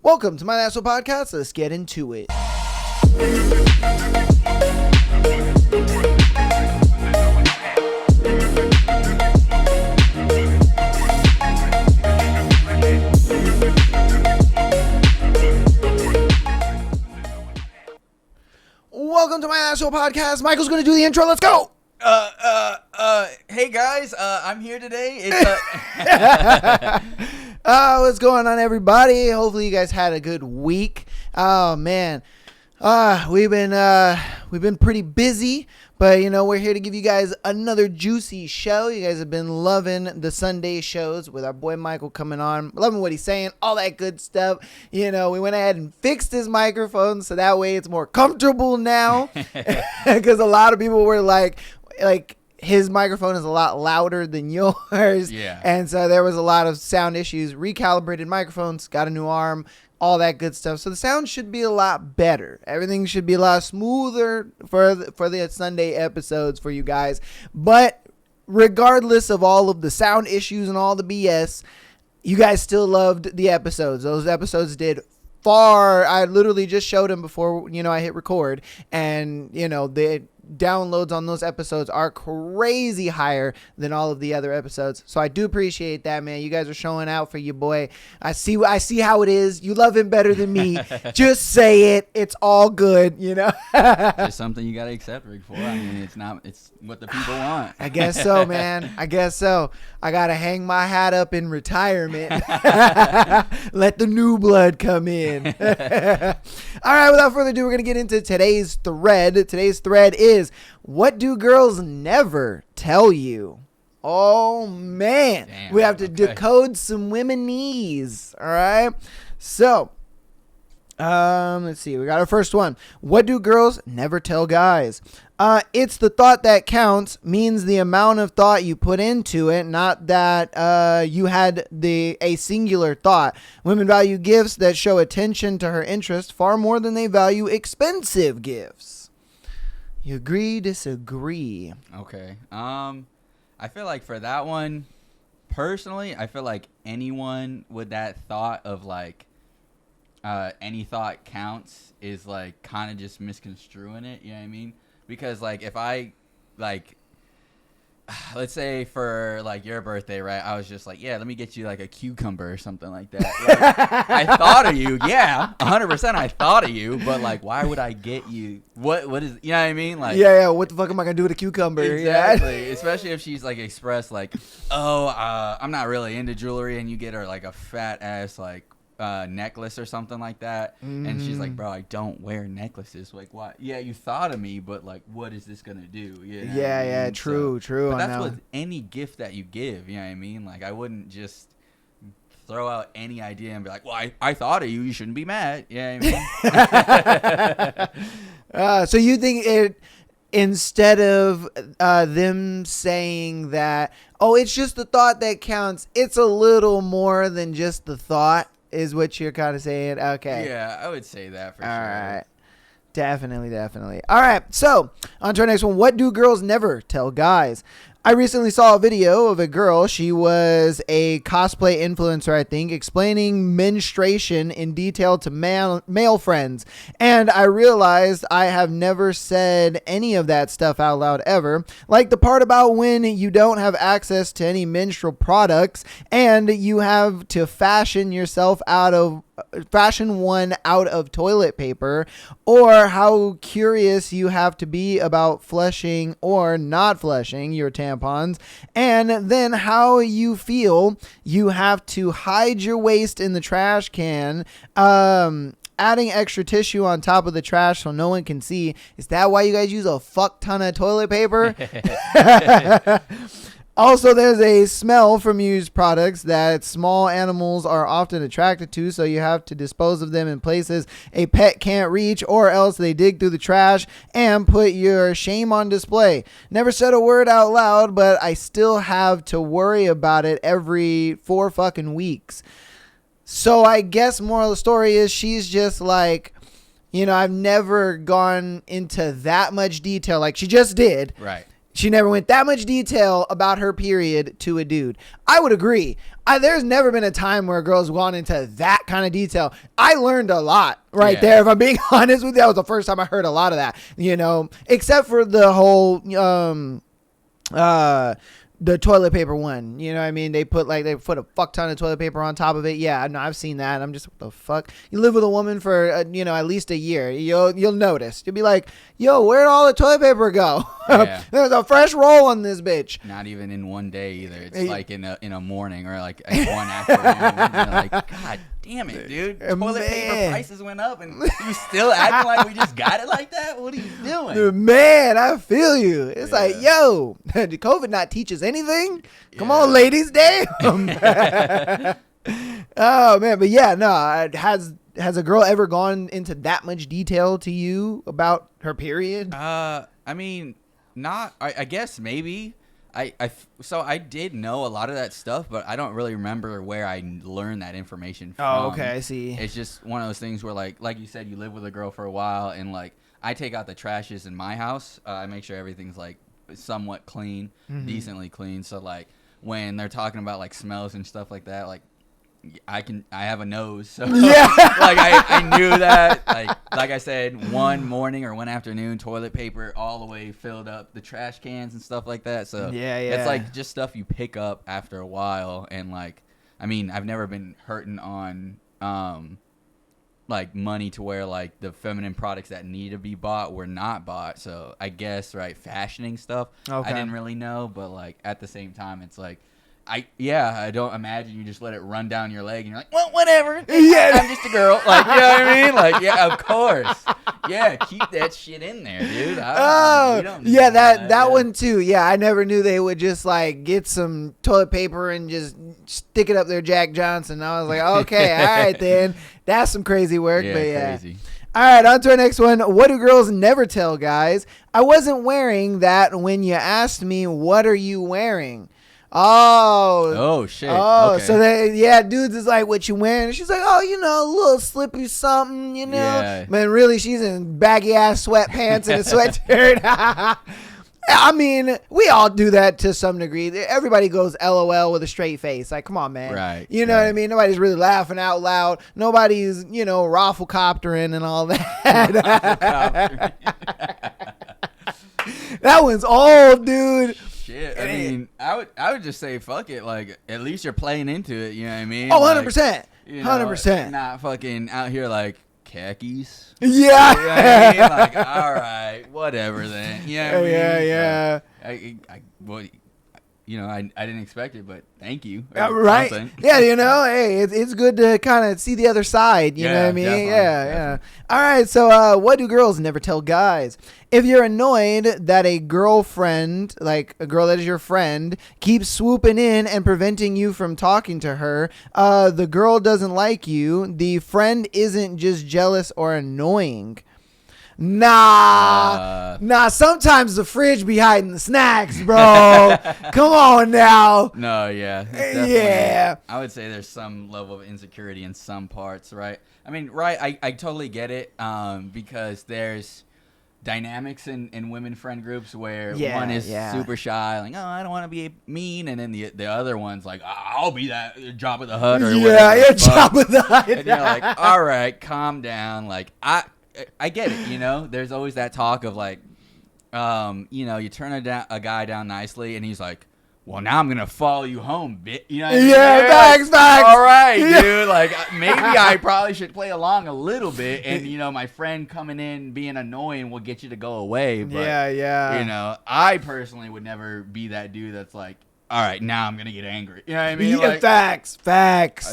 Welcome to my National Podcast. Let's get into it. Welcome to my National Podcast. Michael's going to do the intro. Let's go. Hey guys, I'm here today. What's going on, everybody? Hopefully you guys had a good week. Oh man, we've been pretty busy, but we're here to give you guys another juicy show. You guys have been loving the Sunday shows with our boy Michael coming on, loving what he's saying, all that good stuff. We went ahead and fixed his microphone so that way it's more comfortable now, because a lot of people were like his microphone is a lot louder than yours. Yeah. And so there was a lot of sound issues. Recalibrated microphones, got a new arm, all that good stuff. So the sound should be a lot better. Everything should be a lot smoother for the Sunday episodes for you guys. But regardless of all of the sound issues and all the BS, you guys still loved the episodes. Those episodes did far. I literally just showed them before, I hit record, and the downloads on those episodes are crazy higher than all of the other episodes. So I do appreciate that, man. You guys are showing out for your boy. I see how it is. You love him better than me. Just say it. It's all good, It's something you gotta accept, Rick. For it's what the people want. I guess so, man. I guess so. I gotta hang my hat up in retirement. Let the new blood come in. All right, without further ado, we're gonna get into today's thread. Today's thread is, what do girls never tell you? Oh man. Damn, we have to decode some womenese. All right, so let's see, we got our first one. What do girls never tell guys? It's the thought that counts, means the amount of thought you put into it, not that you had a singular thought. Women value gifts that show attention to her interest far more than they value expensive gifts. You agree, disagree? Okay. I feel like for that one, personally, I feel like anyone with that thought of any thought counts is kind of just misconstruing it. You know what I mean? Because if I let's say for your birthday, right? I was just yeah, let me get you a cucumber or something like that. I thought of you, yeah, 100%. I thought of you, but why would I get you? What is? You know what I mean? Yeah. What the fuck am I gonna do with a cucumber? Exactly. Especially if she's expressed I'm not really into jewelry, and you get her a fat ass necklace or something like that, and she's bro, I don't wear necklaces. Why? Yeah, you thought of me, but what is this gonna do? Yeah, true. But that's with any gift that you give. You know what I mean? I wouldn't just throw out any idea and be well, I thought of you. You shouldn't be mad. Yeah, you know what I mean? So you think it, instead of them saying that, it's just the thought that counts, it's a little more than just the thought, is what you're kind of saying? Okay. Yeah, I would say that for sure. All right. Definitely. All right. So, on to our next one. What do girls never tell guys? I recently saw a video of a girl. She was a cosplay influencer, I think, explaining menstruation in detail to male friends. And I realized I have never said any of that stuff out loud ever. Like the part about when you don't have access to any menstrual products and you have to fashion one out of toilet paper, or how curious you have to be about flushing or not flushing your tampons, and then how you feel you have to hide your waste in the trash can, adding extra tissue on top of the trash so no one can see. Is that why you guys use a fuck ton of toilet paper? Also, there's a smell from used products that small animals are often attracted to, so you have to dispose of them in places a pet can't reach, or else they dig through the trash and put your shame on display. Never said a word out loud, but I still have to worry about it every 4 fucking weeks. So I guess moral of the story is she's just I've never gone into that much detail like she just did. Right. She never went that much detail about her period to a dude. I would agree. There's never been a time where a girl's gone into that kind of detail. I learned a lot there. If I'm being honest with you, that was the first time I heard a lot of that, except for the whole, the toilet paper one, you know what I mean? They put a fuck ton of toilet paper on top of it. Yeah, no, I've seen that. I'm just, what the fuck? You live with a woman for, at least a year. You'll notice. You'll be like, yo, where'd all the toilet paper go? Yeah. There's a fresh roll on this bitch. Not even in one day either. It's like in a morning or like one afternoon. You're like, God damn it, dude. Toilet paper prices went up and you still acting like we just got it like that? What are you doing? Man, I feel you. It's like, yo, did COVID not teach us anything? Come on, ladies. Damn. Oh, man. But yeah, no, has a girl ever gone into that much detail to you about her period? I mean, not, I guess maybe. So I did know a lot of that stuff, but I don't really remember where I learned that information from. Oh, okay, I see. It's just one of those things where, like you said, you live with a girl for a while, and like I take out the trashes in my house. I make sure everything's like somewhat clean, decently clean. So like when they're talking about like smells and stuff like that, like I have a nose, so yeah. like I knew that. Like I said, one morning or one afternoon, toilet paper all the way filled up the trash cans and stuff like that. So yeah. It's like just stuff you pick up after a while. And like, I mean, I've never been hurting on like money to where like the feminine products that need to be bought were not bought. So I guess fashioning stuff. Okay. I didn't really know, but like at the same time, it's like. I don't imagine you just let it run down your leg and you're like, well, whatever. Yeah. I'm just a girl. Like, you know what I mean? Like, yeah, of course. Yeah, keep that shit in there, dude. That one too. Yeah, I never knew they would just like get some toilet paper and just stick it up their Jack Johnson. I was like, okay, all right then. That's some crazy work. Yeah, but yeah. crazy. All right, on to our next one. What do girls never tell guys? I wasn't wearing that when you asked me, what are you wearing? Oh shit. Okay. So dudes is like, what you wearing? And she's like, a little slippy something, Yeah. Man, really, she's in baggy ass sweatpants and a sweatshirt. I mean, we all do that to some degree. Everybody goes LOL with a straight face. Like, come on, man. Right. You know what I mean? Nobody's really laughing out loud. Nobody's, rafflecoptering and all that. That one's old, dude. Shit. I mean, I would just say fuck it. Like, at least you're playing into it. You know what I mean? Oh, 100%. 100%. Not fucking out here like khakis. Yeah. You know what I mean? Like, all right, whatever then. You know what I mean? Yeah. I didn't expect it, but thank you. Right. Something. Yeah, hey, it's good to kind of see the other side. You know what I mean? Definitely, Yeah. All right. So what do girls never tell guys? If you're annoyed that a girlfriend, like a girl that is your friend, keeps swooping in and preventing you from talking to her, the girl doesn't like you. The friend isn't just jealous or annoying. Nah. Sometimes the fridge be hiding the snacks, bro. Come on now. No, yeah. Yeah. I would say there's some level of insecurity in some parts, right? I mean, right, I totally get it, because there's dynamics in women friend groups where one is super shy, like, oh, I don't want to be mean, and then the other one's like, I'll be that Jabba the Hutt or whatever. Yeah, Jabba the Hutt. And you're like, all right, calm down. Like, I get it, There's always that talk of like, you turn a guy down nicely, and he's like, well, now I'm gonna follow you home, bitch. You know what I mean? Yeah, facts. All right, dude. Like, maybe I probably should play along a little bit, and my friend coming in being annoying will get you to go away. But, I personally would never be that dude that's like, all right, now I'm gonna get angry. You know what I mean? Yeah, like, facts. That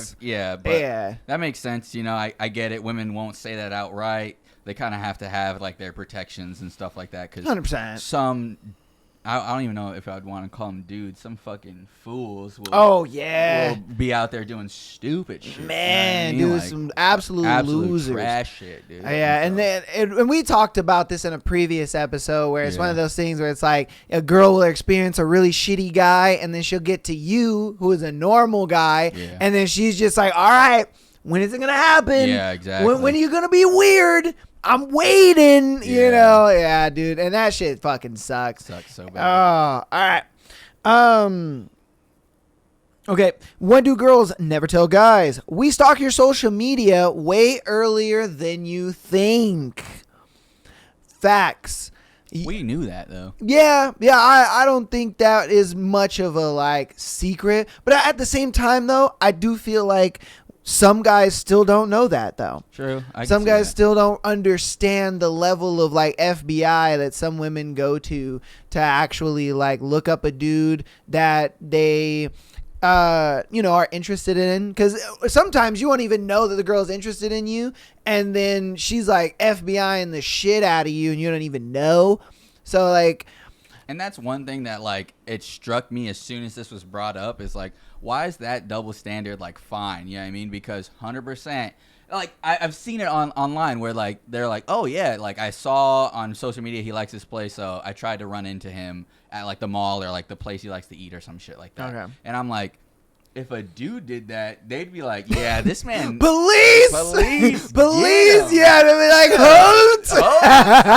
makes sense. I get it. Women won't say that outright. They kind of have to have like their protections and stuff like that. 100%. Some, I don't even know if I'd want to call them dudes. Some fucking fools will be out there doing stupid shit. Man, you know what I mean? dude, like, some absolute losers. Trash shit, dude. Yeah, and we talked about this in a previous episode where it's one of those things where it's like a girl will experience a really shitty guy, and then she'll get to you, who is a normal guy, and then she's just like, all right, when is it going to happen? Yeah, exactly. When are you going to be weird? I'm waiting, you Yeah. know. Yeah, dude. And that shit fucking sucks. Sucks so Oh, bad. all right. Okay. What do girls never tell guys? We stalk your social media way earlier than you think. Facts. We knew that though. Yeah, I don't think that is much of a like secret. But at the same time though, I do feel like some guys still don't know that though. True. Some guys still don't understand the level of like FBI that some women go to actually like look up a dude that they are interested in, because sometimes you won't even know that the girl's interested in you, and then she's like FBIing the shit out of you and you don't even know. So like, and that's one thing that like it struck me as soon as this was brought up is like, why is that double standard like fine? You know what I mean? Because 100%, like I've seen it online where like they're like, oh yeah, like I saw on social media he likes this place, so I tried to run into him at like the mall or like the place he likes to eat or some shit like that. Okay. And I'm like, if a dude did that, they'd be like, yeah, this man. Police! Police! Yeah, they'd be like, hoot!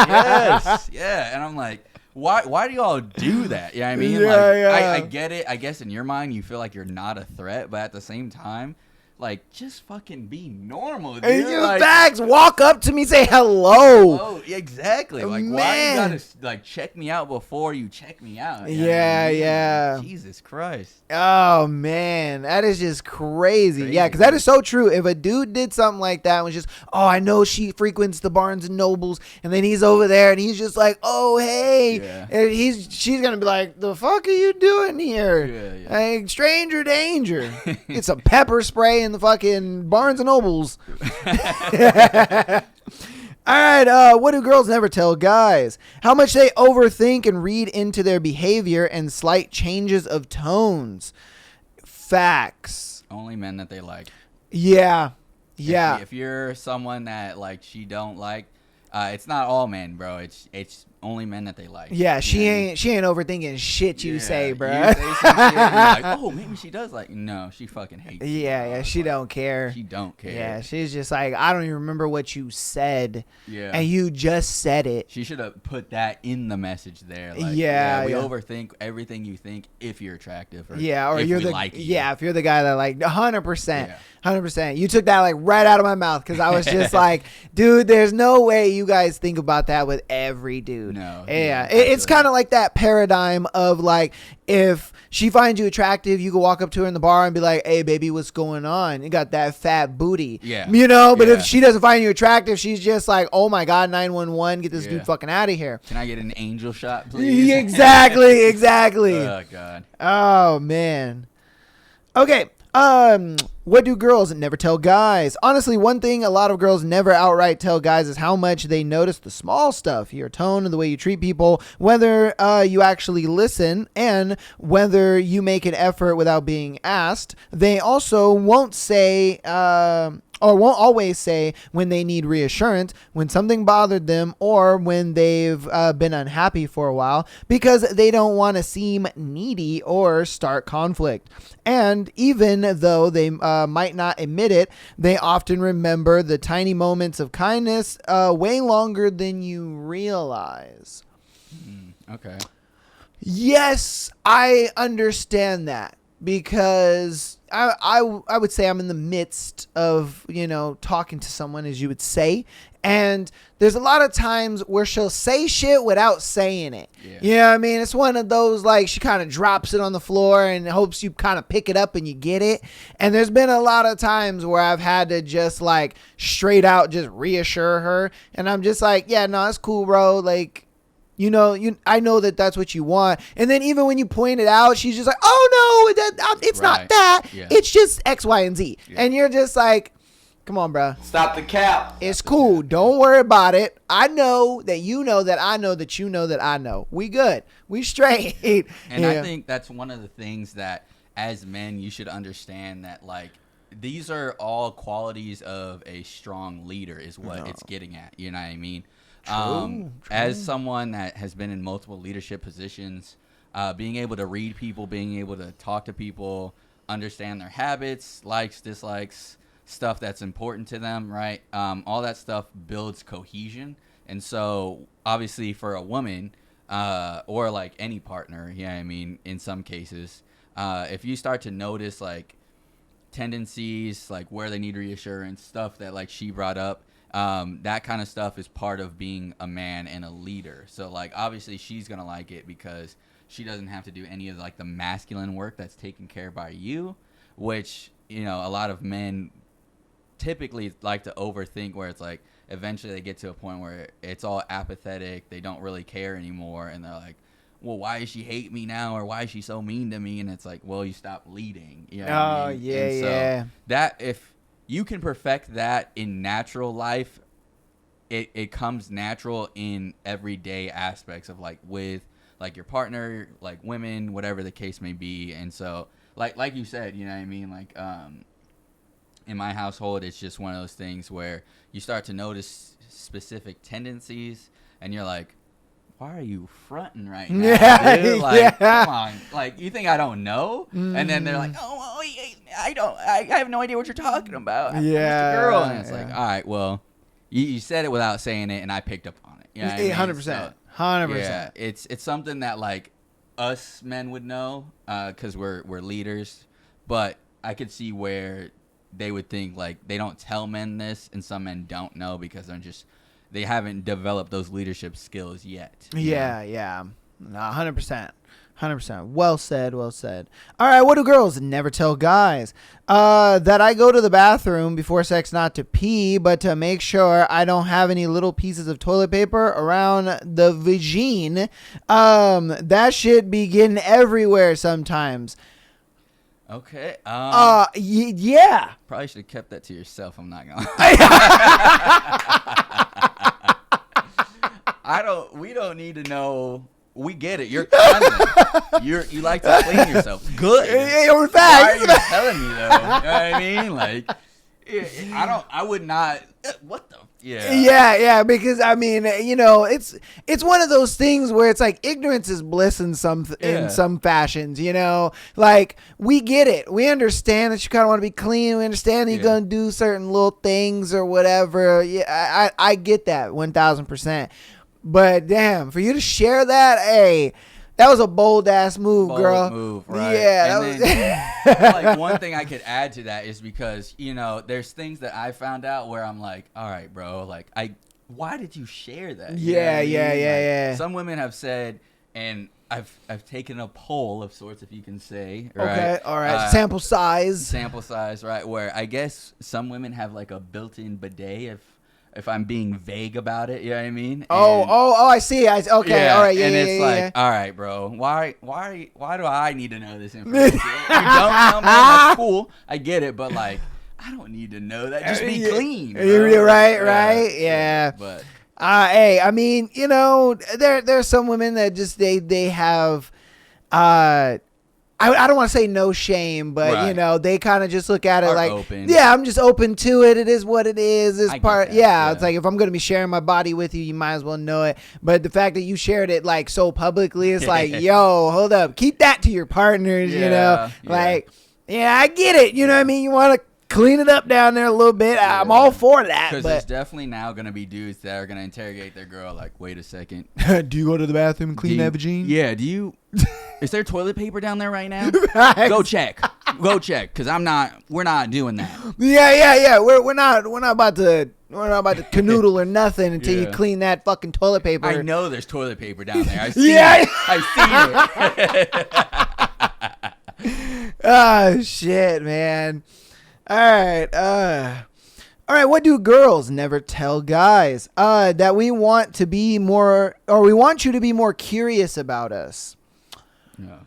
Yes, yeah. And I'm like, why do y'all do that? You know what I mean? Yeah, like, yeah. I get it. I guess in your mind, you feel like you're not a threat, but at the same time, like, just fucking be normal, dude. And you Like, facts, walk up to me, say hello. oh, exactly. Like, why Man. you gotta like check me out before you check me out? You know what I Yeah, mean? yeah. Like, Jesus Christ. Oh man, that is just crazy. Yeah, because that is so true. If a dude did something like that and was just, oh, I know she frequents the Barnes and Nobles, and then he's over there and he's just like, oh hey, Yeah. and she's gonna be like, the fuck are you doing here? Yeah. Like, stranger danger. Get some pepper spray in the fucking Barnes and Nobles. All right, what do girls never tell guys? How much they overthink and read into their behavior and slight changes of tones. Facts. Only men that they like. Yeah. Yeah. If you're someone that like she don't like, it's not all men, bro. It's only men that they like. Yeah, she You know what I ain't overthinking shit you say, bro. You say some shit and you're like, oh, maybe she does like. No, she fucking hates. you, Yeah, bro. she Like, don't care. She don't care. Yeah, she's just like, I don't even remember what you said. Yeah. And you just said it. She should have put that in the message there. Like, Yeah, we yeah. overthink everything you think if you're attractive. Or Yeah, or if you're we the like you. yeah, if you're the guy that like 100%, Yeah. 100%. You took that like right out of my mouth, because I was just like, dude, there's no way you guys think about that with every dude. No. Yeah, no, it's absolutely. kind of like that paradigm of like, if she finds you attractive, you can walk up to her in the bar and be like, hey baby, what's going on? You got that fat booty. Yeah. You know, but Yeah. if she doesn't find you attractive, she's just like, oh my god, 911, get this Yeah. dude fucking out of here. Can I get an angel shot, please? Exactly. Oh God. Oh man. Okay. What do girls never tell guys? Honestly, one thing a lot of girls never outright tell guys is how much they notice the small stuff, your tone and the way you treat people, whether you actually listen, and whether you make an effort without being asked. They also won't say, or won't always say when they need reassurance, when something bothered them, or when they've been unhappy for a while, because they don't want to seem needy or start conflict. And even though they might not admit it, they often remember the tiny moments of kindness way longer than you realize. Okay. Yes, I understand that, because I would say I'm in the midst of, talking to someone, as you would say, and there's a lot of times where she'll say shit without saying it. Yeah. You know what I mean? It's one of those, like, she kind of drops it on the floor and hopes you kind of pick it up and you get it. And there's been a lot of times where I've had to just like straight out just reassure her, and I'm just like, yeah, no, it's cool, bro. Like, I know that that's what you want. And then even when you point it out, she's just like, oh no, it's not Right. that. Yeah. It's just X, Y, and Z. Yeah. And you're just like, come on, bro. Stop the cap. It's cool. Don't worry about it. I know that you know that I know that you know that I know. We good. We straight. And Yeah. I think that's one of the things that as men you should understand, that like these are all qualities of a strong leader is what it's getting at. You know what I mean? True. As someone that has been in multiple leadership positions, being able to read people, being able to talk to people, understand their habits, likes, dislikes, stuff that's important to them, right? All that stuff builds cohesion. And so obviously for a woman, or like any partner, yeah, I mean, in some cases, if you start to notice like tendencies, like where they need reassurance, stuff that like she brought up, that kind of stuff is part of being a man and a leader. So like obviously she's gonna like it because she doesn't have to do any of like the masculine work that's taken care of by you, which, you know, a lot of men typically like to overthink, where it's like eventually they get to a point where it's all apathetic, they don't really care anymore, and they're like, well, why does she hate me now, or why is she so mean to me? And it's like, well, you stopped leading, you know what I mean? Yeah, and so yeah. that, if you can perfect that in natural life, it comes natural in everyday aspects of like with like your partner, like women, whatever the case may be. And so like you said, you know what I mean, like in my household, it's just one of those things where you start to notice specific tendencies, and you're like, why are you fronting right now, Yeah, dude? Like, yeah. come on. Like, you think I don't know? And then they're like, oh, I have no idea what you're talking about. I'm just a girl. And it's like, all right, well, you said it without saying it, and I picked up on it. You know what I mean? 100%. So, 100%. yeah, it's something that like us men would know, because we're leaders, but I could see where they would think like they don't tell men this, and some men don't know because they haven't developed those leadership skills yet. Yeah, yeah. No, 100%. 100%. Well said, well said. All right, what do girls never tell guys? That I go to the bathroom before sex not to pee, but to make sure I don't have any little pieces of toilet paper around the vagine. That shit be getting everywhere sometimes. Okay. Yeah. Probably should have kept that to yourself. I'm not gonna. We don't need to know. We get it. You're cleanly. You like to clean yourself. Good. In fact, why are you telling me though? You know what I mean? Like, I would not. What the? Yeah. Yeah, because I mean, you know, it's one of those things where it's like ignorance is bliss in some fashions, you know. Like, we get it, we understand that you kind of want to be clean, we understand that you're gonna do certain little things or whatever. Yeah, I get that 1,000%. But damn, for you to share that, hey, that was a bold ass move, girl. Move, right? Yeah, and that then, was. like, one thing I could add to that is because, you know, there's things that I found out where I'm like, all right, bro, like, why did you share that? You know what I mean? Yeah. Some women have said, and I've taken a poll of sorts, if you can say. Right? Okay, all right. Sample size, right? Where I guess some women have like a built-in bidet, if I'm being vague about it, you know what I mean? I see. Okay, all right, yeah, and yeah, it's yeah, like, yeah. all right, bro, why do I need to know this information? You don't tell me, that's cool, I get it, but like, I don't need to know that. Just be clean. Bro. Right, yeah. But hey, I mean, you know, there's some women that just they have I don't want to say no shame, but right. you know, they kind of just look at it like, open. yeah, I'm just open to it. It is what it is. It's part, yeah. It's like, if I'm gonna be sharing my body with you, you might as well know it. But the fact that you shared it like so publicly, it's like, yo, hold up, keep that to your partners. You know, like, yeah, I get it. You know what I mean? You want to clean it up down there a little bit. Yeah. I'm all for that. Because there's definitely now going to be dudes that are going to interrogate their girl like, wait a second. Do you go to the bathroom and clean that vagina? Yeah, do you? Is there toilet paper down there right now? Right. Go check, because we're not doing that. Yeah. We're not about to canoodle or nothing until you clean that fucking toilet paper. I know there's toilet paper down there. I see it. I see it. Oh shit, man. All right, what do girls never tell guys? That we want to be more, or we want you to be more curious about us. Oh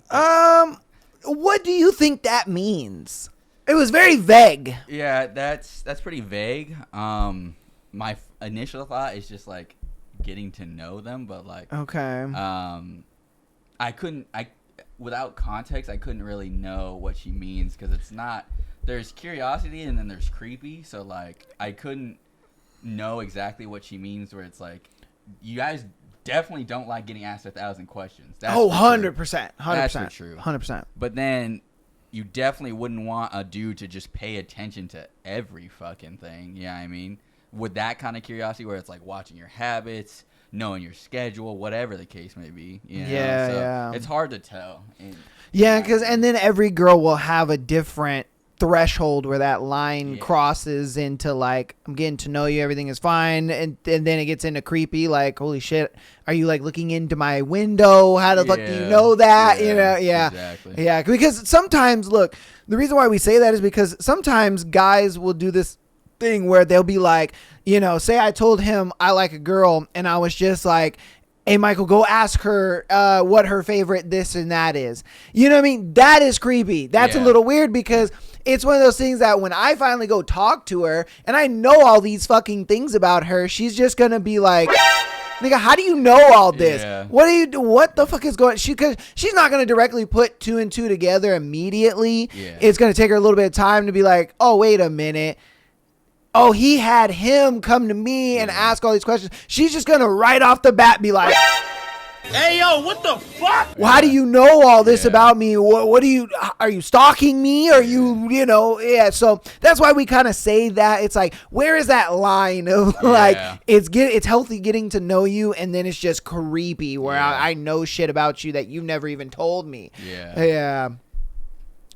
god. What do you think that means? It was very vague. Yeah, that's pretty vague. My initial thought is just like getting to know them, but like, okay. Without context, I couldn't really know what she means, because it's not. There's curiosity and then there's creepy, so like I couldn't know exactly what she means, where it's like, you guys definitely don't like getting asked 1,000 questions. That's 100%. That's for true. 100%. But then you definitely wouldn't want a dude to just pay attention to every fucking thing. Yeah, I mean, with that kind of curiosity where it's like watching your habits, knowing your schedule, whatever the case may be. You know? Yeah, so yeah. It's hard to tell. Yeah, and then every girl will have a different threshold where that line crosses into like, I'm getting to know you, everything is fine, and then it gets into creepy, like, holy shit, are you like looking into my window? How the fuck do you know that? You know, exactly. Yeah, because sometimes, look, the reason why we say that is because sometimes guys will do this thing where they'll be like, you know, say I told him I like a girl and I was just like, hey, Michael, go ask her what her favorite this and that is. You know what I mean? That is creepy. That's a little weird because it's one of those things that when I finally go talk to her and I know all these fucking things about her, she's just going to be like, nigga, how do you know all this? Yeah. What do you do? What the fuck is going on? Because she's not going to directly put 2 and 2 together immediately. Yeah. It's going to take her a little bit of time to be like, oh, wait a minute. Oh, he had him come to me and ask all these questions. She's just going to right off the bat be like, hey, yo, what the fuck? well, how do you know all this about me? What do you, are you stalking me? Are you know, so that's why we kind of say that. It's like, where is that line of like, it's healthy getting to know you and then it's just creepy where I know shit about you that you've never even told me. Yeah.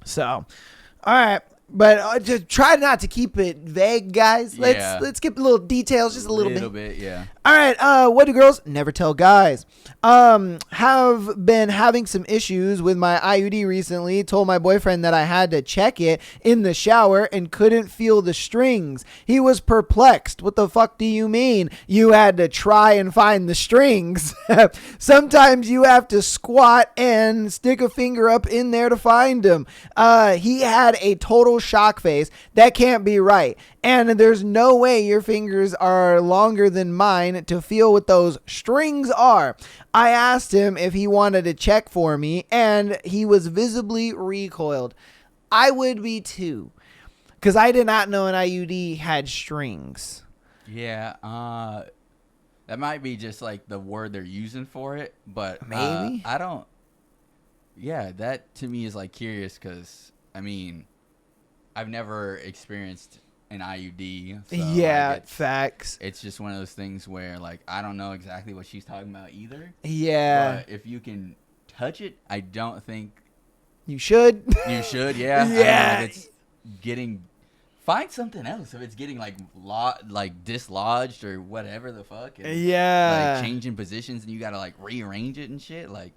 So, all right. But just try not to keep it vague, guys. Let's get little details, just a little bit. Yeah. All right. What do girls never tell guys? Have been having some issues with my IUD recently. Told my boyfriend that I had to check it in the shower and couldn't feel the strings. He was perplexed. What the fuck do you mean? You had to try and find the strings. Sometimes you have to squat and stick a finger up in there to find them. He had a total shock face. That can't be right. And there's no way your fingers are longer than mine to feel what those strings are. I asked him if he wanted to check for me, and he was visibly recoiled. I would be too, because I did not know an IUD had strings. Yeah, that might be just like the word they're using for it, but maybe I don't. Yeah, that to me is like curious because I mean, I've never experienced an IUD. So like facts. It's just one of those things where like I don't know exactly what she's talking about either. Yeah. But if you can touch it, I don't think you should. You should, yeah. Yeah. I mean, if it's getting, find something else. If it's getting like dislodged or whatever the fuck. And, like changing positions and you gotta like rearrange it and shit. Like.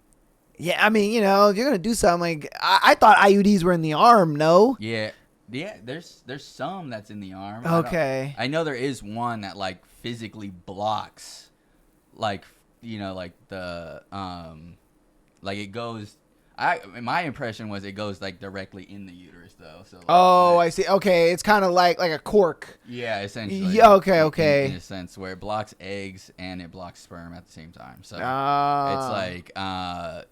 Yeah, I mean, you know, if you're gonna do something like I thought IUDs were in the arm. No. Yeah. Yeah, there's some that's in the arm. Okay. I know there is one that like physically blocks, like you know, like the like it goes. My impression was it goes like directly in the uterus though. So. Like, I see. Okay, it's kind of like a cork. Yeah, essentially. Yeah. Okay. In a sense where it blocks eggs and it blocks sperm at the same time. So it's like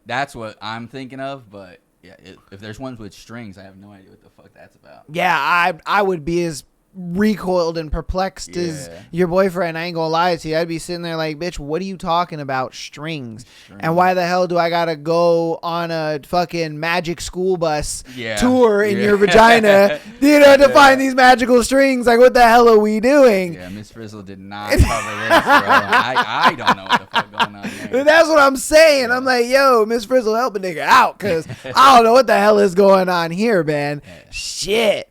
that's what I'm thinking of, but. Yeah, if there's ones with strings, I have no idea what the fuck that's about. Yeah, I would be as recoiled and perplexed as your boyfriend. I ain't gonna lie to you. I'd be sitting there like, bitch, what are you talking about? Strings. And why the hell do I gotta go on a fucking magic school bus tour in your vagina, you know, to find these magical strings? Like, what the hell are we doing? Yeah, Miss Frizzle did not cover this, bro. I don't know what the fuck going on there. That's what I'm saying. I'm like, yo, Miss Frizzle, help a nigga out, because I don't know what the hell is going on here, man. Shit.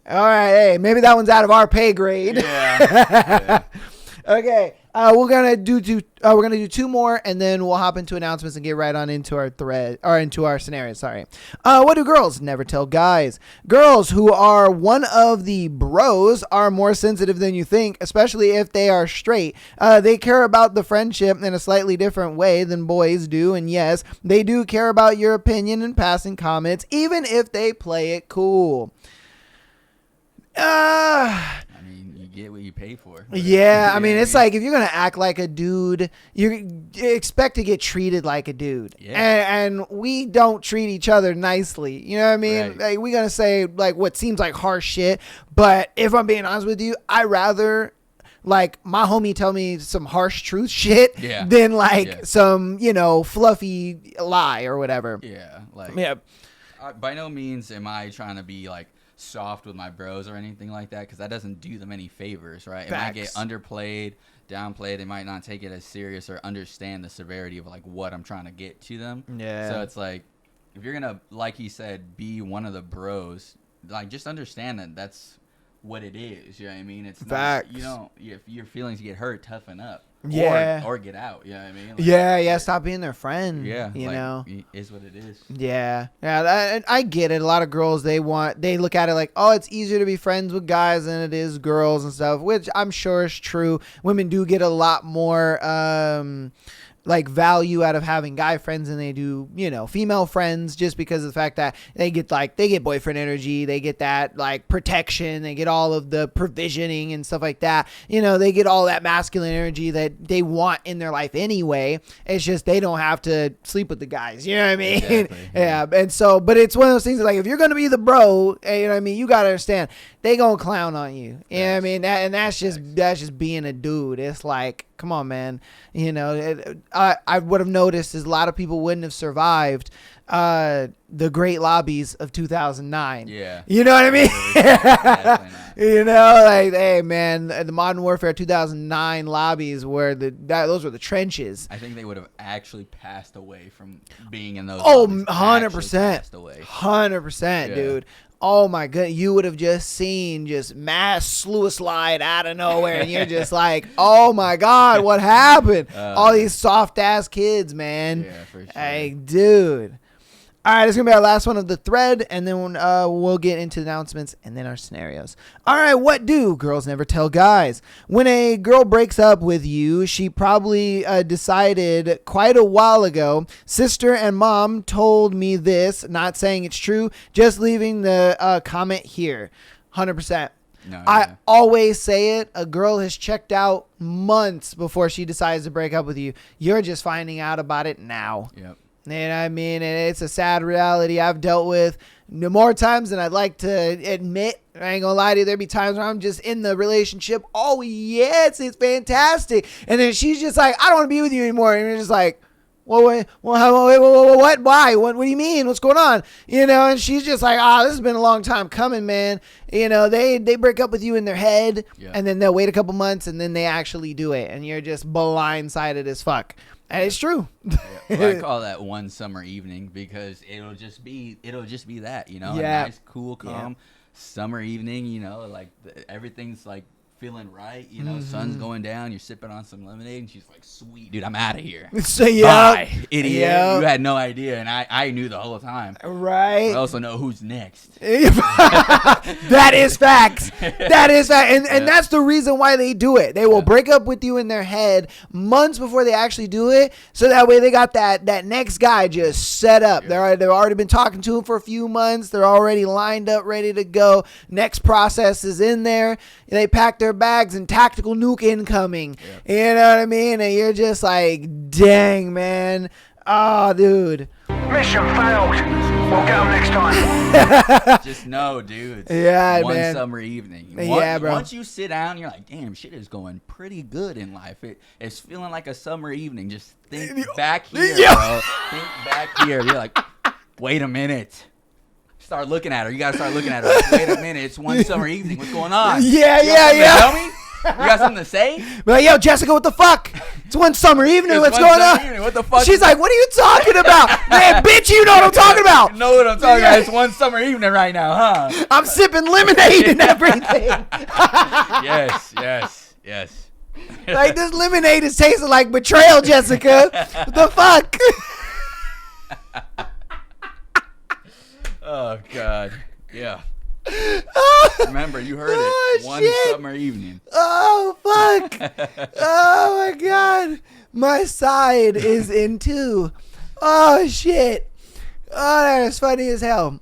All right, hey, maybe that one's out of our pay grade. Yeah. Okay, we're gonna do 2 more, and then we'll hop into announcements and get right on into our thread or into our scenario. Sorry. What do girls never tell guys? Girls who are one of the bros are more sensitive than you think, especially if they are straight. They care about the friendship in a slightly different way than boys do, and yes, they do care about your opinion and passing comments, even if they play it cool. I mean, you get what you pay for. Yeah, I mean, it's like if you're gonna act like a dude, you expect to get treated like a dude. Yeah. And we don't treat each other nicely. You know what I mean? Right. Like, we're gonna say like what seems like harsh shit, but if I'm being honest with you, I rather like my homie tell me some harsh truth shit than like some, you know, fluffy lie or whatever. Yeah, like by no means am I trying to be like soft with my bros or anything like that, because that doesn't do them any favors, right? It might get underplayed, downplayed. They might not take it as serious or understand the severity of like what I'm trying to get to them. Yeah. So it's like, if you're gonna, like he said, be one of the bros, like just understand that that's what it is. You know what I mean? It's Facts. not, you know, if your feelings get hurt, toughen up. Yeah. Or get out. You know what I mean? Like, yeah. Stop being their friend. Yeah. You like, know? it is what it is. Yeah. I get it. A lot of girls, they look at it like, oh, it's easier to be friends with guys than it is girls and stuff, which I'm sure is true. Women do get a lot more, like value out of having guy friends than they do, you know, female friends, just because of the fact that they get boyfriend energy, they get that like protection, they get all of the provisioning and stuff like that. You know, they get all that masculine energy that they want in their life anyway. It's just they don't have to sleep with the guys. You know what I mean? Exactly. Yeah. And so, but it's one of those things that, like, if you're gonna be the bro, you know what I mean, you gotta understand they gonna clown on you. You know what I mean? That's just being a dude. It's like, come on, man. You know, I would have noticed is a lot of people wouldn't have survived the great lobbies of 2009. Yeah. You know what I mean? Definitely not. You know, like, hey, man, the Modern Warfare 2009 lobbies were those were the trenches. I think they would have actually passed away from being in those. Oh, lobbies. 100%. Passed away. 100%, dude. Oh my god, you would have just seen just mass slew slide out of nowhere, and you're just like, oh my god, what happened? All these soft ass kids, man. Yeah, for sure. Hey, dude. All right, it's going to be our last one of the thread, and then we'll get into announcements and then our scenarios. All right, what do girls never tell guys? When a girl breaks up with you, she probably decided quite a while ago. Sister and mom told me this, not saying it's true, just leaving the comment here. 100%. No, I always say it. A girl has checked out months before she decides to break up with you. You're just finding out about it now. Yep. You know what I mean? And it's a sad reality I've dealt with more times than I'd like to admit. I ain't gonna lie to you. There'd be times where I'm just in the relationship. Oh, yes, it's fantastic. And then she's just like, I don't want to be with you anymore. And you're just like, what? Why? What do you mean? What's going on? You know, and she's just like, this has been a long time coming, man. You know, they break up with you in their head, and then they'll wait a couple months, and then they actually do it. And you're just blindsided as fuck. And it's true. Well, I call that one summer evening because it'll just be that, you know, a nice, cool, calm summer evening, you know, like everything's like feeling right, you know, sun's going down, you're sipping on some lemonade, and she's like, sweet, dude, I'm out of here. So, bye, idiot. You had no idea, and I knew the whole time. Right. I also know who's next. That is facts. That is fact. And that's the reason why they do it. They will break up with you in their head months before they actually do it, so that way they got that next guy just set up. They've already been talking to him for a few months. They're already lined up, ready to go. Next process is in there. They pack their bags and tactical nuke incoming. You know what I mean? And you're just like, dang, man. Oh, dude. Mission failed. We'll get them next time. Just know, dude. Yeah, one man. summer evening. Bro. Once you sit down, you're like, damn, shit is going pretty good in life. It's feeling like a summer evening. Just think back here, bro. Think back here. You're like, wait a minute. Start looking at her. You gotta start looking at her. Like, wait a minute. It's one summer evening. What's going on? Yeah. Tell me? You got something to say? Be like, yo, Jessica, what the fuck? It's one summer evening. What's going on? Evening. What the fuck? She's like, what are you talking about? Man, bitch, you know what I'm talking about. You know what I'm talking about. It's one summer evening right now, huh? I'm sipping lemonade and everything. Yes. Like, this lemonade is tasting like betrayal, Jessica. What the fuck? Oh, God. Yeah. Remember, you heard it. One summer evening. Oh, fuck. Oh, my God. My side is in two. Oh, shit. Oh, that is funny as hell.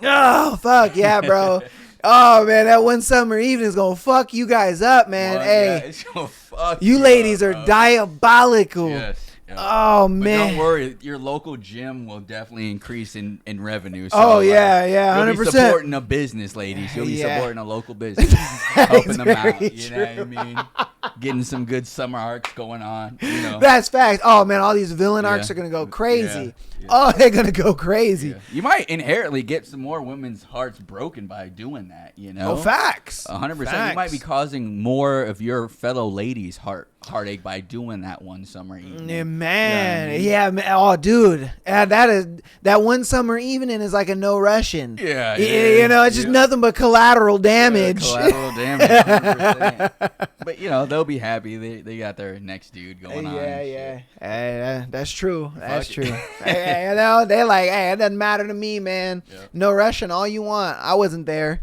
Oh, fuck. Yeah, bro. Oh, man, that one summer evening is going to fuck you guys up, man. Hey, it's gonna fuck you ladies are diabolical. Yes. Oh, but man. don't worry, your local gym will definitely increase in revenue. So, 100%. You'll be supporting a business, ladies. You'll be supporting a local business, helping them out. You know what I mean? getting some good summer arcs going on. You know, That's fact. Oh man, all these villain arcs Yeah. are gonna go crazy. Yeah. Oh, they're gonna go crazy. Yeah. You might inherently get some more women's hearts broken by doing that. You know, Oh, facts. 100%. You Facts. might be causing more of your fellow ladies' heartache by doing that one summer evening. Yeah, man. You know what I mean? Yeah, man. Oh, dude. That one summer evening is like a no Russian. Yeah, You know, it's just nothing but collateral damage. Collateral damage. 100%. But you know, they'll be happy. They got their next dude going on. Yeah, and yeah. shit. Hey, that's true. That's Fuck true. it. Hey, you know, they're like, hey, it doesn't matter to me, man. Yeah. No Russian, all you want. I wasn't there.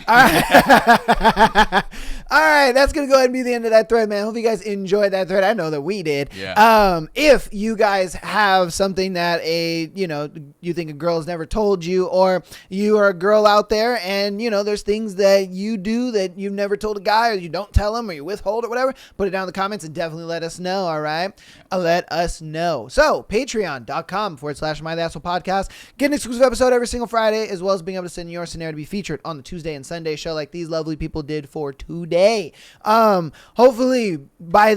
All right. All right, that's going to go ahead and be the end of that thread, man. Hope you guys enjoyed that thread. I know that we did. Yeah. If you guys have something that you think a girl's never told you, or you are a girl out there and, there's things that you do that you've never told a guy, or you don't tell him, or you withhold or whatever, put it down in the comments and definitely let us know, all right? Let us know. So, patreon.com/My Podcast. Get an exclusive episode every single Friday, as well as being able to send your scenario to be featured on the Tuesday and Sunday show like these lovely people did for today. Hopefully by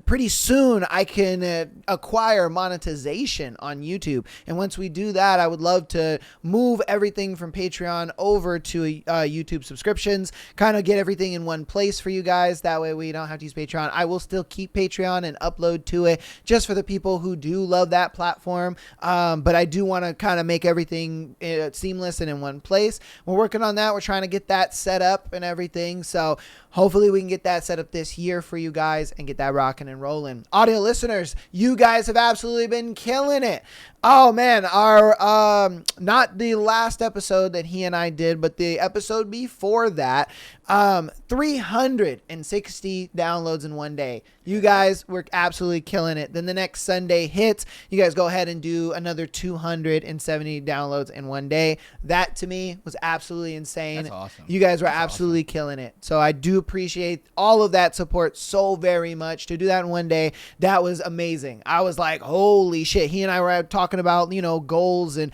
pretty soon I can acquire monetization on YouTube, and once we do that, I would love to move everything from Patreon over to YouTube subscriptions, kind of get everything in one place for you guys. That way we don't have to use Patreon. I will still keep Patreon and upload to it just for the people who do love that platform, but I do want to kind of make everything seamless and in one place. We're working on that. We're trying to get that set up and everything, so hopefully we can get that set up this year for you guys and get that rocking and rolling. Audio listeners, you guys have absolutely been killing it. Oh man, our not the last episode that he and I did, but the episode before that, 360 downloads in one day. You guys were absolutely killing it. Then the next Sunday hits, you guys go ahead and do another 270 downloads in one day. That to me was absolutely insane. That's awesome. You guys were absolutely killing it. So I do appreciate all of that support so very much. To do that in one day, that was amazing. I was like, holy shit. He and I were talking about, goals and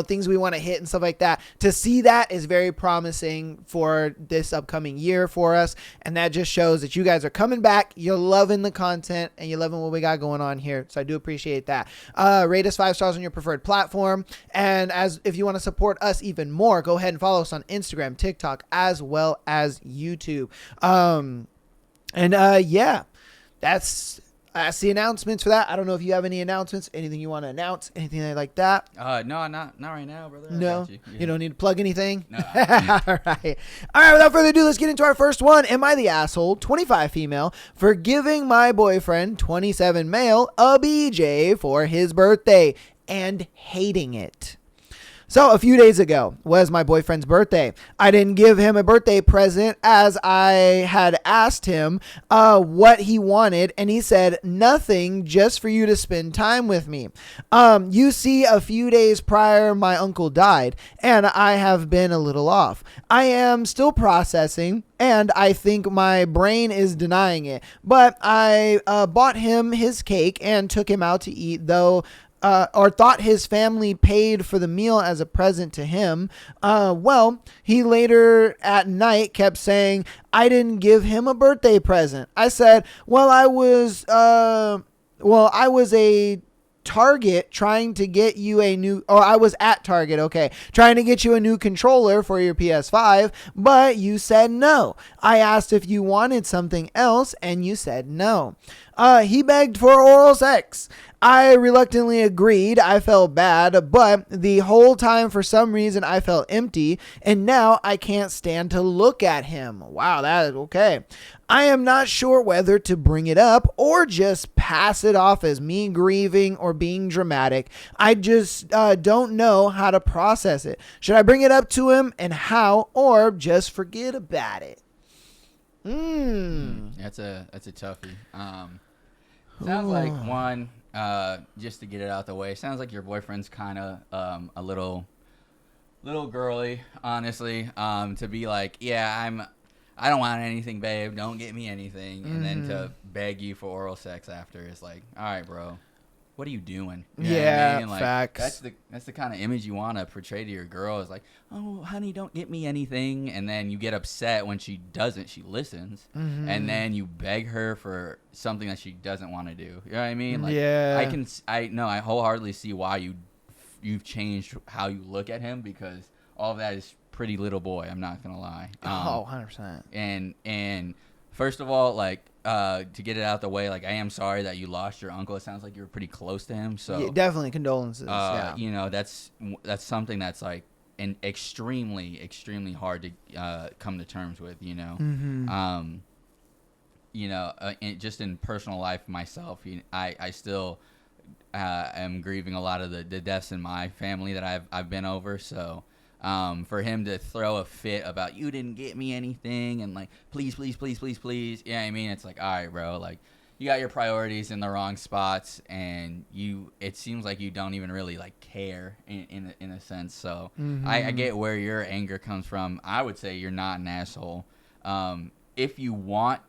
things we want to hit and stuff like that. To see that is very promising for this upcoming year for us, and that just shows that you guys are coming back. You're loving the content and you're loving what we got going on here, so I do appreciate that. Rate us 5 stars on your preferred platform, and if you want to support us even more, go ahead and follow us on Instagram, TikTok, as well as YouTube. That's the announcements for that. I don't know if you have any announcements, anything you want to announce, anything like that. No, not right now, brother. I No, got you. Yeah. you don't need to plug anything. No. All right. Without further ado, let's get into our first one. Am I the asshole, 25 female, for giving my boyfriend, 27 male, a BJ for his birthday and hating it? So a few days ago was my boyfriend's birthday. I didn't give him a birthday present as I had asked him what he wanted, and he said nothing, just for you to spend time with me. You see, a few days prior, my uncle died, and I have been a little off. I am still processing, and I think my brain is denying it, but I bought him his cake and took him out to eat, though or thought his family paid for the meal as a present to him. Well, he later at night kept saying, I didn't give him a birthday present. I said, I was a Target trying to get you a new, or I was at Target, okay, trying to get you a new controller for your PS5, but you said no. I asked if you wanted something else, and you said no. He begged for oral sex. I reluctantly agreed. I felt bad, but the whole time, for some reason, I felt empty, and now I can't stand to look at him. Wow, that is okay. I am not sure whether to bring it up or just pass it off as me grieving or being dramatic. I just don't know how to process it. Should I bring it up to him, and how, or just forget about it? That's a toughie. Sounds like one, just to get it out the way, sounds like your boyfriend's kind of a little girly, honestly. To be like, I don't want anything, babe. Don't get me anything. And then to beg you for oral sex after is like, all right, bro. what are you doing? You know what Yeah, I mean? Like, facts. That's the kind of image you want to portray to your girl. Is like, oh, honey, don't get me anything, and then you get upset when she doesn't. She listens, and then you beg her for something that she doesn't want to do. You know what I mean? Like, Yeah. I wholeheartedly see why you've changed how you look at him, because all of that is pretty little boy. I'm not gonna lie. 100%. And first of all, like, to get it out the way, like, I am sorry that you lost your uncle. It sounds like you were pretty close to him. So Yeah, definitely condolences. Yeah. you know, that's something that's like extremely hard to come to terms with. You know, just in personal life myself, I still am grieving a lot of the deaths in my family that I've been over. So for him to throw a fit about you didn't get me anything and like please, yeah, I mean, it's like, all right, bro, like you got your priorities in the wrong spots, and it seems like you don't even really like care in a sense. So I get where your anger comes from. I would say you're not an asshole. If you want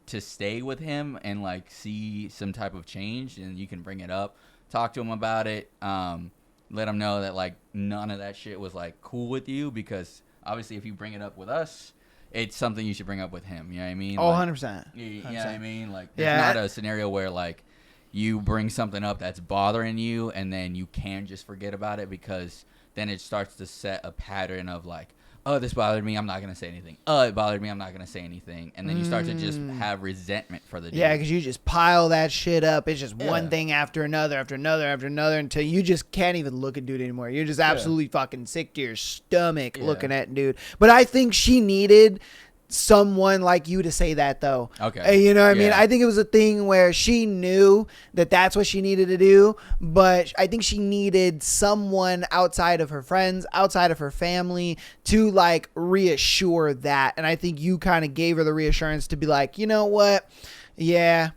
to stay with him and like see some type of change, and you can bring it up, talk to him about it, let him know that like none of that shit was like cool with you, because obviously if you bring it up with us, it's something you should bring up with him. You know what I mean? Oh, like, 100%. you know what I mean? Like, Yeah. there's not a scenario where like you bring something up that's bothering you and then you can't just forget about it, because then it starts to set a pattern of like, oh, this bothered me, I'm not going to say anything. Oh, it bothered me, I'm not going to say anything. And then you start to just have resentment for the dude. Yeah, because you just pile that shit up. It's just one thing after another, after another, after another, until you just can't even look at dude anymore. You're just absolutely fucking sick to your stomach looking at dude. But I think she needed someone like you to say that, though. Okay. You know what I mean? I think it was a thing where she knew that that's what she needed to do, but I think she needed someone outside of her friends, outside of her family, to like reassure that. And I think you kind of gave her the reassurance to be like, you know what? Yeah,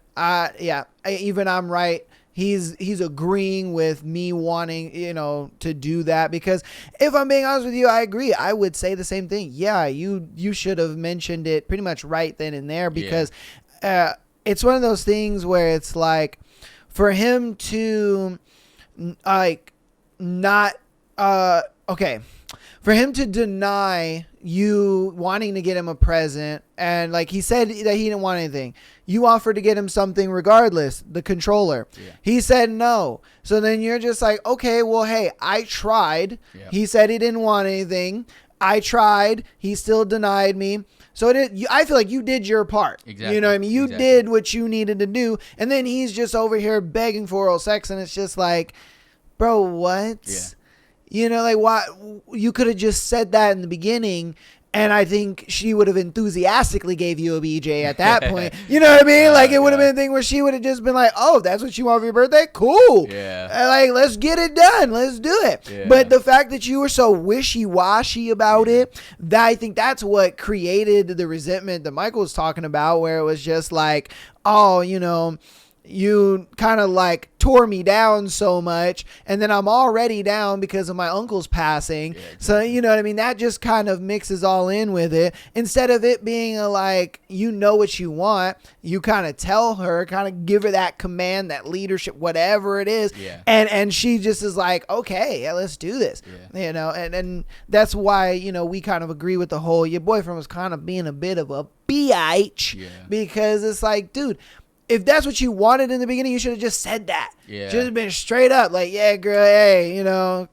even I'm right. He's agreeing with me wanting, to do that, because if I'm being honest with you, I agree. I would say the same thing. Yeah, you should have mentioned it pretty much right then and there, because it's one of those things where it's like, for him to like not for him to deny you wanting to get him a present, and like he said that he didn't want anything, you offered to get him something regardless, the controller. He said no. So then you're just like, okay, well, hey, I tried. He said he didn't want anything. I tried. He still denied me. So I feel like you did your part. Exactly. You know what I mean? You did what you needed to do. And then he's just over here begging for oral sex, and it's just like, bro, what? Like, why? You could have just said that in the beginning, and I think she would have enthusiastically gave you a BJ at that point. You know what I mean? Like, it would have been a thing where she would have just been like, oh, that's what you want for your birthday? Cool. Like, let's get it done. Let's do it. But the fact that you were so wishy-washy about it, I think that's what created the resentment that Michael was talking about, where it was just like, oh, you kind of like tore me down so much, and then I'm already down because of my uncle's passing. So you know what I mean? That just kind of mixes all in with it, instead of it being like, you know what you want, you kind of tell her, kind of give her that command, that leadership, whatever it is. And she just is like, okay, yeah, let's do this. And that's why, we kind of agree with the whole, your boyfriend was kind of being a bit of a bitch, because it's like, dude, if that's what you wanted in the beginning, you should have just said that. Just been straight up like, yeah, girl, hey,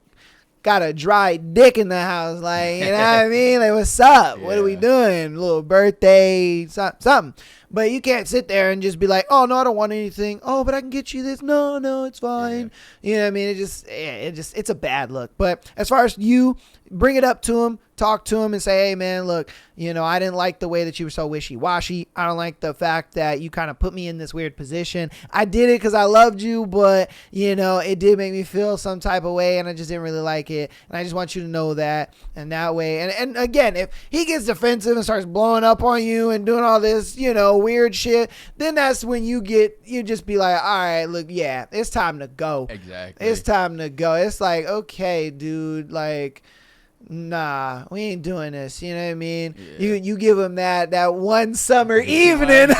got a dry dick in the house. Like, you know what I mean? Like, what's up? What are we doing? Little birthday, something. But you can't sit there and just be like, oh, no, I don't want anything. Oh, but I can get you this. No, it's fine. You know what I mean? It's a bad look. But as far as you, bring it up to him, talk to him and say, hey, man, look, I didn't like the way that you were so wishy-washy. I don't like the fact that you kind of put me in this weird position. I did it because I loved you, but, it did make me feel some type of way, and I just didn't really like it. And I just want you to know that. And that way, and again, if he gets defensive and starts blowing up on you and doing all this, weird shit, then that's when you just be like, all right, look, yeah, it's time to go. Exactly. It's time to go. It's like, okay, dude, like, nah, we ain't doing this. You know what I mean? Yeah. You give him that one summer evening.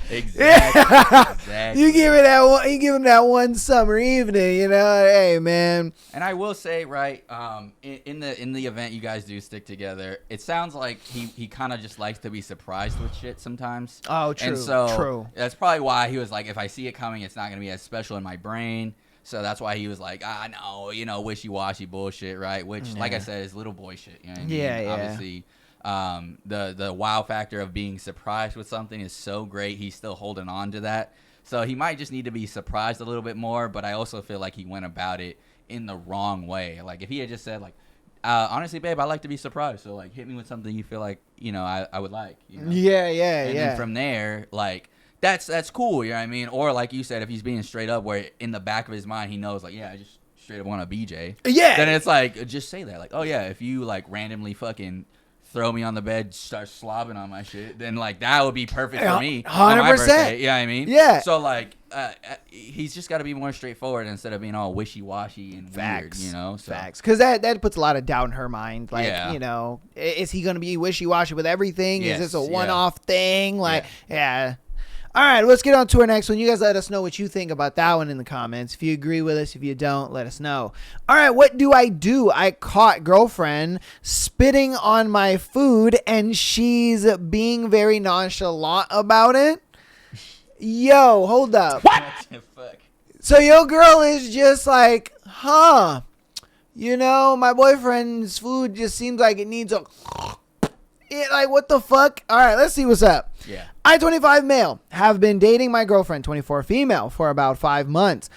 Exactly. You give him that one summer evening. You know, hey man. And I will say, right, in the event you guys do stick together, it sounds like he kind of just likes to be surprised with shit sometimes. Oh, true. And so true. that's probably why he was like, if I see it coming, it's not gonna be as special in my brain. So that's why he was like, no, wishy-washy bullshit, right? Which, like I said, is little boy shit. You know what I mean? Yeah. Obviously, the wow factor of being surprised with something is so great. He's still holding on to that. So he might just need to be surprised a little bit more. But I also feel like he went about it in the wrong way. Like, if he had just said, like, honestly, babe, I like to be surprised. So, like, hit me with something you feel like, I would like. You know? Yeah. And then from there, like, that's cool, you know what I mean? Or like you said, if he's being straight up where in the back of his mind he knows, like, yeah, I just straight up want a BJ. Yeah. Then it's like, just say that. Like, oh yeah, if you like randomly fucking throw me on the bed, start slobbing on my shit, then like that would be perfect for me. 100%. Yeah, I mean? Yeah. So like he's just got to be more straightforward instead of being all wishy-washy and Facts. weird, you know? So. Facts. Because that puts a lot of doubt in her mind. Like, Yeah. Is he going to be wishy-washy with everything? Yes, Is this a yeah. one-off thing? Like, yeah. All right, let's get on to our next one. You guys let us know what you think about that one in the comments. If you agree with us, if you don't, let us know. All right, what do? I caught girlfriend spitting on my food, and she's being very nonchalant about it. Yo, hold up. What the fuck? So your girl is just like, my boyfriend's food just seems like it needs a... like, what the fuck? All right, let's see what's up. Yeah. I, 25 male, have been dating my girlfriend, 24 female, for about 5 months.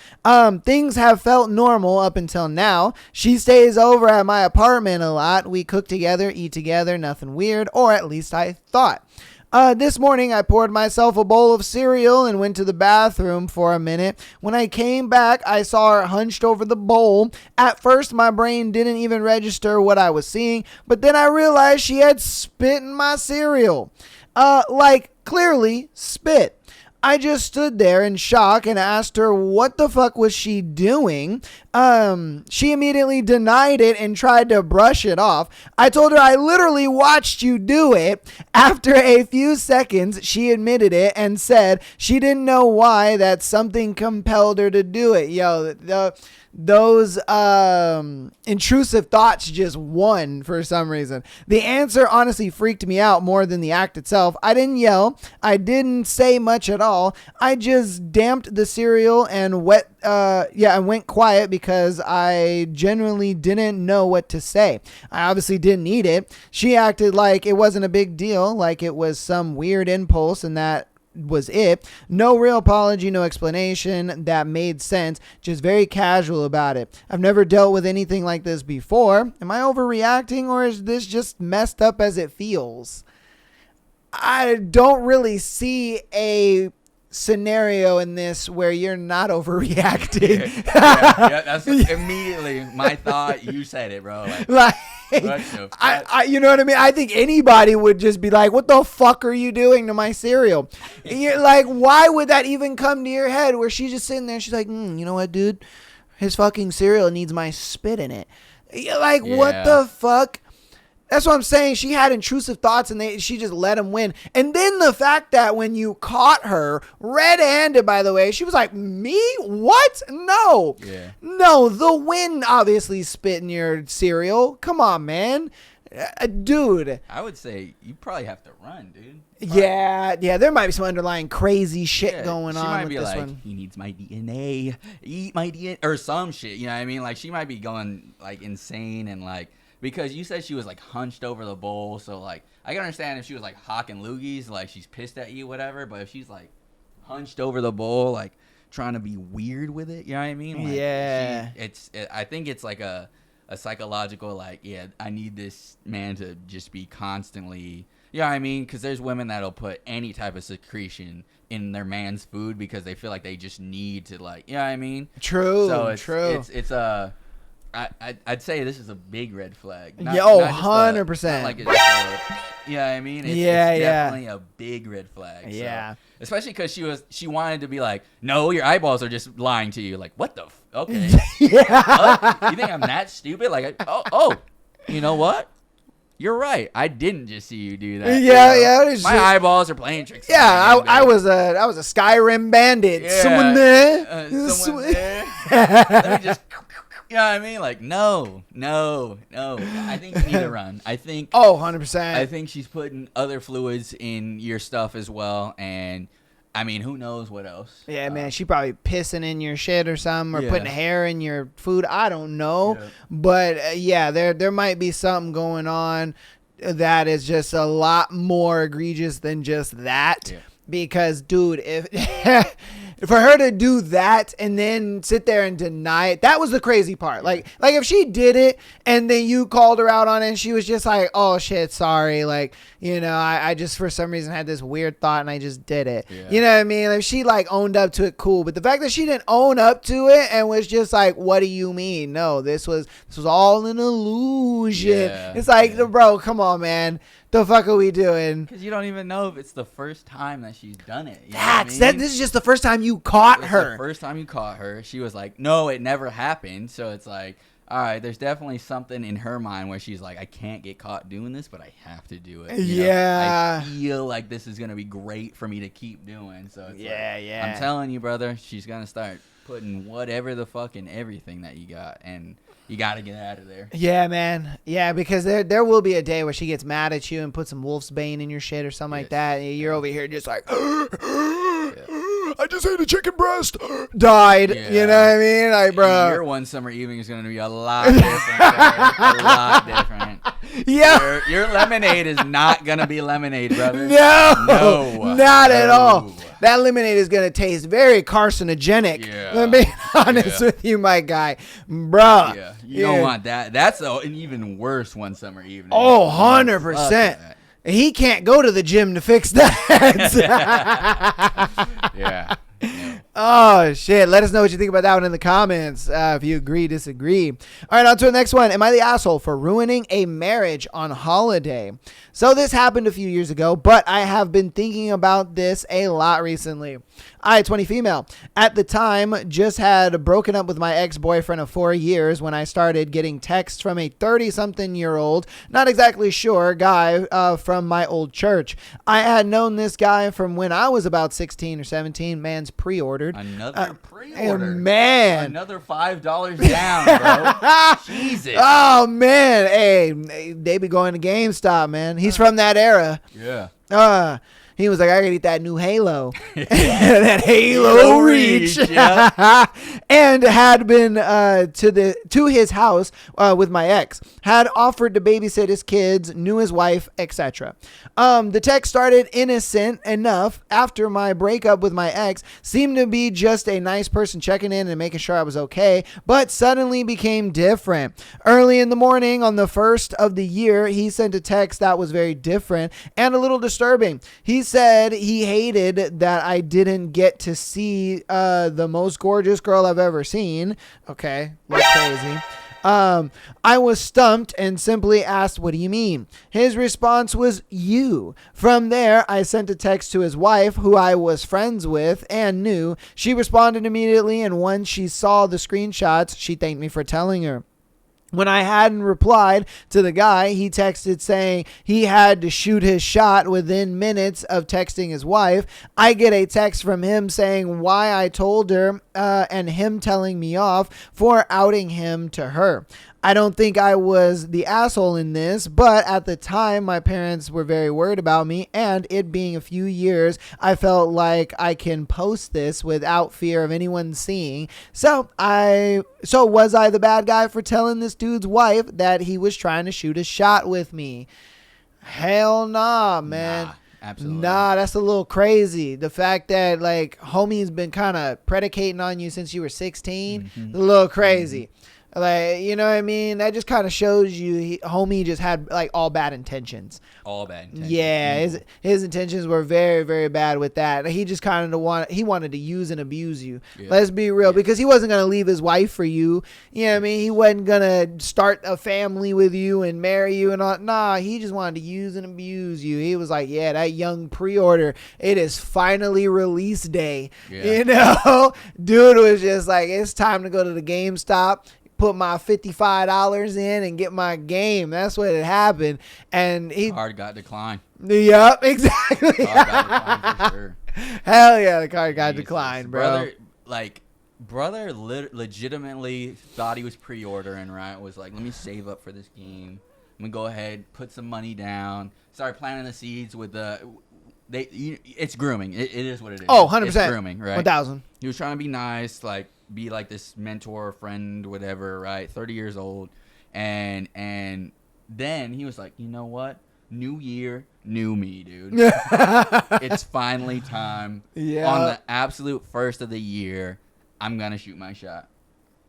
Things have felt normal up until now. She stays over at my apartment a lot. We cook together, eat together, nothing weird, or at least I thought. This morning, I poured myself a bowl of cereal and went to the bathroom for a minute. When I came back, I saw her hunched over the bowl. At first, my brain didn't even register what I was seeing, but then I realized she had spit in my cereal. Clearly spit. I just stood there in shock and asked her what the fuck was she doing. She immediately denied it and tried to brush it off. I told her I literally watched you do it. After a few seconds, she admitted it and said she didn't know why, that something compelled her to do it. Yo, those intrusive thoughts just won for some reason. The answer honestly freaked me out more than the act itself. I didn't yell. I didn't say much at all. I just damped the cereal and went quiet because I genuinely didn't know what to say. I obviously didn't eat it. She acted like it wasn't a big deal, like it was some weird impulse, and that was it. No real apology, no explanation that made sense, just very casual about it. I've never dealt with anything like this before. Am I overreacting, or is this just messed up as it feels? I don't really see a scenario in this where you're not overreacting. Yeah, that's immediately my thought. You said it, bro. I you know what I mean? I think anybody would just be like, what the fuck are you doing to my cereal? You're like, why would that even come to your head, where she's just sitting there, she's like, you know what, dude? His fucking cereal needs my spit in it. You're like, what the fuck? That's what I'm saying. She had intrusive thoughts, and she just let him win. And then the fact that when you caught her red-handed, by the way, she was like, me? What? No. Yeah. No, the wind obviously spit in your cereal. Come on, man. Dude. I would say you probably have to run, dude. Yeah, there might be some underlying crazy shit going on with this one. He needs my DNA. Eat my DNA. Or some shit, you know what I mean? Like, she might be going, like, insane and, like, because you said she was, like, hunched over the bowl. So, like, I can understand if she was, like, hawking loogies, like, she's pissed at you, whatever. But if she's, like, hunched over the bowl, like, trying to be weird with it, you know what I mean? Like, yeah. I think it's, like, a psychological, like, I need this man to just be constantly, you know what I mean? Because there's women that'll put any type of secretion in their man's food because they feel like they just need to, like, you know what I mean? True, so true. It's I'd say this is a big red flag. Yeah, oh, not just 100%. not like it's yeah, I mean, it's definitely a big red flag. Yeah. So, especially because she wanted to be like, no, your eyeballs are just lying to you. Like, what the? Okay. Yeah. You think I'm that stupid? Like, oh, you know what? You're right. I didn't just see you do that. Yeah, you know? yeah. My eyeballs are playing tricks. Yeah, I was a Skyrim bandit. Yeah, Someone there. someone there. Let me just. You know what I mean? Like, no. I think you need to run. I think. Oh, 100%. I think she's putting other fluids in your stuff as well, and I mean, who knows what else? Yeah, man, she probably pissing in your shit or something, or Yeah. putting hair in your food. I don't know, Yeah. but yeah, there might be something going on that is just a lot more egregious than just that. Yeah. Because, dude, if for her to do that and then sit there and deny it, that was the crazy part. Like if she did it and then you called her out on it and she was just like, oh shit, sorry, like, you know, I just for some reason had this weird thought and I just did it. Yeah. You know what I mean? Like, she like owned up to it, cool. But the fact that she didn't own up to it and was just like, what do you mean? No, this was all an illusion. Yeah. It's like, Yeah. bro, come on, man. The fuck are we doing? Because you don't even know if it's the first time that she's done it. You know what I mean? This is just the first time you caught It's her. the first time you caught her. She was like, no, it never happened. So it's like, all right, there's definitely something in her mind where she's like, I can't get caught doing this, but I have to do it. You know? Yeah. I feel like this is going to be great for me to keep doing. So it's Yeah. I'm telling you, brother, she's going to start putting whatever the fuck in everything that you got. And you got to get out of there. Yeah, man. Yeah, because there will be a day where she gets mad at you and puts some wolf's bane in your shit or something like that. And you're over here just like, I just ate a chicken breast. Died. Yeah. You know what I mean? Like, bro. Your one summer evening is going to be a lot different. A lot different. Yeah. Your lemonade is not going to be lemonade, brother. No, not at No. all. That lemonade is gonna taste very carcinogenic. Yeah. I'm being honest with you, my guy, bruh. Yeah, you don't want that. That's an even worse one summer evening. Oh, Fuck 100%. that. He can't go to the gym to fix that. Yeah. Oh, shit. Let us know what you think about that one in the comments. If you agree, disagree. All right, on to the next one. Am I the asshole for ruining a marriage on holiday? So this happened a few years ago, but I have been thinking about this a lot recently. I, 20 female, at the time just had broken up with my ex-boyfriend of 4 years when I started getting texts from a 30-something-year-old, not exactly sure, guy from my old church. I had known this guy from when I was about 16 or 17. Man's pre-ordered. Another pre-order. Man. Another $5 down, bro. Jesus. Oh, man. Hey, they be going to GameStop, man. He's from that era. Yeah. He was like, I gotta get that new Halo. That Halo Reach. Yeah. And had been to his house with my ex. Had offered to babysit his kids, knew his wife, etc. The text started innocent enough after my breakup with my ex. Seemed to be just a nice person checking in and making sure I was okay, but suddenly became different. Early in the morning on the 1st of the year, he sent a text that was very different and a little disturbing. He said he hated that I didn't get to see the most gorgeous girl I've ever seen. Okay, look crazy. I was stumped and simply asked, what do you mean? His response was, you. From there, I sent a text to his wife, who I was friends with and knew. She responded immediately, and once she saw the screenshots, she thanked me for telling her. When I hadn't replied to the guy, he texted saying he had to shoot his shot within minutes of texting his wife. I get a text from him saying why I told her and him telling me off for outing him to her. I don't think I was the asshole in this, but at the time my parents were very worried about me, and it being a few years, I felt like I can post this without fear of anyone seeing. So was I the bad guy for telling this dude's wife that he was trying to shoot a shot with me? Hell nah, man. Nah, absolutely. Nah, that's a little crazy. The fact that like homie's been kind of predicating on you since you were 16, a little crazy. Like, you know what I mean? That just kind of shows you homie just had like all bad intentions. All bad intentions. Yeah, Evil. his intentions were very, very bad with that. He just kind of wanted to use and abuse you. Yeah. Let's be real, Yeah. because he wasn't gonna leave his wife for you. You know what I mean? He wasn't gonna start a family with you and marry you and all. Nah, he just wanted to use and abuse you. He was like, yeah, that young pre-order, it is finally release day. Yeah. You know, dude was just like, it's time to go to the GameStop, put my $55 in and get my game. That's what had happened. And he, Card got declined. yep, exactly. Card got declined for sure. Hell yeah, the card got Jesus. declined, bro. Brother legitimately thought he was pre-ordering, right? Was like, let me save up for this game. I'm gonna go ahead, put some money down, start planting the seeds with it's grooming. It is what it is. Oh, 100%. It's grooming, right? 1,000. He was trying to be nice, like be like this mentor, friend, whatever, right? 30 years old, and then he was like, you know what? New year, new me, dude. It's finally time. Yeah. On the absolute first of the year, I'm gonna shoot my shot.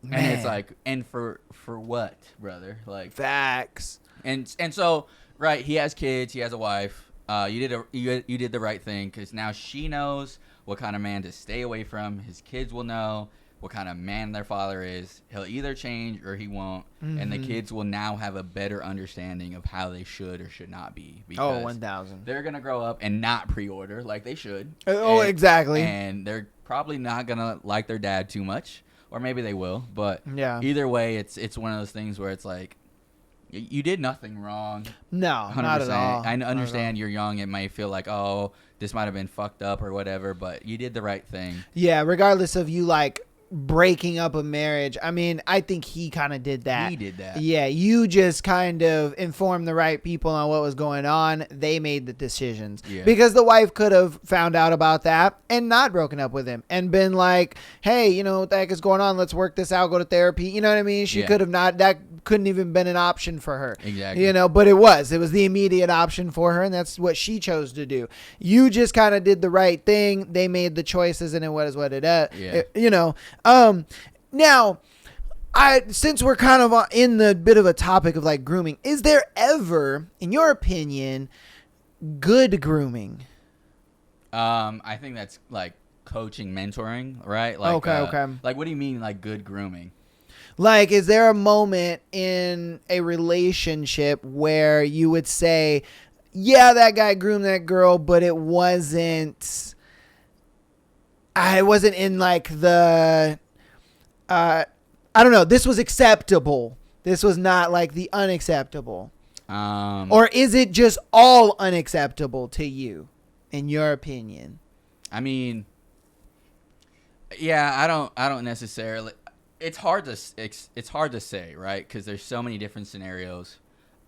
Man. And it's like, and for what, brother? Like, Facts. and so, right? He has kids. He has a wife. You did the right thing, because now she knows what kind of man to stay away from. His kids will know what kind of man their father is. He'll either change or he won't, and the kids will now have a better understanding of how they should or should not be. Oh, 1,000. They're gonna grow up and not pre-order like they should. Oh, exactly. And they're probably not gonna like their dad too much, or maybe they will. But Yeah. either way, it's one of those things where it's like, you did nothing wrong. No, 100%. not at all. I Not at understand all. you're young. It might feel like, oh, this might have been fucked up or whatever, but you did the right thing. Yeah, regardless of you like breaking up a marriage. I mean, I think he kind of did that. He did that. Yeah, you just kind of informed the right people on what was going on. They made the decisions. Yeah. Because the wife could have found out about that and not broken up with him and been like, hey, you know what the heck is going on? Let's work this out, go to therapy. You know what I mean? She Yeah. could have not, that couldn't even been an option for her. Exactly. You know, but it was the immediate option for her, and that's what she chose to do. You just kind of did the right thing. They made the choices, and it was what it is. Yeah. You know, now, since we're kind of in the bit of a topic of like grooming, is there ever, in your opinion, good grooming? I think that's like coaching, mentoring, right? Like, Okay. Like, what do you mean, like, good grooming? Like, is there a moment in a relationship where you would say, yeah, that guy groomed that girl, but it wasn't in like the, I don't know, this was acceptable. This was not like the unacceptable. Or is it just all unacceptable to you, in your opinion? I mean, yeah, I don't necessarily. It's hard to say, right? Because there's so many different scenarios.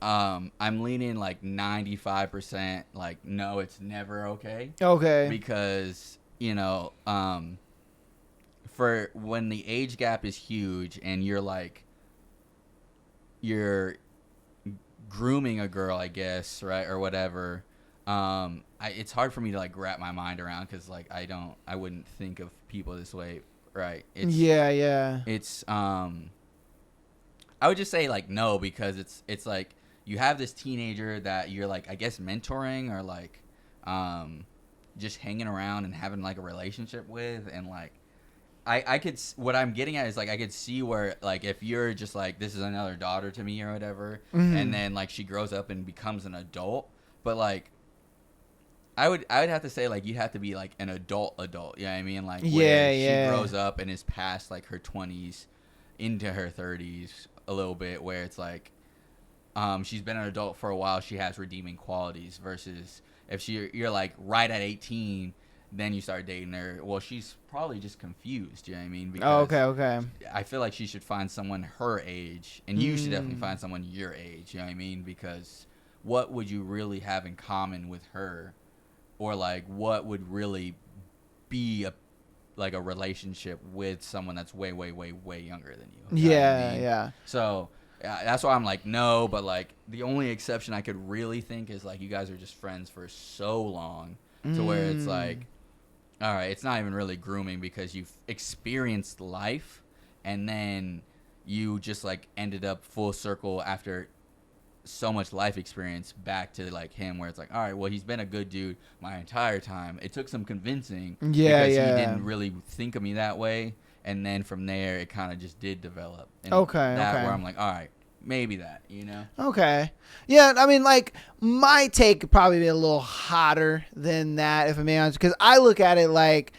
I'm leaning like 95%. Like, no, it's never okay. Okay. Because, you know, for when the age gap is huge and you're grooming a girl, I guess, right, or whatever. It's hard for me to like wrap my mind around, because like I wouldn't think of people this way, right? Yeah. It's I would just say like no, because it's like you have this teenager that you're like, I guess, mentoring or like just hanging around and having like a relationship with, and like I could, what I'm getting at is like I could see where like if you're just like, this is another daughter to me or whatever, and then like she grows up and becomes an adult, but like I would have to say like you have to be like an adult, you know what I mean? Like where she grows up and is past like her 20s into her 30s a little bit, where it's like she's been an adult for a while, she has redeeming qualities, versus if you're like right at 18, then you start dating her, well, she's probably just confused, you know what I mean? Because okay. I feel like she should find someone her age, and you should definitely find someone your age, you know what I mean? Because what would you really have in common with her? Or like what would really be a relationship with someone that's way, way, way, way younger than you? You know what I mean? Yeah. So that's why I'm like, no, but like the only exception I could really think is like you guys are just friends for so long to where it's like, all right, it's not even really grooming, because you've experienced life, and then you just like ended up full circle after so much life experience back to like him, where it's like, all right, well, he's been a good dude my entire time. It took some convincing because he didn't really think of me that way, and then from there it kind of just did develop. And where I'm like, all right, maybe that, you know. Okay. Yeah, I mean, like, my take could probably be a little hotter than that, if I'm being honest, because I look at it like,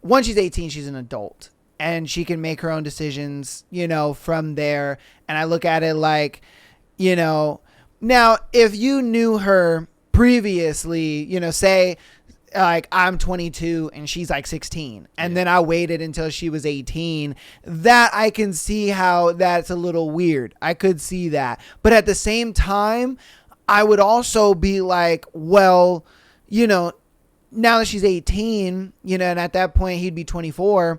once she's 18, she's an adult, and she can make her own decisions, you know, from there. And I look at it like, you know, now if you knew her previously, you know, say like I'm 22 and she's like 16, and then I waited until she was 18, that I can see how that's a little weird. I could see that. But at the same time, I would also be like, well, you know, now that she's 18, you know, and at that point he'd be 24,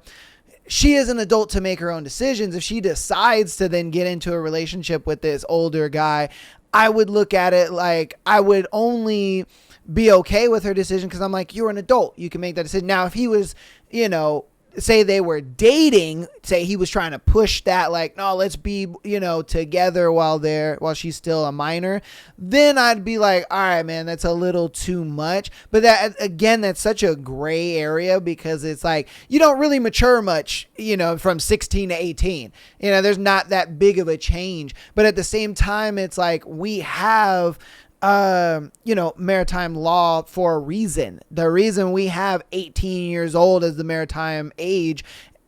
she is an adult to make her own decisions. If she decides to then get into a relationship with this older guy, I would look at it like I would only be okay with her decision because I'm like, you're an adult. You can make that decision. Now, if he was, you know, say they were dating, say he was trying to push that, like, no, let's be, you know, together while she's still a minor, then I'd be like, all right, man, that's a little too much. But that, again, that's such a gray area because it's like, you don't really mature much, you know, from 16 to 18, you know, there's not that big of a change. But at the same time, it's like we have, you know, maritime law for a reason. The reason we have 18 years old as the maritime age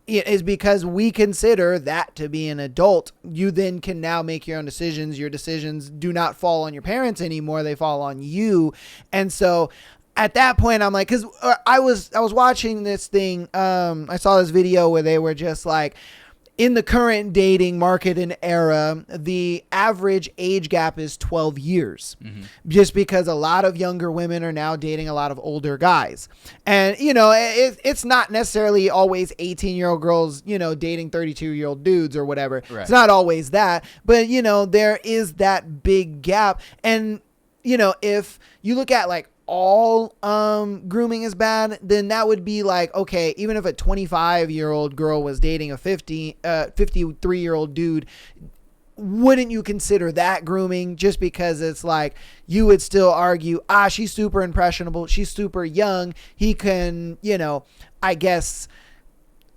is because we consider that to be an adult. You then can now make your own decisions. Your decisions do not fall on your parents anymore. They fall on you. And so at that point, I'm like, because I was watching this thing. I saw this video where they were just like, in the current dating market and era, the average age gap is 12 years, just because a lot of younger women are now dating a lot of older guys. And, you know, it's not necessarily always 18-year-old girls, you know, dating 32-year-old dudes or whatever. Right. It's not always that. But, you know, there is that big gap. And, you know, if you look at like all grooming is bad, then that would be like, okay, even if a 25-year-old girl was dating a 53-year-old dude, wouldn't you consider that grooming? Just because it's like, you would still argue, she's super impressionable, she's super young, he can, you know, I guess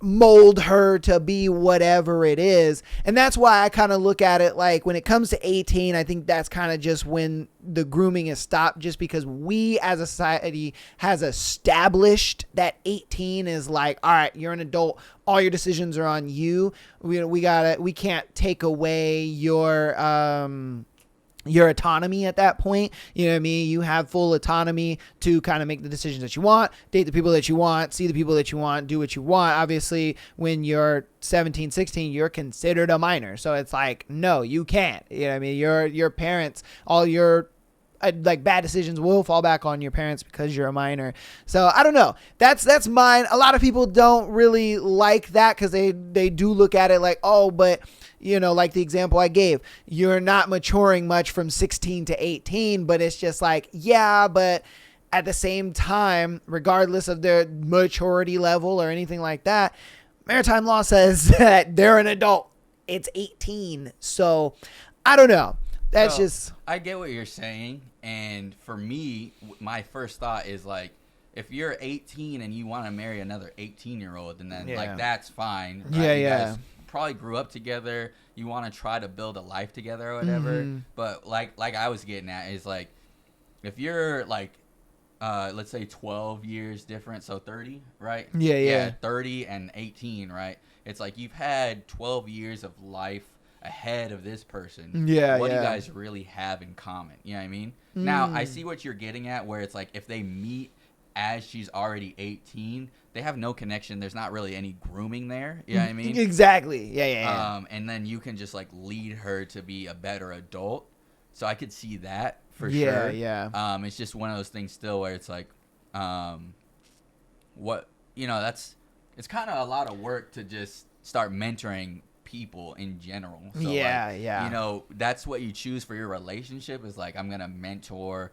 mold her to be whatever it is. And that's why I kind of look at it like, when it comes to 18, I think that's kind of just when the grooming is stopped, just because we as a society has established that 18 is like, all right, you're an adult, all your decisions are on you. We can't take away your autonomy at that point. You know what I mean? You have full autonomy to kind of make the decisions that you want, date the people that you want, see the people that you want, do what you want. Obviously, when you're 17, 16, you're considered a minor. So it's like, no, you can't. You know what I mean? Your parents, all your like bad decisions will fall back on your parents because you're a minor. So I don't know. That's mine. A lot of people don't really like that because they do look at it like, oh, but you know, like the example I gave, you're not maturing much from 16 to 18, but it's just like, yeah, but at the same time, regardless of their maturity level or anything like that, maritime law says that they're an adult. It's 18. So I don't know. That's just, I get what you're saying. And for me, my first thought is like, if you're 18 and you want to marry another 18-year-old, then like that's fine. Right? You guys probably grew up together. You want to try to build a life together or whatever. But like I was getting at is like, if you're like, let's say 12 years different, so 30, right? Yeah, 30 and 18, right? It's like you've had 12 years of life ahead of this person. What do you guys really have in common? You know what I mean? Now, I see what you're getting at, where it's like if they meet as she's already 18, they have no connection. There's not really any grooming there. You know what I mean? Exactly. Yeah. And then you can just like lead her to be a better adult. So I could see that for sure. Yeah. It's just one of those things still where it's like, what, you know, it's kind of a lot of work to just start mentoring people in general. So you know, that's what you choose for your relationship is like, I'm gonna mentor,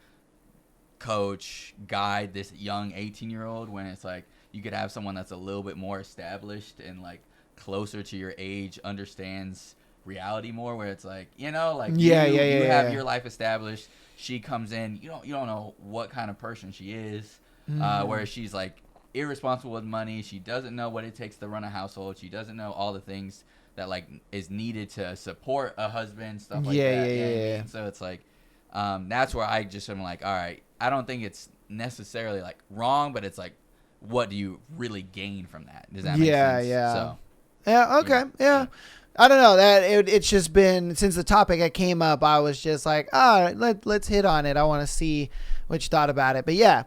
coach, guide this young 18-year-old, when it's like you could have someone that's a little bit more established and like closer to your age, understands reality more, where it's like, you know, like Yeah, you yeah, yeah, have yeah. your life established. She comes in, you don't know what kind of person she is, where she's like irresponsible with money. She doesn't know what it takes to run a household. She doesn't know all the things that like is needed to support a husband, stuff like Yeah, that. yeah, You know what I yeah. mean? So it's like, that's where I just am like, all right, I don't think it's necessarily like wrong, but it's like, what do you really gain from that? Does that make sense? Yeah. So, Yeah, okay. Yeah. I don't know that it's just been since the topic came up. I was just like, all right, let's hit on it. I want to see what you thought about it. But yeah.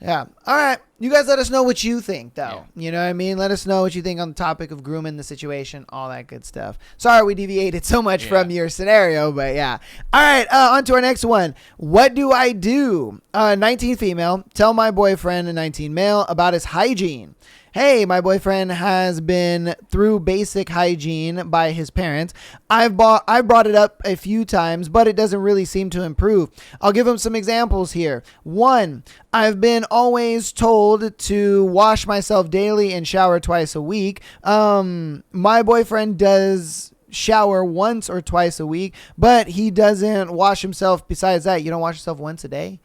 All right. You guys let us know what you think, though. Yeah. You know what I mean? Let us know what you think on the topic of grooming, the situation, all that good stuff. Sorry we deviated so much from your scenario, but yeah. All right. On to our next one. What do I do? 19 female. Tell my boyfriend, a 19 male, about his hygiene. Hey, my boyfriend has been through basic hygiene by his parents. I've brought it up a few times, but it doesn't really seem to improve. I'll give him some examples here. 1, I've been always told to wash myself daily and shower twice a week. My boyfriend does shower once or twice a week, but he doesn't wash himself. Besides that, you don't wash yourself once a day?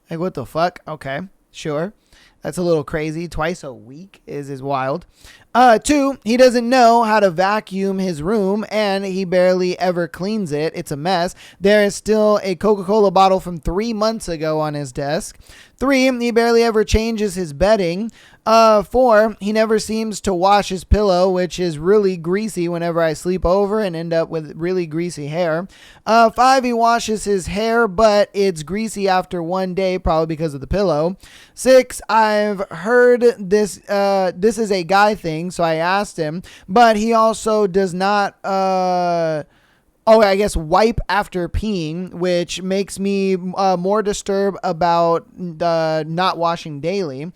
Like, what the fuck? Okay, sure. That's a little crazy. Twice a week is wild. 2, he doesn't know how to vacuum his room and he barely ever cleans it. It's a mess. There is still a Coca-Cola bottle from 3 months ago on his desk. 3, he barely ever changes his bedding. 4, he never seems to wash his pillow, which is really greasy whenever I sleep over and end up with really greasy hair. 5, he washes his hair, but it's greasy after one day, probably because of the pillow. 6, I've heard this is a guy thing, so I asked him, but he also does not I guess wipe after peeing, which makes me more disturbed about not washing daily.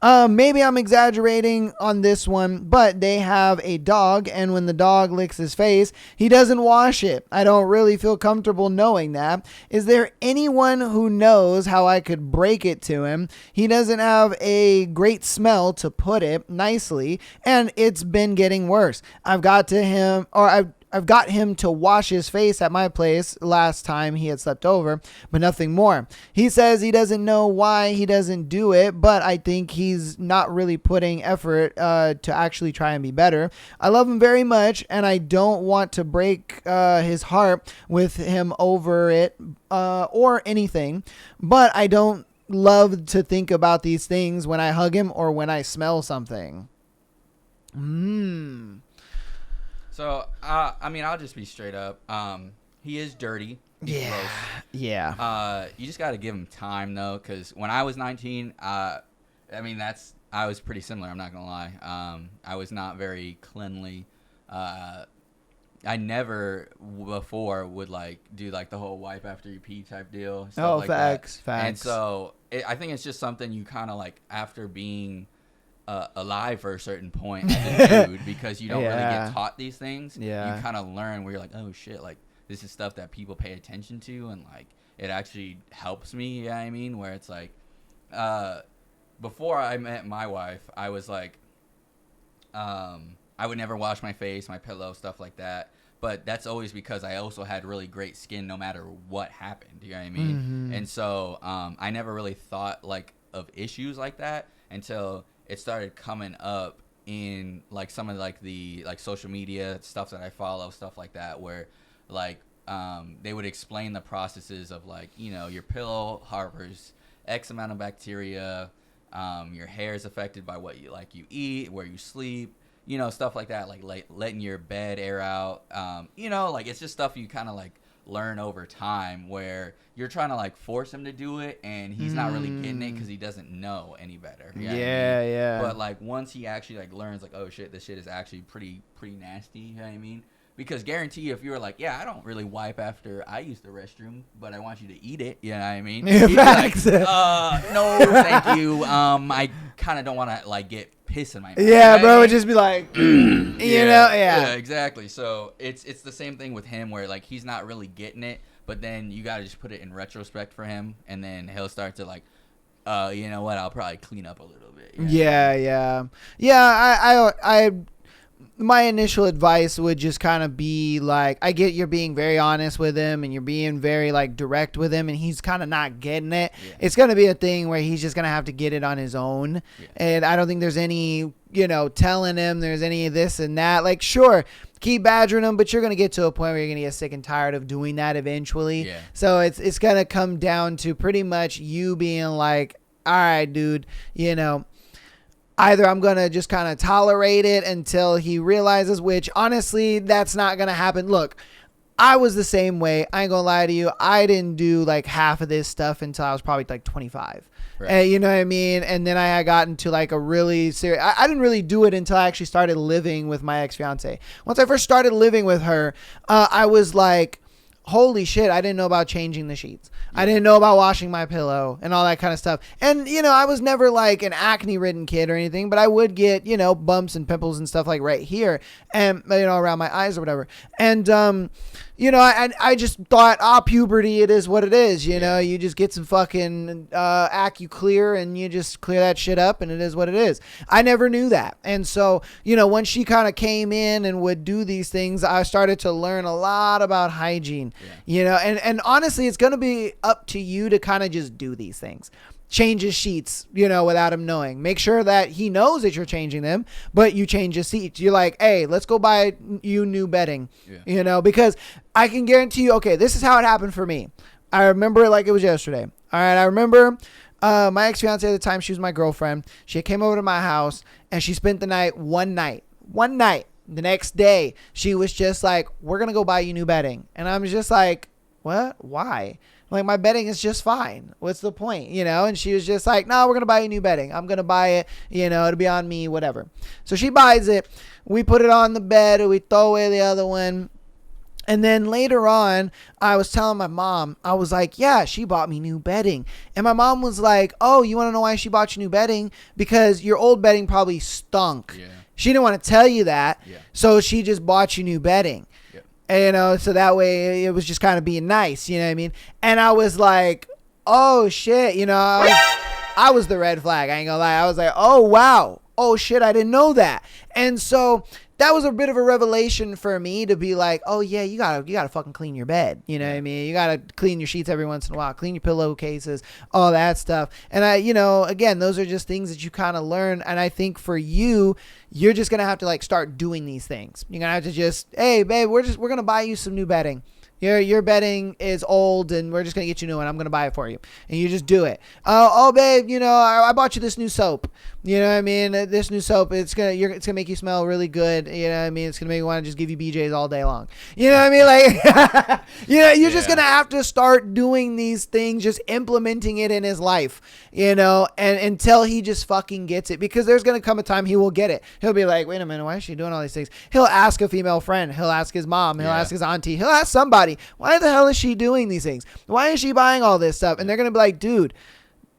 Maybe I'm exaggerating on this one, but they have a dog, and when the dog licks his face, he doesn't wash it. I don't really feel comfortable knowing that. Is there anyone who knows how I could break it to him? He doesn't have a great smell, to put it nicely, and it's been getting worse. I've got him to wash his face at my place last time he had slept over, but nothing more. He says he doesn't know why he doesn't do it, but I think he's not really putting effort to actually try and be better. I love him very much, and I don't want to break his heart with him over it or anything, but I don't love to think about these things when I hug him or when I smell something. So, I mean, I'll just be straight up. He is dirty. He's gross. Yeah. You just got to give him time, though, because when I was 19, I was pretty similar, I'm not going to lie. I was not very cleanly. I never before would, like, do, like, the whole wipe after you pee type deal. Stuff like facts. And so, I think it's just something you kind of, like, after being alive for a certain point as a dude, because you don't really get taught these things. You kind of learn where you're like, oh shit, like this is stuff that people pay attention to, and like it actually helps me. You know what I mean? Where it's like, before I met my wife, I was like, I would never wash my face, my pillow, stuff like that. But that's always because I also had really great skin no matter what happened. You know what I mean? Mm-hmm. And so I never really thought like of issues like that until it started coming up in like some of like the like social media stuff that I follow, stuff like that, where like they would explain the processes of like, you know, your pillow harbors X amount of bacteria, your hair is affected by what you eat, where you sleep, you know, stuff like that, like letting your bed air out, you know, like it's just stuff you kind of like learn over time, where you're trying to like force him to do it and he's not really getting it because he doesn't know any better. You know what I mean? Yeah. But like once he actually like learns like, oh shit, this shit is actually pretty nasty. You know what I mean? Because guarantee you, if you were like, yeah, I don't really wipe after I use the restroom, but I want you to eat it. You know what I mean? Yeah, facts. Like, no, thank you. I kind of don't want to like get piss in my mouth. Yeah, you know bro, what I would mean? just be like, you know, Yeah, exactly. So it's the same thing with him, where like he's not really getting it, but then you gotta just put it in retrospect for him, and then he'll start to like, you know what? I'll probably clean up a little bit. You know what I mean? Yeah. I my initial advice would just kind of be like, I get you're being very honest with him and you're being very like direct with him and he's kind of not getting it. Yeah. It's going to be a thing where he's just going to have to get it on his own. Yeah. And I don't think there's any, telling him there's any of this and that. Like, sure, keep badgering him, but you're going to get to a point where you're going to get sick and tired of doing that eventually. Yeah. So it's going to come down to pretty much you being like, all right, dude, either I'm going to just kind of tolerate it until he realizes, which honestly, that's not going to happen. Look, I was the same way. I ain't going to lie to you. I didn't do like half of this stuff until I was probably like 25. Right. And, you know what I mean? And then I got into like a really serious, I didn't really do it until I actually started living with my ex-fiance. Once I first started living with her, I was like, holy shit, I didn't know about changing the sheets. I didn't know about washing my pillow and all that kind of stuff. And, I was never like an acne-ridden kid or anything, but I would get, bumps and pimples and stuff like right here and, around my eyes or whatever. And, I just thought, puberty, it is what it is. You just get some fucking AccuClear and you just clear that shit up and it is what it is. I never knew that. And so, when she kind of came in and would do these things, I started to learn a lot about hygiene, and honestly, it's going to be up to you to kind of just do these things. Change his sheets, without him knowing. Make sure that he knows that you're changing them, but you change his seats. You're like, hey, let's go buy you new bedding, because I can guarantee you, okay, this is how it happened for me. I remember it like it was yesterday. All right, I remember my ex-fiance at the time, she was my girlfriend. She came over to my house, and she spent the night. One night. The next day, she was just like, we're going to go buy you new bedding. And I'm just like, what? Why? Like, my bedding is just fine. What's the point? And she was just like, no, we're going to buy you new bedding. I'm going to buy it. It'll be on me, whatever. So she buys it. We put it on the bed and we throw away the other one. And then later on, I was telling my mom, I was like, yeah, she bought me new bedding. And my mom was like, oh, you want to know why she bought you new bedding? Because your old bedding probably stunk. Yeah. She didn't want to tell you that. Yeah. So she just bought you new bedding. And, so that way it was just kind of being nice, you know what I mean? And I was like, oh shit, I was the red flag. I ain't gonna lie. I was like, oh wow. Oh shit, I didn't know that. And so that was a bit of a revelation for me to be like, oh yeah, you gotta fucking clean your bed. You know what I mean? You gotta clean your sheets every once in a while, clean your pillowcases, all that stuff. And again, those are just things that you kind of learn. And I think for you, you're just gonna have to like start doing these things. You're gonna have to just, hey babe, we're gonna buy you some new bedding. Your bedding is old and we're just going to get you new and I'm going to buy it for you. And you just do it. Oh, babe, I bought you this new soap. You know what I mean? This new soap, it's going to make you smell really good. You know what I mean? It's going to make you want to just give you BJs all day long. You know what I mean? Like, you're just going to have to start doing these things, just implementing it in his life, and until he just fucking gets it. Because there's going to come a time he will get it. He'll be like, wait a minute, why is she doing all these things? He'll ask a female friend. He'll ask his mom. He'll ask his auntie. He'll ask somebody. Why the hell is she doing these things? Why is she buying all this stuff? And they're going to be like, dude,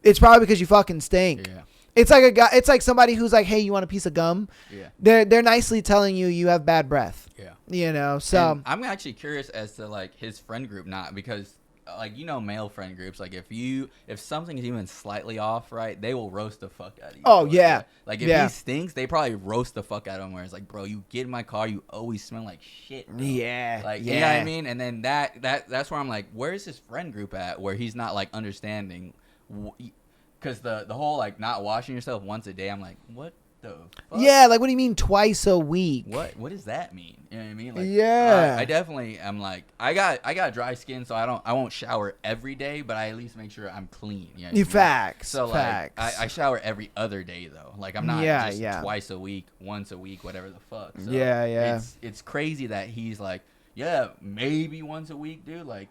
it's probably because you fucking stink. Yeah. It's like a guy. It's like somebody who's like, hey, you want a piece of gum? Yeah. They're nicely telling you have bad breath. Yeah. So and I'm actually curious as to like his friend group, not because like, male friend groups, like if something is even slightly off, right, they will roast the fuck out of you. Oh yeah. Like if he stinks, they probably roast the fuck out of him. Where it's like, bro, you get in my car, you always smell like shit. Bro. Yeah. Like you know what I mean? And then that's where I'm like, where's his friend group at? Where he's not like understanding, because the whole like not washing yourself once a day. I'm like, what the fuck? Yeah, like what do you mean twice a week? What does that mean? You know what I mean? Like, yeah. I definitely am like, I got dry skin, so I won't shower every day, but I at least make sure I'm clean. You know what I mean? Facts. So facts. like I shower every other day though. Like I'm not just twice a week, once a week, whatever the fuck. So yeah. It's crazy that he's like, yeah, maybe once a week, dude. Like,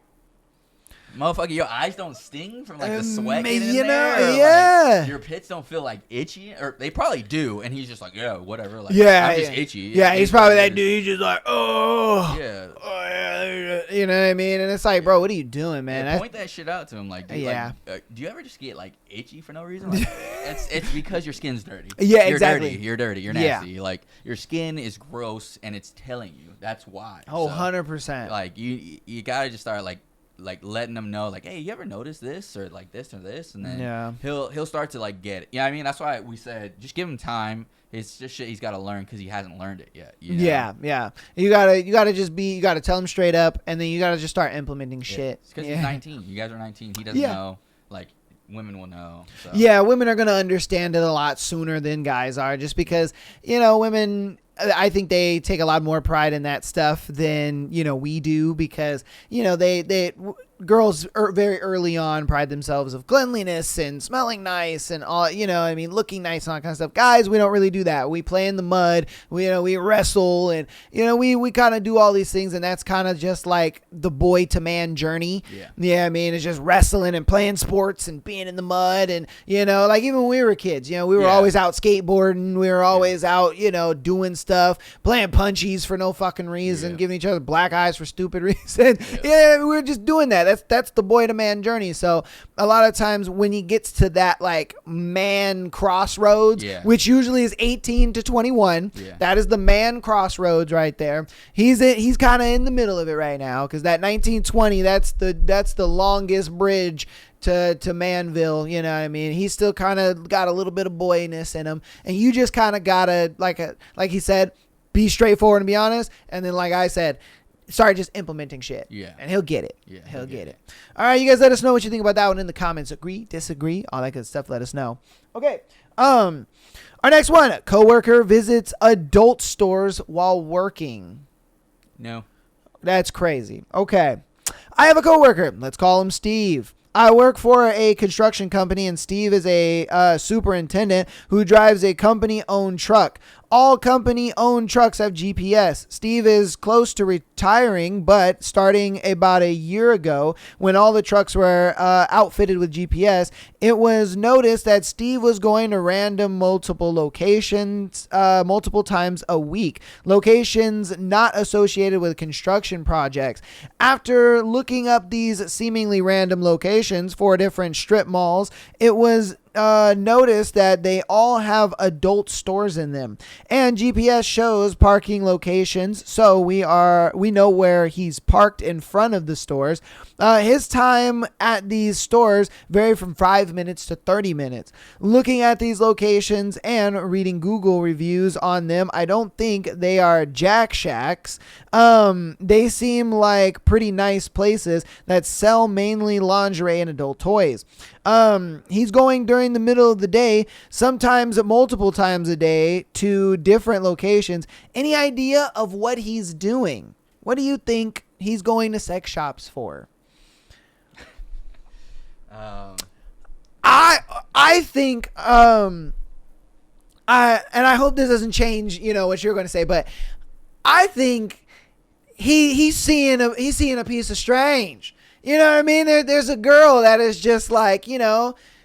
motherfucker, your eyes don't sting from like the sweat getting in there? Yeah. Like, your pits don't feel like itchy? Or they probably do, and he's just like, yeah, whatever. Like, I'm just itchy. Yeah, he's probably that dude. He's just like, oh. Yeah. You know what I mean? And it's like, bro, what are you doing, man? Yeah, point that shit out to him. Like, dude, like, do you ever just get like itchy for no reason? Like, it's because your skin's dirty. Yeah, You're exactly. You're dirty. You're nasty. Like, your skin is gross, and it's telling you. That's why. Oh, 100%. Like, you got to just start like like letting them know, like, hey, you ever notice this or like this or this, and then Yeah. he'll start to like get it. Yeah, I mean that's why we said just give him time. It's just shit he's got to learn because he hasn't learned it yet. You know? Yeah. You gotta tell him straight up, and then you gotta just start implementing shit. It's because he's 19. You guys are 19. He doesn't know. Like women will know. So. Yeah, women are gonna understand it a lot sooner than guys are, just because women. I think they take a lot more pride in that stuff than we do, because girls very early on pride themselves of cleanliness and smelling nice and all, looking nice and all that kind of stuff. Guys, we don't really do that. We play in the mud. We wrestle, and we kind of do all these things, and that's kind of just like the boy to man journey. Yeah. It's just wrestling and playing sports and being in the mud, and like even when we were kids, we were always out skateboarding. We were always out, doing stuff, playing punchies for no fucking reason, giving each other black eyes for stupid reason. We were just doing that. That's the boy to man journey. So a lot of times when he gets to that like man crossroads, which usually is 18 to 21, that is the man crossroads right there. He's kind of in the middle of it right now, because that 1920, that's the longest bridge to Manville. He's still kind of got a little bit of boyness in him, and you just kind of gotta like he said, be straightforward and be honest, and then like I said, start just implementing shit. And he'll get it. He'll get it. All right, you guys, let us know what you think about that one in the comments. Agree, disagree, all that good stuff. Let us know. Okay. Our next one: coworker visits adult stores while working. No. That's crazy. Okay. I have a coworker. Let's call him Steve. I work for a construction company, and Steve is a superintendent who drives a company-owned truck. All company-owned trucks have GPS. Steve is close to retiring, but starting about a year ago, when all the trucks were outfitted with GPS, it was noticed that Steve was going to random multiple locations multiple times a week, locations not associated with construction projects. After looking up these seemingly random locations for different strip malls, it was noticed that they all have adult stores in them, and GPS shows parking locations, so we know where he's parked in front of the stores. His time at these stores vary from 5 minutes to 30 minutes. Looking at these locations and reading Google reviews on them, I don't think they are Jack Shacks. They seem like pretty nice places that sell mainly lingerie and adult toys. He's going during the middle of the day, sometimes multiple times a day, to different locations. Any idea of what he's doing? What do you think he's going to sex shops for? I think and I hope this doesn't change what you're going to say, but I think he's seeing a piece of strange. You know what I mean? There's a girl that is just like,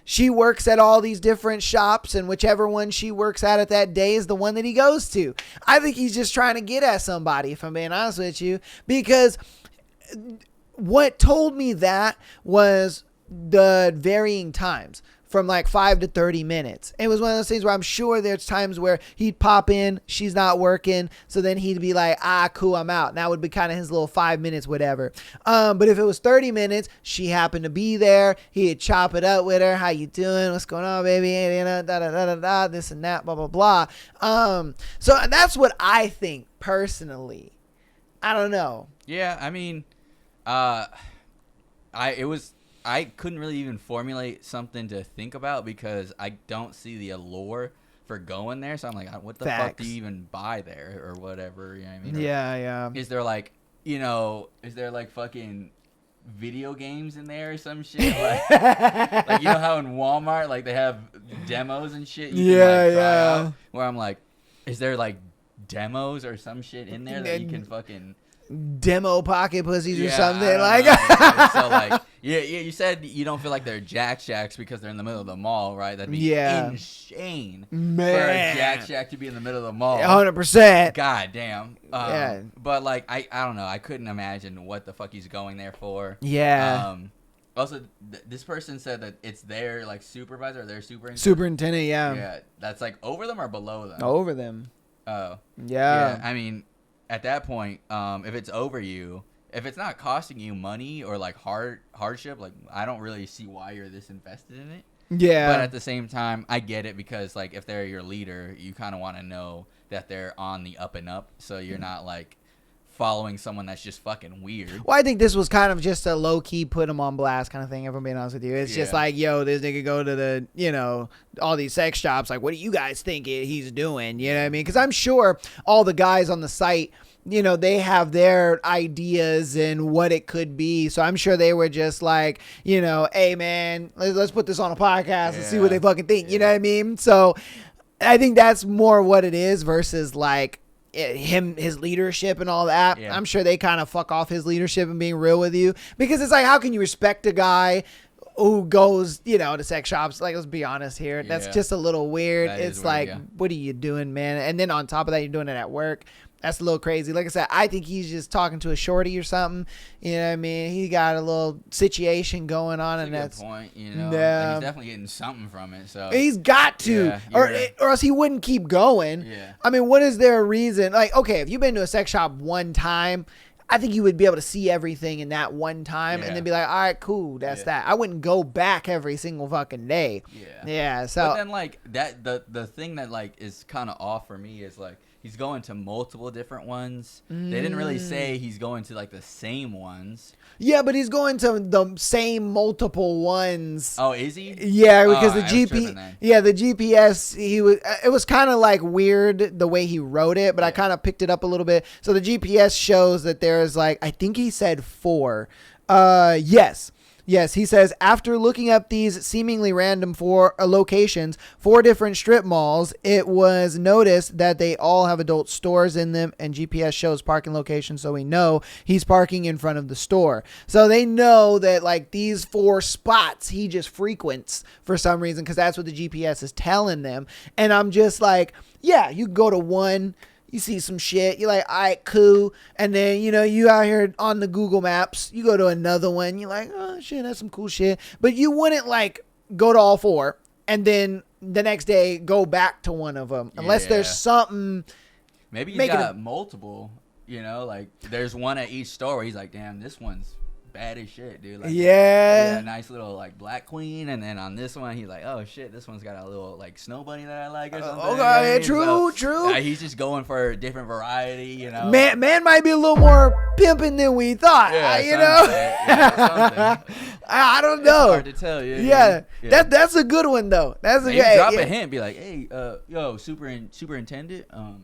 she works at all these different shops, and whichever one she works at that day is the one that he goes to. I think he's just trying to get at somebody, if I'm being honest with you, because what told me that was the varying times from like 5 to 30 minutes. It was one of those things where I'm sure there's times where he'd pop in, she's not working, so then he'd be like, cool, I'm out. And that would be kind of his little 5 minutes, whatever. But if it was 30 minutes, she happened to be there, he'd chop it up with her. How you doing? What's going on, baby? This and that, blah, blah, blah. So that's what I think personally. I don't know. Yeah, I mean, I couldn't really even formulate something to think about, because I don't see the allure for going there. So I'm like, what the fuck do you even buy there or whatever? You know what I mean? Yeah. Is there like, fucking video games in there or some shit? Like, like how in Walmart, like they have demos and shit you can try out, where I'm like, is there like demos or some shit in there that you can fucking demo pocket pussies or something So like, you said you don't feel like they're Jack Shacks because they're in the middle of the mall, right? That'd be insane for a Jack Shack to be in the middle of the mall. 100%. God damn. But like, I don't know. I couldn't imagine what the fuck he's going there for. Yeah. Also, this person said that it's their like supervisor or their superintendent. Yeah. That's like over them or below them? Over them. Oh. Yeah. I mean, at that point, if it's over you, if it's not costing you money or like hardship, like I don't really see why you're this invested in it. Yeah. But at the same time, I get it because like if they're your leader, you kind of want to know that they're on the up and up, so you're not like following someone that's just fucking weird. Well, I think this was kind of just a low-key put him on blast kind of thing, if I'm being honest with you. It's just like, yo, this nigga go to the, you know, all these sex shops. Like, what do you guys think he's doing? You know what I mean? Because I'm sure all the guys on the site, you know, they have their ideas and what it could be. So I'm sure they were just like, you know, hey, man, let's put this on a podcast and see what they fucking think. You know what I mean? So I think that's more what it is versus like, his leadership and all that. I'm sure they kind of fuck off his leadership and being real with you, because it's like, how can you respect a guy who goes, you know, to sex shops? Like, let's be honest here, that's just a little weird. That it's weird, like, what are you doing, man? And then on top of that, you're doing it at work. That's a little crazy. Like I said, I think he's just talking to a shorty or something. You know what I mean? He got a little situation going on, and that's a good point. You know, like he's definitely getting something from it. So he's got to, or else he wouldn't keep going. Yeah. I mean, what is there a reason? Like, okay, if you've been to a sex shop one time, I think you would be able to see everything in that one time and then be like, all right, cool, that's that. I wouldn't go back every single fucking day. Yeah. So, but then like that, the thing that like is kind of off for me is like, he's going to multiple different ones. They didn't really say he's going to like the same ones. Yeah, but he's going to the same multiple ones. Oh, is he? Yeah, because the GPS, it was kind of like weird the way he wrote it, but I kind of picked it up a little bit. So the GPS shows that there's like, I think he said 4. Yes, he says, after looking up these seemingly random 4 locations, 4 different strip malls, it was noticed that they all have adult stores in them, and GPS shows parking locations, so we know he's parking in front of the store. So they know that like these 4 spots he just frequents for some reason, because that's what the GPS is telling them. And I'm just like, yeah, you go to one, you see some shit, you're like, all right, cool. And then, you know, you out here on the Google Maps, you go to another one, you're like, oh, shit, that's some cool shit. But you wouldn't, like, go to all 4 and then the next day go back to one of them. Unless there's something. Maybe he's got multiple, you know, like, there's one at each store where he's like, damn, this one's bad as shit, dude. Like, a nice little like black queen, and then on this one he's like, oh shit, this one's got a little like snow bunny that I like or something. Okay, true. He's just going for a different variety, you know. Man might be a little more pimping than we thought. You know. I don't know. It's hard to tell. That's a good one though. That's a good. Drop a hint, be like, hey, yo, superintendent, I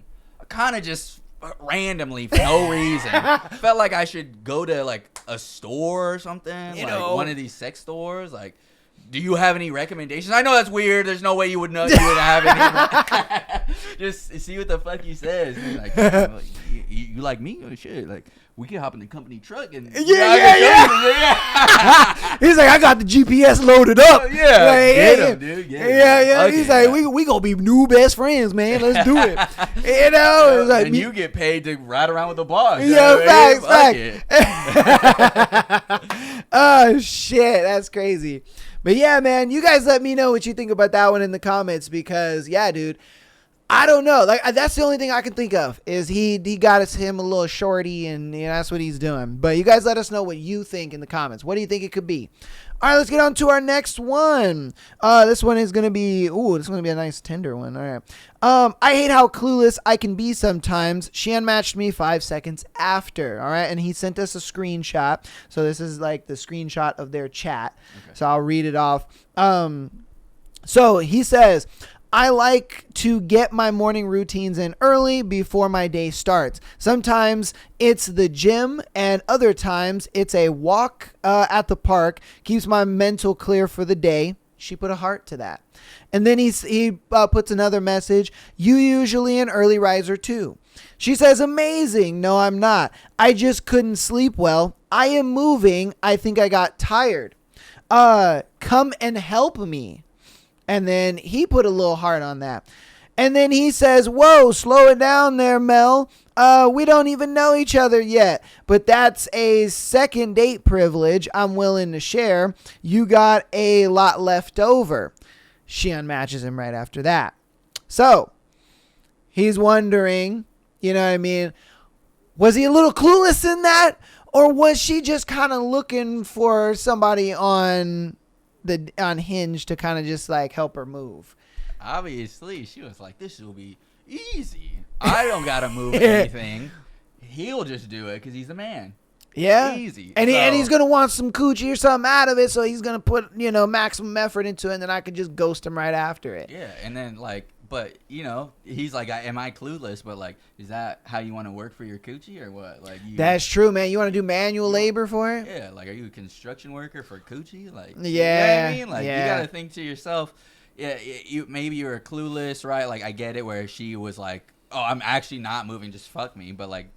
kind of just randomly for no reason felt like I should go to like a store or something, you know, one of these sex stores. Like, do you have any recommendations? I know that's weird. There's no way you would know you would have any. Just see what the fuck he says. He's like, you like me? Oh shit, like we can hop in the company truck and He's like, I got the GPS loaded up. Get him, dude. He's like, we gonna be new best friends, man. Let's do it. You know, it's like, and you get paid to ride around with the boss. Facts. Oh shit, that's crazy. But yeah, man, you guys let me know what you think about that one in the comments, because yeah, dude, I don't know. Like, that's the only thing I can think of is he got him a little shorty, and you know, that's what he's doing. But you guys let us know what you think in the comments. What do you think it could be? All right, let's get on to our next one. This one is going to be, a nice tender one. All right. I hate how clueless I can be sometimes. She unmatched me 5 seconds after. All right. And he sent us a screenshot. So this is like the screenshot of their chat. Okay. So I'll read it off. So he says, I like to get my morning routines in early before my day starts. Sometimes it's the gym, and other times it's a walk at the park. Keeps my mental clear for the day. She put a heart to that. And then he puts another message. You usually an early riser too. She says, amazing. No, I'm not. I just couldn't sleep well. I am moving. I think I got tired. Come and help me. And then he put a little heart on that. And then he says, whoa, slow it down there, Mel. We don't even know each other yet. But that's a second date privilege I'm willing to share. You got a lot left over. She unmatches him right after that. So he's wondering, you know what I mean? Was he a little clueless in that? Or was she just kind of looking for somebody on Hinge to kind of just like help her move? Obviously, she was like, this will be easy. I don't got to move anything. He'll just do it because he's a man. Yeah. Easy. And he's going to want some coochie or something out of it, so he's going to put, maximum effort into it, and then I could just ghost him right after it. Yeah, and then, like, but, he's like, am I clueless? But, like, is that how you want to work for your coochie or what? Like, that's true, man. You want to do manual labor for it? Yeah, like, are you a construction worker for coochie? Like, yeah. You know what I mean? Like, yeah. you got to think to yourself, yeah, maybe you're clueless, right? Like, I get it where she was like, oh, I'm actually not moving, just fuck me. But, like,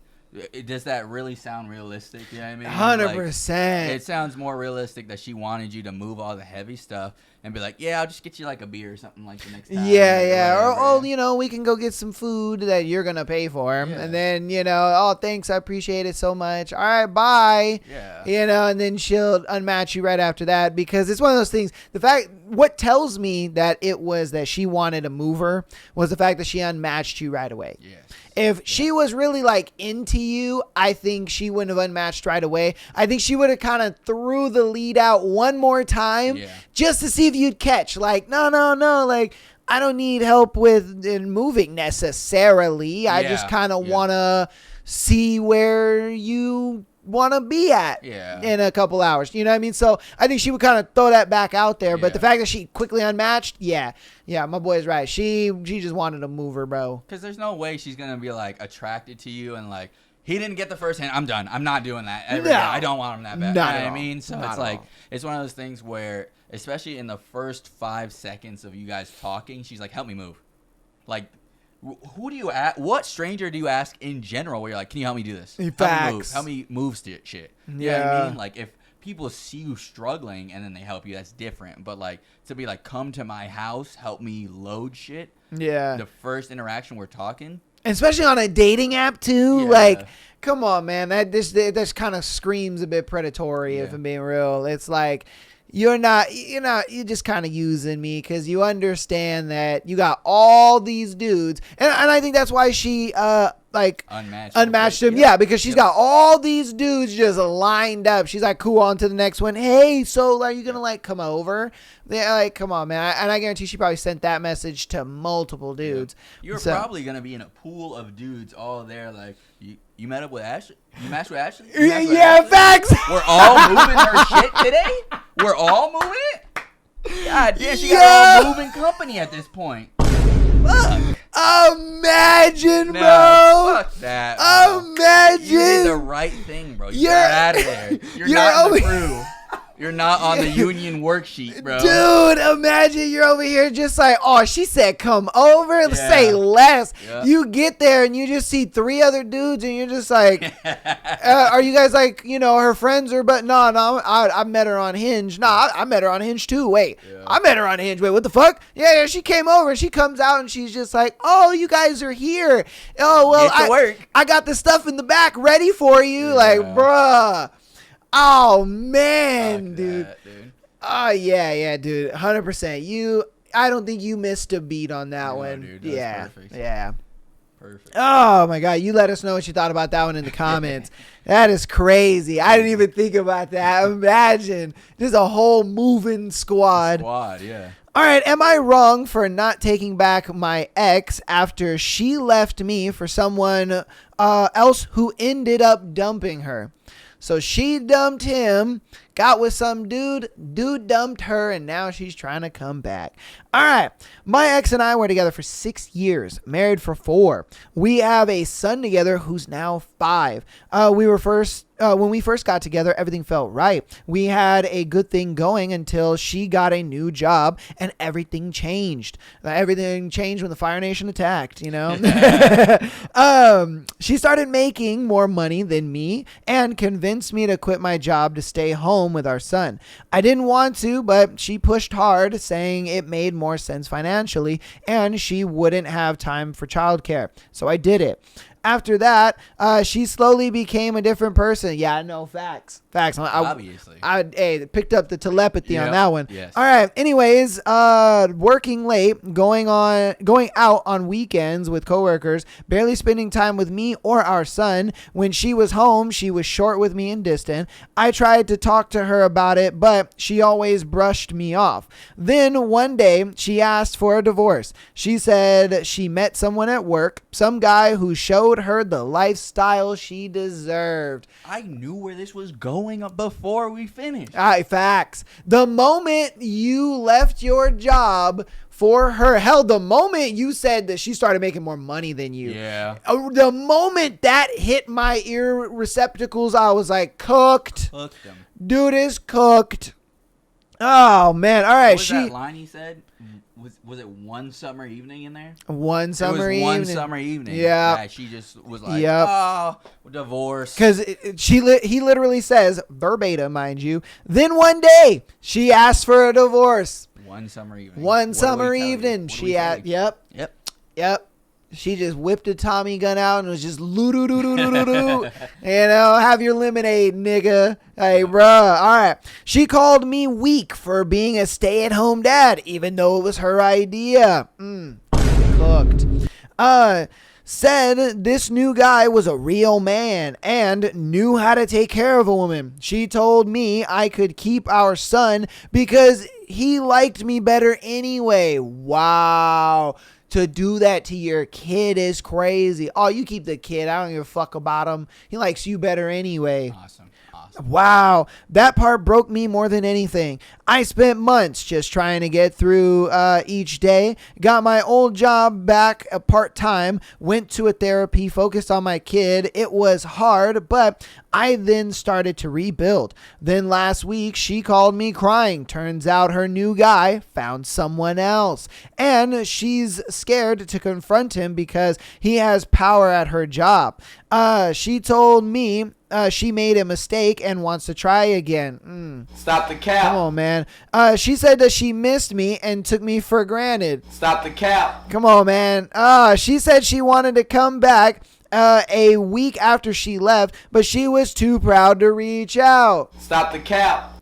does that really sound realistic? You know what I mean? 100%. Like, it sounds more realistic that she wanted you to move all the heavy stuff and be like, yeah, I'll just get you like a beer or something like the next time. Yeah. Or we can go get some food that you're going to pay for. Yeah. And then, oh, thanks. I appreciate it so much. All right, bye. Yeah. And then she'll unmatch you right after that because it's one of those things. What tells me that it was that she wanted a mover was the fact that she unmatched you right away. Yes. If she was really like into you, I think she wouldn't have unmatched right away. I think she would have kind of threw the lead out one more time just to see if you'd catch. Like, no. Like, I don't need help in moving necessarily. I just kind of want to see where you want to be at in a couple hours. You know what I mean? So I think she would kind of throw that back out there. But the fact that she quickly unmatched, my boy's right. She just wanted a mover, bro. Because there's no way she's going to be like attracted to you and like, he didn't get the first hand. I'm done. I'm not doing that. I don't want him that bad. Not you know at what all. I mean? So Not it's at like, all. it's one of those things where, especially in the first 5 seconds of you guys talking, she's like, help me move. Like, who do you ask? What stranger do you ask in general where you're like, can you help me do this? Facts. Help me move shit. You know what I mean? Like, if people see you struggling and then they help you, that's different. But, like, to be like, come to my house, help me load shit. Yeah. The first interaction we're talking. Especially on a dating app, too. Yeah. Like, come on, man. That kind of screams a bit predatory, if I'm being real. It's like, you're just kind of using me because you understand that you got all these dudes. And I think that's why she, unmatched him. Yeah, because she's got all these dudes just lined up. She's like, cool, on to the next one. Hey, so are you going to like come over? They're like, come on, man. And I guarantee she probably sent that message to multiple dudes. Yeah. You're probably going to be in a pool of dudes all there. Like, you met up with Ashley? You matched with Ashley? Ashley? Facts. We're all moving her shit today? We're all moving it? God damn, she got all moving company at this point. Fuck. Imagine, bro. Fuck that. Imagine. You did the right thing, bro. You got out of there. You're not in the crew. You're not on the union worksheet, bro. Dude, imagine you're over here just like, oh, she said come over. Say less. Yeah. You get there and you just see 3 other dudes and you're just like, are you guys like, her friends or, but no, I met her on Hinge. No, I met her on Hinge too. Wait, I met her on Hinge. Wait, what the fuck? Yeah, she came over and she comes out and she's just like, oh, you guys are here. Oh, well, I got the stuff in the back ready for you. Like, bruh. Oh man, dude. Oh yeah, dude. 100%. I don't think you missed a beat on that one. Dude, that's perfect. Yeah. Perfect. Oh my god, you let us know what you thought about that one in the comments. That is crazy. I didn't even think about that. Imagine there's a whole moving squad. Yeah. All right, am I wrong for not taking back my ex after she left me for someone else who ended up dumping her? So she dumped him, got with some dude dumped her, and now she's trying to come back. All right. My ex and I were together for 6 years, married for 4. We have a son together who's now 5. When we first got together, everything felt right. We had a good thing going until she got a new job and everything changed. Everything changed when the Fire Nation attacked, She started making more money than me and convinced me to quit my job to stay home with our son. I didn't want to, but she pushed hard, saying it made more sense financially and she wouldn't have time for childcare. So I did it. After that, she slowly became a different person. Yeah, no, facts. Obviously. I picked up the telepathy on Yep. that one. Yes. All right. Anyways, working late, going out on weekends with coworkers, barely spending time with me or our son. When she was home, she was short with me and distant. I tried to talk to her about it, but she always brushed me off. Then one day, she asked for a divorce. She said she met someone at work, some guy who showed her the lifestyle she deserved. I knew where this was going before we finished. All right, facts. The moment you left your job for her, hell, the moment you said that she started making more money than you, Yeah. the moment that hit my ear receptacles, I was like, cooked. Hooked them. Dude is cooked. Oh, man. All right. What was that line he said? Was it one summer evening in there? One summer it was evening. One summer evening. Yeah. She just was like, Yep. oh, divorce. Because he literally says, verbatim, mind you, then one day she asked for a divorce. One summer evening. One What do summer we tell you? evening. What do She we tell had, you? yep. She just whipped a Tommy gun out and was just loo-doo-doo-doo-doo-doo. Have your lemonade, nigga. Hey, bruh. All right. She called me weak for being a stay-at-home dad, even though it was her idea. Cooked. Said this new guy was a real man and knew how to take care of a woman. She told me I could keep our son because he liked me better anyway. Wow. To do that to your kid is crazy. Oh, you keep the kid. I don't give a fuck about him. He likes you better anyway. Awesome. Wow, that part broke me more than anything. I spent months just trying to get through each day. Got my old job back part-time. Went to a therapy, focused on my kid. It was hard, but I then started to rebuild. Then last week, she called me crying. Turns out her new guy found someone else. And she's scared to confront him because he has power at her job. She told me she made a mistake and wants to try again. Stop the cap. Come on, man. She said that she missed me and took me for granted. Stop the cap. Come on, man. She said she wanted to come back a week after she left, but she was too proud to reach out. Stop the cap.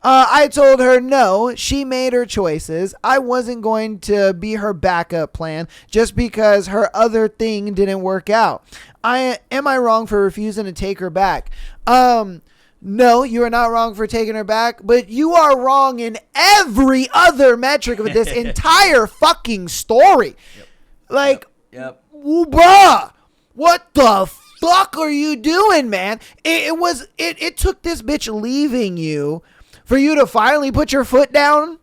I told her no. She made her choices. I wasn't going to be her backup plan just because her other thing didn't work out. Am I wrong for refusing to take her back? No, you are not wrong for taking her back, but you are wrong in every other metric of this entire fucking story. Yep. Bruh, what the fuck are you doing, man? It took this bitch leaving you for you to finally put your foot down.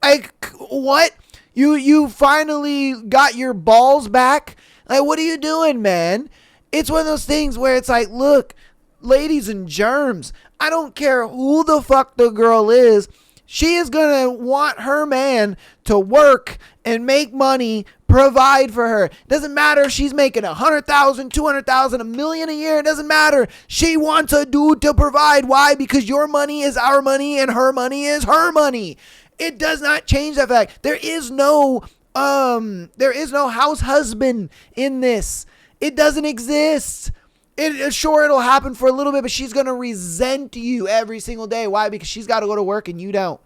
Like, what? You finally got your balls back? Like, what are you doing, man? It's one of those things where it's like, look, ladies and germs, I don't care who the fuck the girl is. She is going to want her man to work and make money, provide for her. Doesn't matter if she's making 100,000, 200,000, $1 million a year. It doesn't matter. She wants a dude to provide. Why? Because your money is our money and her money is her money. It does not change that fact. There is no house husband in this. It doesn't exist. Sure, it'll happen for a little bit, but she's going to resent you every single day. Why? Because she's got to go to work and you don't.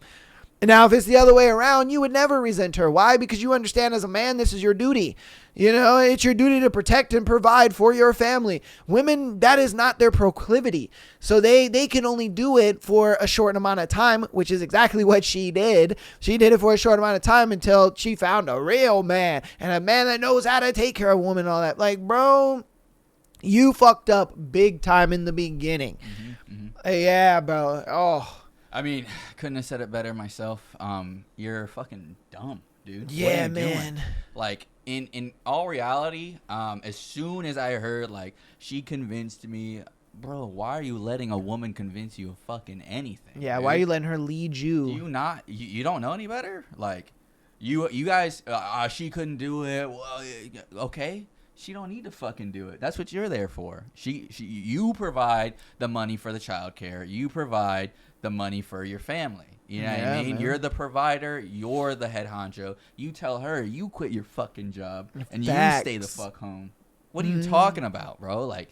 And now if it's the other way around, you would never resent her. Why? Because you understand as a man, this is your duty. It's your duty to protect and provide for your family. Women, that is not their proclivity. So they can only do it for a short amount of time, which is exactly what she did. She did it for a short amount of time until she found a real man and a man that knows how to take care of a woman and all that. Like, bro, you fucked up big time in the beginning. Yeah, bro. Oh. I mean, couldn't have said it better myself. You're fucking dumb, dude. Yeah, what are you man. Doing? Like, in all reality, as soon as I heard, like, she convinced me, bro, why are you letting a woman convince you of fucking anything? Yeah, dude? why are you letting her lead you? You don't know any better? Like, you guys, she couldn't do it. Well, okay. She don't need to fucking do it. That's what you're there for. You provide the money for the child care. You provide the money for your family. You know what I mean? Man. You're the provider. You're the head honcho. You tell her you quit your fucking job and Facts. you stay the fuck home. What are you talking about, bro? Like,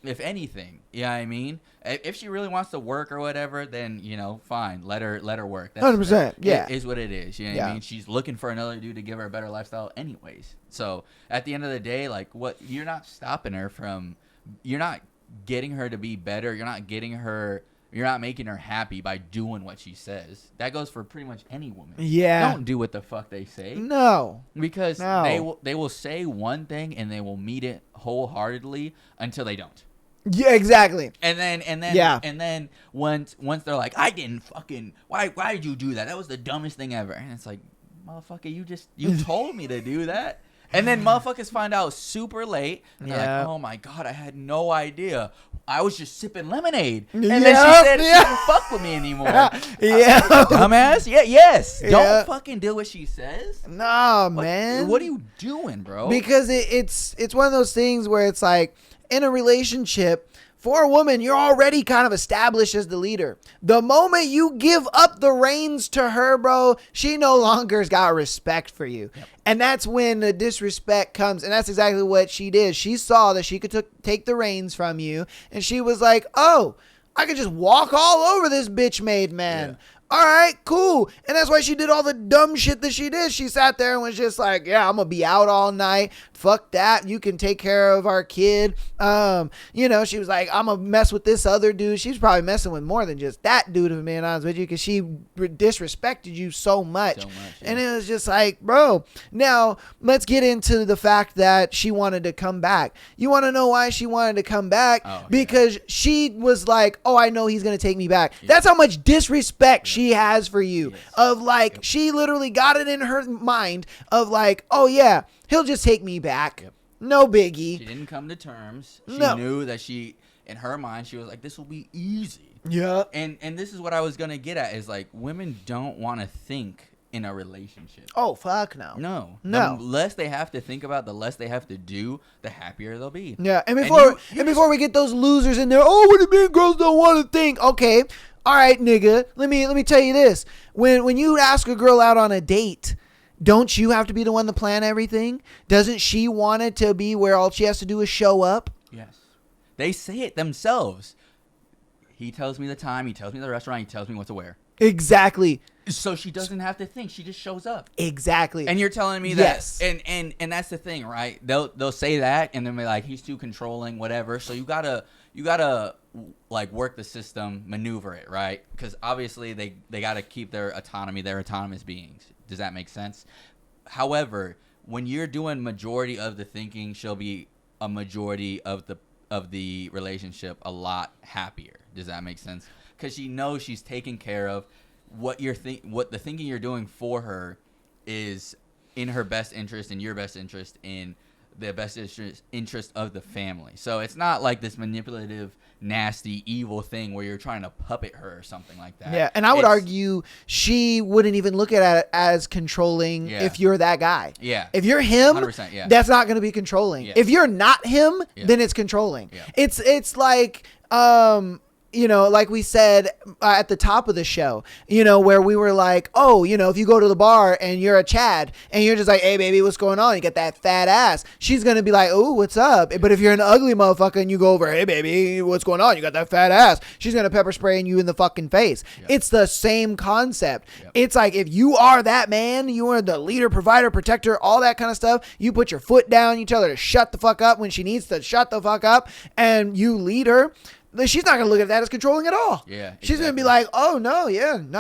if anything, you know what I mean? If she really wants to work or whatever, then, you know, fine. Let her work. 100%, yeah. It is what it is. You know what I mean? She's looking for another dude to give her a better lifestyle anyways. So at the end of the day, like, you're not stopping her from, you're not getting her to be better. You're not making her happy by doing what she says. That goes for pretty much any woman. Yeah. Don't do what the fuck they say. No. Because No. they will say one thing and they will meet it wholeheartedly until they don't. Yeah, exactly. And then once they're like, I didn't fucking, why did you do that? That was the dumbest thing ever. And it's like, motherfucker, you told me to do that. And then motherfuckers find out super late. And they're like, oh my God, I had no idea. I was just sipping lemonade. And then she said she didn't fuck with me anymore. Yeah. Dumbass. Yeah, yes. Yeah. Don't fucking do what she says. Nah, man. What are you doing, bro? Because it's one of those things where it's like, in a relationship, for a woman, you're already kind of established as the leader. The moment you give up the reins to her, bro, she no longer's got respect for you. Yep. And that's when the disrespect comes. And that's exactly what she did. She saw that she could take the reins from you. And she was like, oh, I could just walk all over this bitch made man. Yeah. All right, cool. And that's why she did all the dumb shit that she did. She sat there and was just like, yeah, I'm going to be out all night. Fuck that. You can take care of our kid. You know, she was like, I'm going to mess with this other dude. She was probably messing with more than just that dude, if I'm being honest with you, because she disrespected you so much. Yeah. And it was just like, bro, now let's get into the fact that she wanted to come back. You want to know why she wanted to come back? Because she was like, oh, I know he's going to take me back. Yeah. That's how much disrespect she has for you. Yes. Of like, she literally got it in her mind of like, oh yeah, he'll just take me back. Yep. No biggie. She didn't come to terms. She knew that in her mind, she was like, this will be easy. Yeah. And this is what I was going to get at is like, women don't want to think in a relationship. Oh, fuck no. No. The less they have to think about, the less they have to do, the happier they'll be. Yeah. And before we get those losers in there, oh, what do you mean girls don't want to think? Okay. All right, nigga, let me tell you this. When you ask a girl out on a date, don't you have to be the one to plan everything? Doesn't she want it to be where all she has to do is show up? Yes. They say it themselves. He tells me the time, he tells me the restaurant, he tells me what to wear. Exactly. So she doesn't have to think, she just shows up. Exactly. And you're telling me that and that's the thing, right? They'll say that and then be like, he's too controlling, whatever. So you gotta like work the system, maneuver it, right? Because obviously they got to keep their autonomy. They're autonomous beings. Does that make sense? However, when you're doing majority of the thinking, she'll be a majority of the relationship a lot happier. Does that make sense? Because she knows she's taken care of. What the thinking you're doing for her is in her best interest, in your best interest, in the best interest of the family. So it's not like this manipulative, nasty, evil thing where you're trying to puppet her or something like that. Yeah, and I would argue she wouldn't even look at it as controlling if you're that guy. Yeah. If you're him, 100%, that's not going to be controlling. Yeah. If you're not him, then it's controlling. Yeah. It's like you know, like we said at the top of the show, you know, where we were like, oh, you know, if you go to the bar and you're a Chad and you're just like, hey, baby, what's going on? You got that fat ass. She's going to be like, oh, what's up? But if you're an ugly motherfucker and you go over, hey, baby, what's going on? You got that fat ass. She's going to pepper spray you in the fucking face. Yep. It's the same concept. Yep. It's like, if you are that man, you are the leader, provider, protector, all that kind of stuff. You put your foot down. You tell her to shut the fuck up when she needs to shut the fuck up, and you lead her. She's not going to look at that as controlling at all. Yeah, exactly. She's going to be like, oh, no,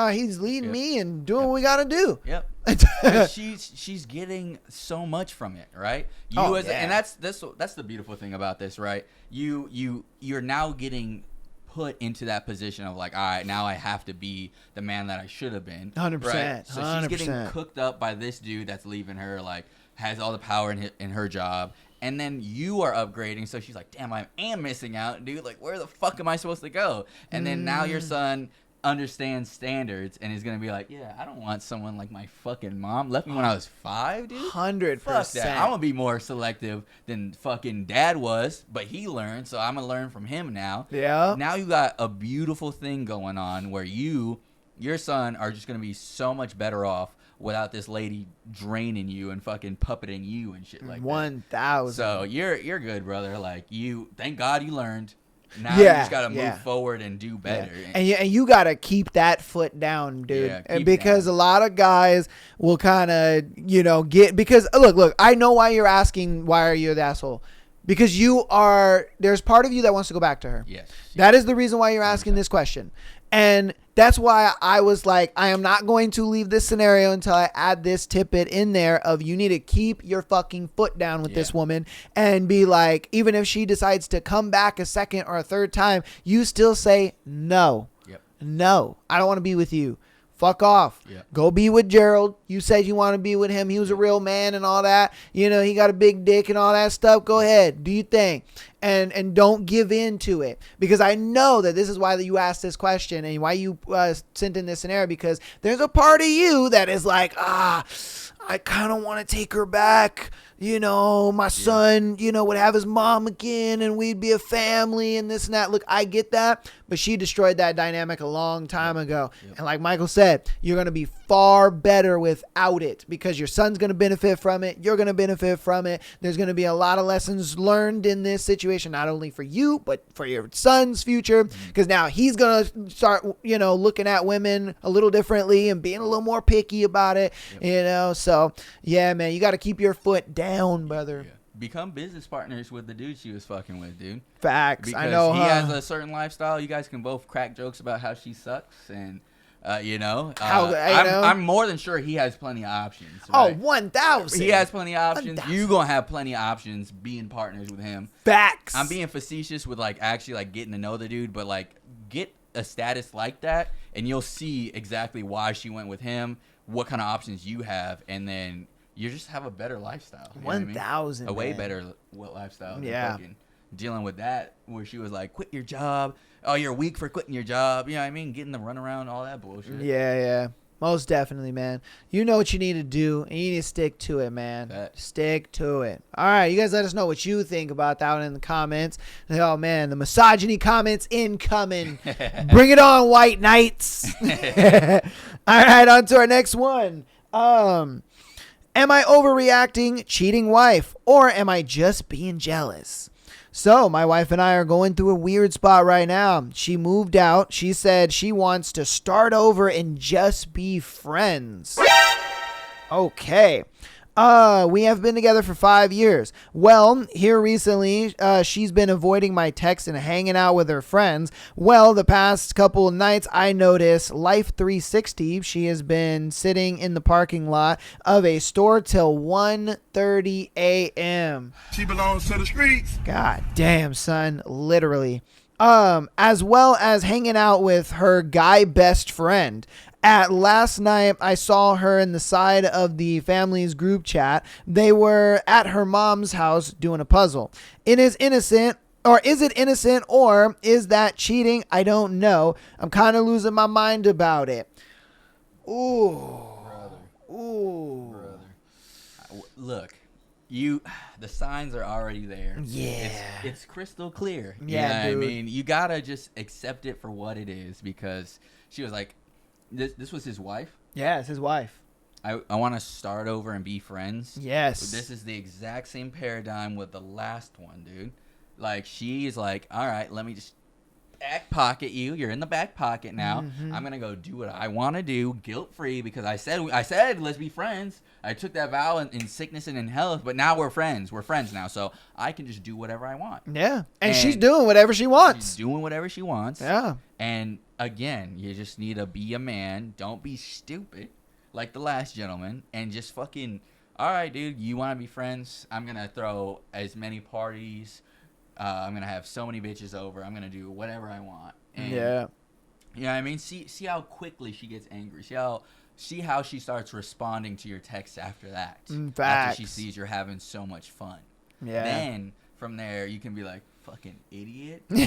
he's leading me and doing what we got to do. Yep. she's getting so much from it, right? And that's the beautiful thing about this, right? You're now getting put into that position of like, all right, now I have to be the man that I should have been. 100%. Right? So she's getting cooked up by this dude that's leaving her, like, has all the power in her job. And then you are upgrading, so she's like, damn, I am missing out, dude. Like, where the fuck am I supposed to go? And then now your son understands standards and is going to be like, yeah, I don't want someone like my fucking mom. Left me when I was 5, dude. 100%. Fuck that. I'm going to be more selective than fucking dad was, but he learned, so I'm going to learn from him now. Yeah. Now you got a beautiful thing going on where your son are just going to be so much better off without this lady draining you and fucking puppeting you and shit like that. 1,000. So you're good, brother. Like thank God you learned. Now Yeah, you just gotta yeah. move forward and do better. Yeah. And you got to keep that foot down, dude. Yeah, And keep because down. a lot of guys will kind of, get, because look, I know why you're asking, why are you the asshole? Because there's part of you that wants to go back to her. Yes. That is the reason why you're asking this question. And that's why I was like, I am not going to leave this scenario until I add this tidbit in there of you need to keep your fucking foot down with this woman and be like, even if she decides to come back a second or a third time, you still say, no, no, I don't want to be with you. Fuck off. Yep. Go be with Gerald. You said you want to be with him. He was a real man and all that. He got a big dick and all that stuff. Go ahead. Do your thing. And don't give in to it. Because I know that this is why you asked this question and why you sent in this scenario. Because there's a part of you that is like, I kind of want to take her back. My son, would have his mom again and we'd be a family and this and that. Look, I get that, but she destroyed that dynamic a long time ago. And like Michael said, you're going to be far better without it because your son's going to benefit from it. You're going to benefit from it. There's going to be a lot of lessons learned in this situation, not only for you, but for your son's future. Because now he's going to start, looking at women a little differently and being a little more picky about it, So, yeah, man, you got to keep your foot down, brother. Yeah. Become business partners with the dude she was fucking with, dude. Facts. Because I know. he has a certain lifestyle. You guys can both crack jokes about how she sucks, and I'm more than sure he has plenty of options. Right? 1,000. He has plenty of options. 1,000. You gonna have plenty of options being partners with him. Facts. I'm being facetious with actually getting to know the dude, but get a status like that, and you'll see exactly why she went with him, what kind of options you have, and then you just have a better lifestyle. 1,000. A way better lifestyle. Than Yeah. fucking dealing with that, where she was like, "Quit your job. Oh, you're weak for quitting your job." You know what I mean? Getting the runaround, all that bullshit. Yeah. Most definitely, man. You know what you need to do, and you need to stick to it, man. Stick to it. All right, you guys let us know what you think about that one in the comments. Oh, man, the misogyny comments incoming. Bring it on, white knights. All right, on to our next one. Am I overreacting, cheating wife, or am I just being jealous? So my wife and I are going through a weird spot right now. She moved out. She said she wants to start over and just be friends. Okay. We have been together for 5 years. Well, here recently, she's been avoiding my texts and hanging out with her friends. Well, the past couple of nights, I noticed Life 360. She has been sitting in the parking lot of a store till 1:30 a.m. She belongs to the streets. God damn, son. Literally. As well as hanging out with her guy best friend. At last night, I saw her in the side of the family's group chat. They were at her mom's house doing a puzzle. It is innocent. Or is it innocent, or is that cheating? I don't know. I'm kind of losing my mind about it. Ooh. Brother. Ooh. Brother. Look, the signs are already there. Yeah. It's crystal clear. Yeah, You know dude. what I mean? You gotta just accept it for what it is, because she was like, this was his wife. Yeah, it's his wife. I want to start over and be friends. Yes. This is the exact same paradigm with the last one, dude. She's like, all right, let me just back pocket you. You're in the back pocket now. Mm-hmm. I'm gonna go do what I want to do, guilt free, because I said let's be friends. I took that vow in sickness and in health, but now we're friends. We're friends now, so I can just do whatever I want. Yeah, and she's doing whatever she wants. She's doing whatever she wants. Yeah. And again, you just need to be a man. Don't be stupid like the last gentleman, and just fucking, all right, dude, you want to be friends? I'm going to throw as many parties. I'm going to have so many bitches over. I'm going to do whatever I want. And, Yeah. You know what I mean? See how quickly she gets angry. See how she starts responding to your texts after that. Facts. After she sees you're having so much fun. Yeah. Then from there, you can be like, fucking idiot. Because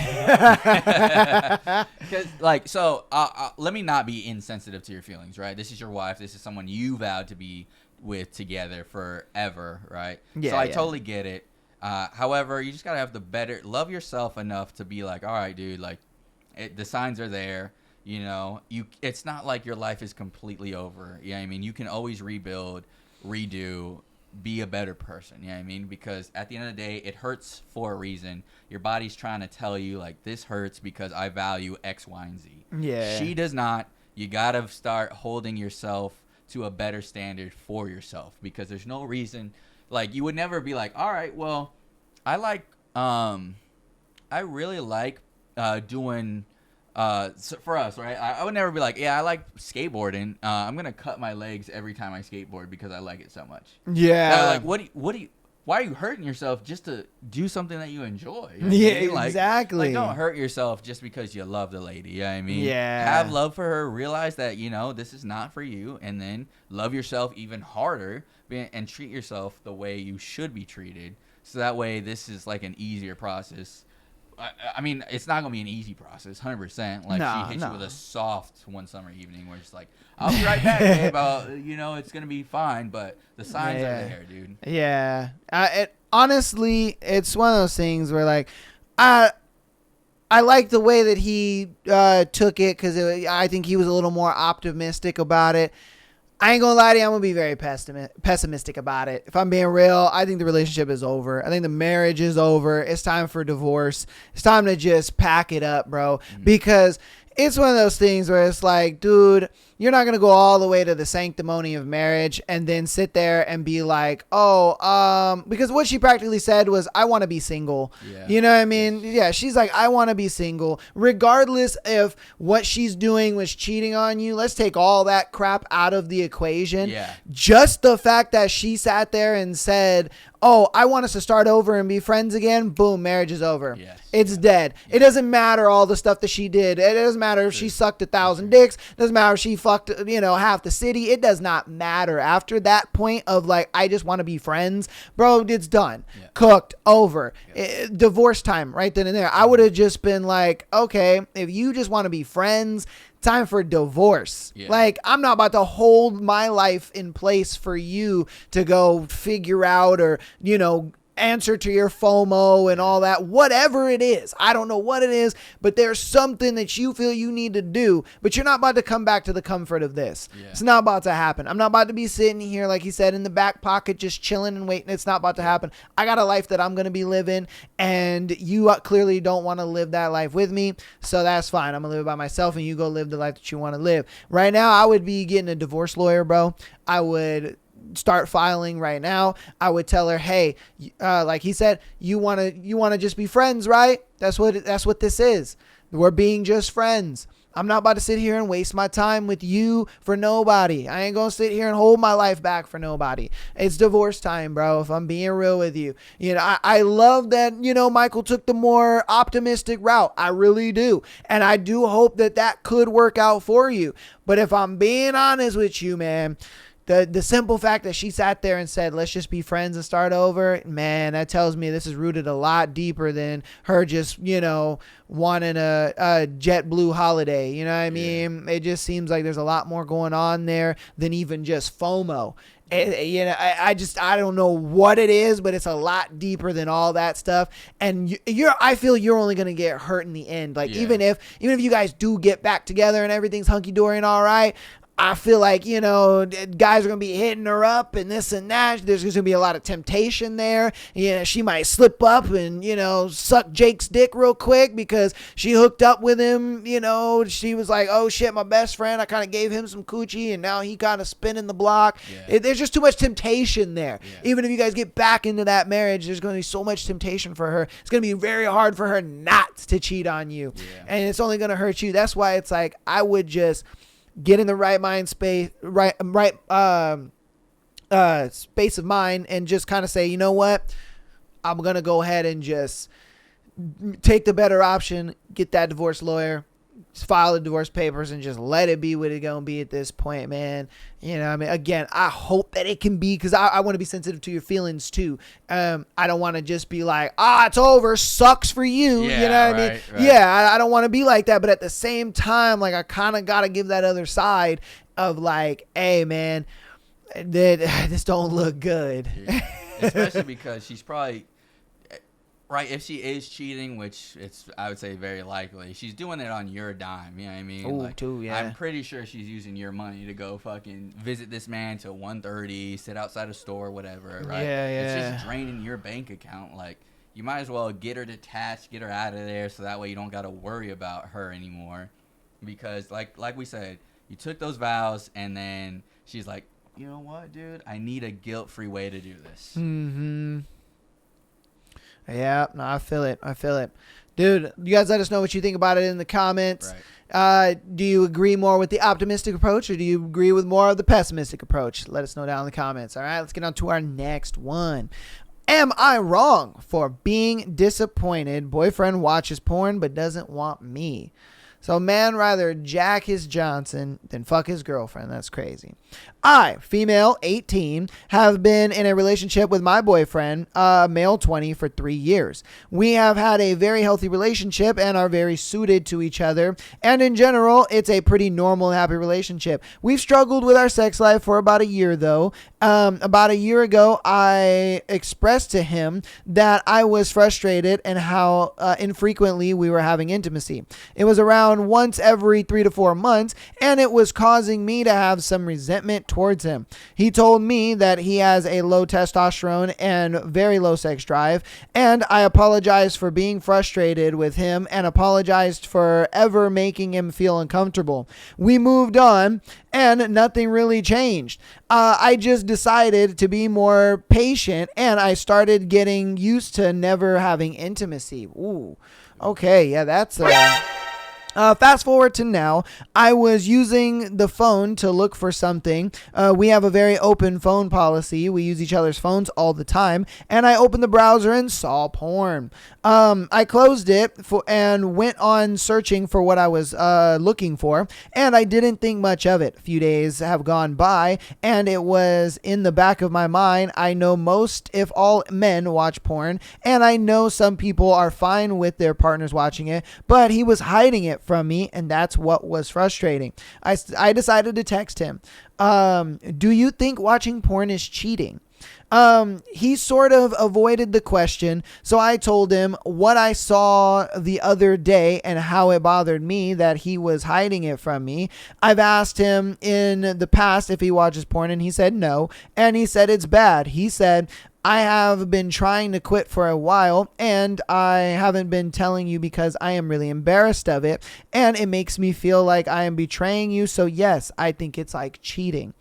let me not be insensitive to your feelings, right? This is your wife. This is someone you vowed to be with together forever, right? Yeah, so I yeah. totally get it. However, you just gotta have love yourself enough to be like, all right, dude, the signs are there. You know, it's not like your life is completely over. Yeah, I mean, you can always rebuild, redo, be a better person. Yeah, I mean, because at the end of the day, it hurts for a reason. Your body's trying to tell you like this hurts because I value X, Y, and Z. Yeah. She does not. You gotta start holding yourself to a better standard for yourself, because there's no reason. Like, you would never be like, all right, well, I really like doing. So for us, right? I would never be like, yeah, I like skateboarding. I'm gonna cut my legs every time I skateboard because I like it so much. Yeah. Like, why are you hurting yourself just to do something that you enjoy? You know what Yeah, I mean? exactly. Like, don't hurt yourself just because you love the lady. You know what I mean? Yeah. Have love for her. Realize that, this is not for you. And then love yourself even harder and treat yourself the way you should be treated. So that way this is like an easier process. I mean, it's not going to be an easy process, 100%. Like, she hits you with a soft one summer evening where it's like, I'll be right back, babe. It's going to be fine. But the signs are there, dude. Yeah. Honestly, it's one of those things where, like, I like the way that he took it, because I think he was a little more optimistic about it. I ain't gonna lie to you, I'm gonna be very pessimistic about it. If I'm being real, I think the relationship is over. I think the marriage is over. It's time for divorce. It's time to just pack it up, bro. Because it's one of those things where it's like, dude, you're not going to go all the way to the sanctimony of marriage and then sit there and be like, because what she practically said was, I want to be single. Yeah. You know what I mean? Yeah. She's like, I want to be single. Regardless if what she's doing was cheating on you, let's take all that crap out of the equation. Yeah. Just the fact that she sat there and said, I want us to start over and be friends again. Boom, marriage is over. Yes. It's dead. It doesn't matter all the stuff that she did. It doesn't matter if she sucked 1,000 dicks. It doesn't matter if she fucked, half the city. It does not matter. After that point of like, I just want to be friends, bro, it's done. Yeah. Cooked, over. Divorce time right then and there. I would have just been like, okay, if you just want to be friends, time for divorce. Yeah. Like, I'm not about to hold my life in place for you to go figure out or, answer to your FOMO and all that, whatever it is. I don't know what it is, but there's something that you feel you need to do, but you're not about to come back to the comfort of this. Yeah. It's not about to happen. I'm not about to be sitting here, like he said, in the back pocket, just chilling and waiting. It's not about to happen. I got a life that I'm going to be living, and you clearly don't want to live that life with me. So that's fine. I'm going to live by myself, and you go live the life that you want to live. Right now, I would be getting a divorce lawyer, bro. I would start filing right now. I would tell her, hey, like he said, you want to just be friends, right? That's what this is. We're being just friends. I'm not about to sit here and waste my time with you for nobody. I ain't going to sit here and hold my life back for nobody. It's divorce time, bro, if I'm being real with you. I love that, Michael took the more optimistic route. I really do. And I do hope that could work out for you. But if I'm being honest with you, man, the simple fact that she sat there and said, let's just be friends and start over, man, that tells me this is rooted a lot deeper than her just, wanting a JetBlue holiday. You know what I mean? It just seems like there's a lot more going on there than even just FOMO. I don't know what it is, but it's a lot deeper than all that stuff. And I feel you're only going to get hurt in the end. Like, even if you guys do get back together and everything's hunky dory and all right, I feel like, guys are going to be hitting her up and this and that. There's going to be a lot of temptation there. She might slip up and, suck Jake's dick real quick because she hooked up with him. She was like, oh shit, my best friend, I kind of gave him some coochie and now he kind of spinning the block. Yeah. There's just too much temptation there. Yeah. Even if you guys get back into that marriage, there's going to be so much temptation for her. It's going to be very hard for her not to cheat on you. Yeah. And it's only going to hurt you. That's why it's like, I would just get in the right mind space, space of mind, and just kind of say, you know what? I'm going to go ahead and just take the better option, get that divorce lawyer, file the divorce papers, and just let it be what it's going to be at this point, man. Again, I hope that it can be, because I want to be sensitive to your feelings too. I don't want to just be like, it's over, sucks for you. Yeah, you know what I mean? Right. Yeah, I don't want to be like that. But at the same time, like, I kind of got to give that other side of like, hey, man, this don't look good. Yeah. Especially because she's probably, Right, if she is cheating, which I would say very likely, she's doing it on your dime. You know what I mean? Ooh, too, yeah. I'm pretty sure she's using your money to go fucking visit this man till 1:30, sit outside a store, whatever. Right? Yeah, It's yeah. just draining your bank account. Like, you might as well get her detached, get her out of there, so that way you don't got to worry about her anymore. Because, like we said, you took those vows, and then she's like, you know what, dude? I need a guilt-free way to do this. Mm-hmm. Yeah, no, I feel it. Dude, you guys let us know what you think about it in the comments. Right. Do you agree more with the optimistic approach, or do you agree with more of the pessimistic approach? Let us know down in the comments. All right, let's get on to our next one. Am I wrong for being disappointed? Boyfriend watches porn but doesn't want me. So man rather jack his Johnson than fuck his girlfriend. That's crazy. I, female 18, have been in a relationship with my boyfriend, male 20, for 3 years. We have had a very healthy relationship and are very suited to each other. And in general, it's a pretty normal, happy relationship. We've struggled with our sex life for about a year, though. About a year ago, I expressed to him that I was frustrated and how infrequently we were having intimacy. It was around once every 3 to 4 months, and it was causing me to have some resentment towards him. He told me that he has a low testosterone and very low sex drive, and I apologized for being frustrated with him and apologized for ever making him feel uncomfortable. We moved on, and nothing really changed. I just decided to be more patient, and I started getting used to never having intimacy. Ooh, okay, yeah, that's fast forward to now. I was using the phone to look for something. We have a very open phone policy. We use each other's phones all the time. And I opened the browser and saw porn. I closed it and went on searching for what I was looking for. And I didn't think much of it. A few days have gone by, and it was in the back of my mind. I know most, if all, men watch porn. And I know some people are fine with their partners watching it. But he was hiding it from me, and that's what was frustrating. I decided to text him. Do you think watching porn is cheating? He sort of avoided the question, so I told him what I saw the other day and how it bothered me that he was hiding it from me. I've asked him in the past if he watches porn, and he said no, and he said it's bad. He said, I have been trying to quit for a while, and I haven't been telling you because I am really embarrassed of it, and it makes me feel like I am betraying you. So yes, I think it's like cheating.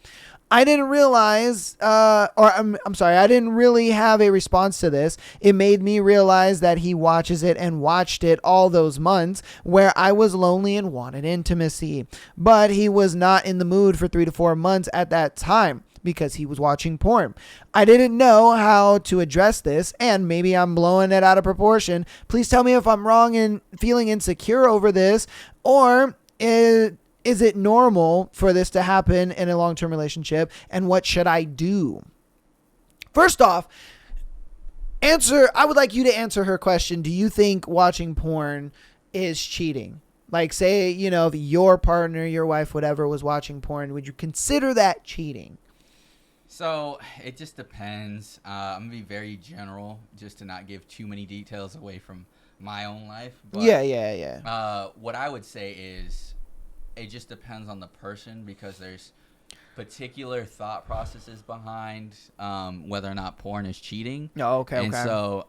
I didn't realize, I'm sorry, I didn't really have a response to this. It made me realize that he watches it and watched it all those months where I was lonely and wanted intimacy. But he was not in the mood for 3 to 4 months at that time, because he was watching porn. I didn't know how to address this, and maybe I'm blowing it out of proportion. Please tell me if I'm wrong in feeling insecure over this, or is it normal for this to happen in a long-term relationship, and what should I do? First off, I would like you to answer her question. Do you think watching porn is cheating? Like, say, if your partner, your wife, whatever, was watching porn, would you consider that cheating? So it just depends. I'm gonna be very general, just to not give too many details away from my own life. But, yeah. What I would say is, it just depends on the person, because there's particular thought processes behind whether or not porn is cheating. Oh, okay. And so,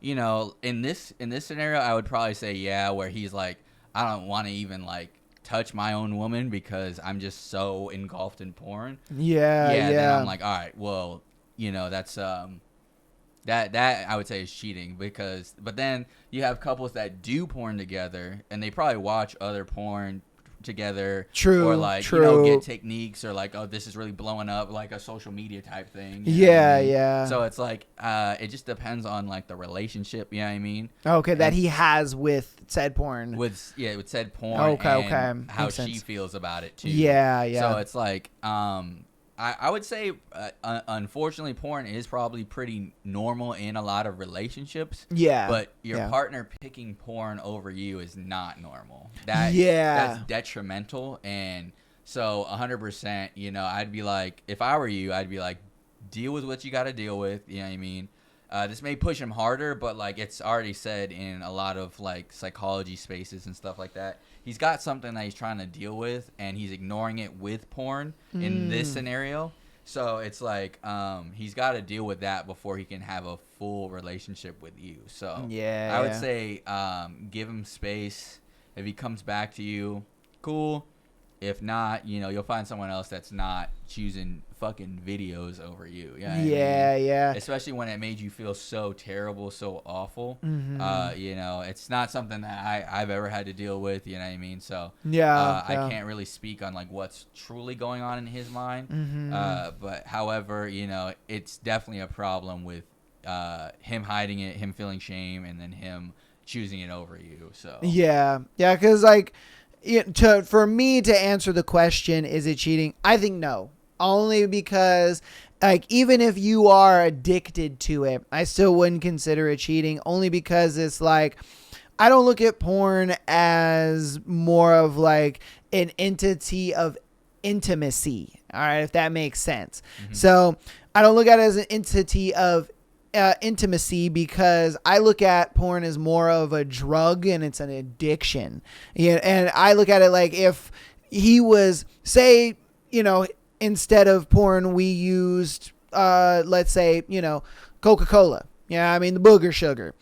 in this scenario, I would probably say where he's like, I don't want to even like touch my own woman because I'm just so engulfed in porn. Yeah. Then I'm like, all right, well, that's that I would say is cheating, but then you have couples that do porn together and they probably watch other porn together. True. Or like, get techniques, or like, oh, this is really blowing up, like a social media type thing. You know what I mean? Yeah. So it's like, it just depends on like the relationship. You know what I mean? Okay, that he has with said porn. With said porn. Okay. How Makes she sense. feels about it too. Yeah. So it's like, I would say, unfortunately, porn is probably pretty normal in a lot of relationships. Yeah. But your partner picking porn over you is not normal. That's detrimental. And so 100%, I'd be like, if I were you, I'd be like, deal with what you got to deal with. You know what I mean? this may push him harder, but like it's already said in a lot of like psychology spaces and stuff like that. He's got something that he's trying to deal with, and he's ignoring it with porn in this scenario. So it's like he's got to deal with that before he can have a full relationship with you. So Yeah, I would yeah. say give him space. If he comes back to you, cool. If not, you'll find someone else that's not choosing fucking videos over you. You know what I mean? Yeah. Especially when it made you feel so terrible, so awful. Mm-hmm. It's not something that I've ever had to deal with. You know what I mean? So Yeah. I can't really speak on like what's truly going on in his mind. But however, it's definitely a problem with him hiding it, him feeling shame, and then him choosing it over you. So Yeah, because like, for me to answer the question, is it cheating? I think no, only because like even if you are addicted to it, I still wouldn't consider it cheating. Only because it's like I don't look at porn as more of like an entity of intimacy. All right, if that makes sense. So I don't look at it as an entity of intimacy, because I look at porn as more of a drug and it's an addiction. And I look at it like if he was, say, instead of porn we used let's say, Coca-Cola. Yeah, I mean the booger sugar.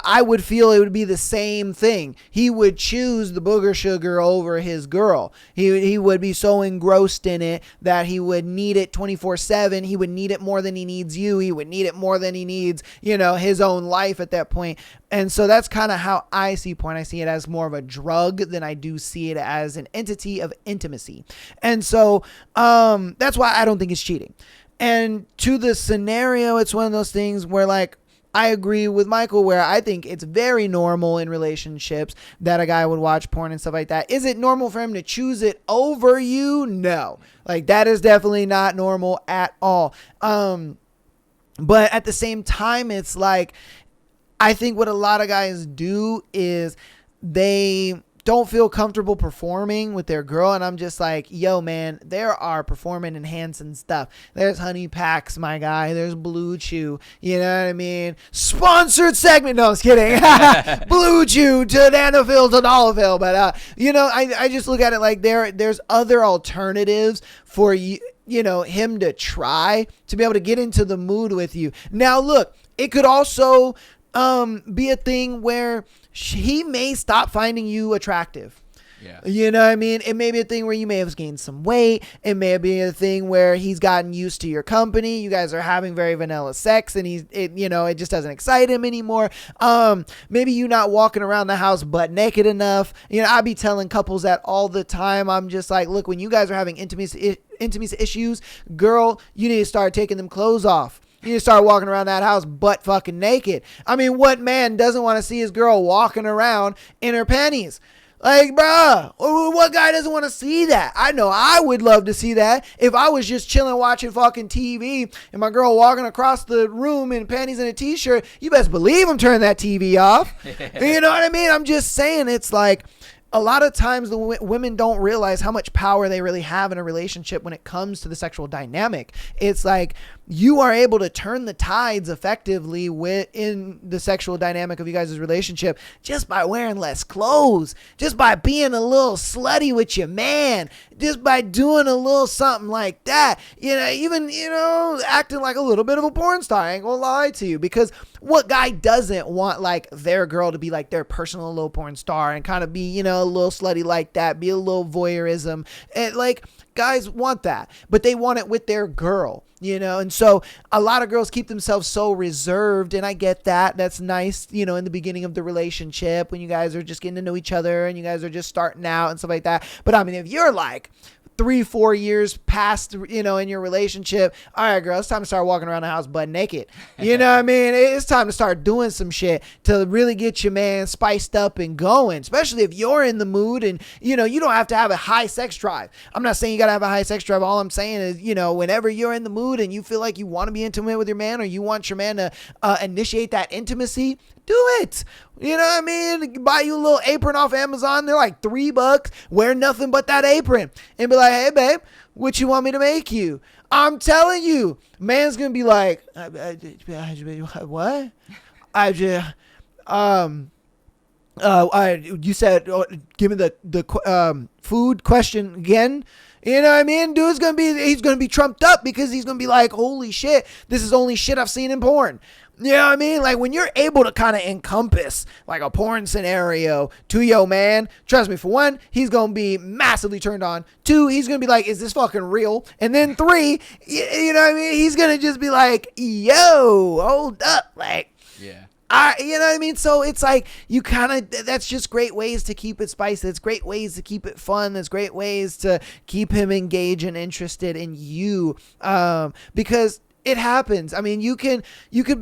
I would feel it would be the same thing. He would choose the booger sugar over his girl. He would be so engrossed in it that he would need it 24/7. He would need it more than he needs you. He would need it more than he needs, his own life at that point. And so that's kind of how I see porn. I see it as more of a drug than I do see it as an entity of intimacy. And so that's why I don't think it's cheating. And to the scenario, it's one of those things where like, I agree with Michael where I think it's very normal in relationships that a guy would watch porn and stuff like that. Is it normal for him to choose it over you? No. Like that is definitely not normal at all. But at the same time, it's like, I think what a lot of guys do is they don't feel comfortable performing with their girl, and I'm just like, yo man, there are performance enhancing stuff. There's honey packs, my guy. There's Blue Chew. You know what I mean? Sponsored segment. No, I was kidding. Blue Chew to Nanophil to Dollarville. But I just look at it like there's other alternatives for you, him to try to be able to get into the mood with you. Now look, it could also be a thing where he may stop finding you attractive. Yeah. You know what I mean? It may be a thing where you may have gained some weight. It may be a thing where he's gotten used to your company. You guys are having very vanilla sex and it just doesn't excite him anymore. Maybe you not walking around the house butt naked enough. I be telling couples that all the time. I'm just like, look, when you guys are having intimacy issues, girl, you need to start taking them clothes off. You need to start walking around that house butt fucking naked. I mean, what man doesn't want to see his girl walking around in her panties? Like, bruh, what guy doesn't want to see that? I know I would love to see that. If I was just chilling watching fucking TV and my girl walking across the room in panties and a t-shirt, you best believe I'm turning that TV off. You know what I mean? I'm just saying, it's like, a lot of times the women don't realize how much power they really have in a relationship when it comes to the sexual dynamic. It's like you are able to turn the tides effectively in the sexual dynamic of you guys' relationship just by wearing less clothes, just by being a little slutty with your man, just by doing a little something like that. Even acting like a little bit of a porn star. I ain't gonna lie to you, because what guy doesn't want like their girl to be like their personal little porn star and kind of be, a little slutty like that, be a little voyeurism, and like guys want that, but they want it with their girl, and so a lot of girls keep themselves so reserved, and I get that. That's nice, in the beginning of the relationship when you guys are just getting to know each other and you guys are just starting out and stuff like that. But I mean, if you're like 3-4 years past, in your relationship, all right, girl, it's time to start walking around the house butt naked. You know what I mean? It's time to start doing some shit to really get your man spiced up and going, especially if you're in the mood and, you don't have to have a high sex drive. I'm not saying you got to have a high sex drive. All I'm saying is, whenever you're in the mood and you feel like you want to be intimate with your man, or you want your man to initiate that intimacy, do it. You know what I mean? Buy you a little apron off Amazon. They're like $3. Wear nothing but that apron and be like, hey, babe, what you want me to make you? I'm telling you, man's gonna be like, what? I just, you said, give me the food question again. You know what I mean? He's gonna be trumped up because he's gonna be like, holy shit, this is only shit I've seen in porn. You know what I mean? Like, when you're able to kind of encompass like a porn scenario to yo man, trust me, for one, he's going to be massively turned on. Two, he's going to be like, is this fucking real? And then three, you know what I mean? He's going to just be like, yo, hold up. Like, Yeah. you know what I mean? So it's like, you kind of, that's just great ways to keep it spicy. It's great ways to keep it fun. There's great ways to keep him engaged and interested in you. Because it happens. I mean, you could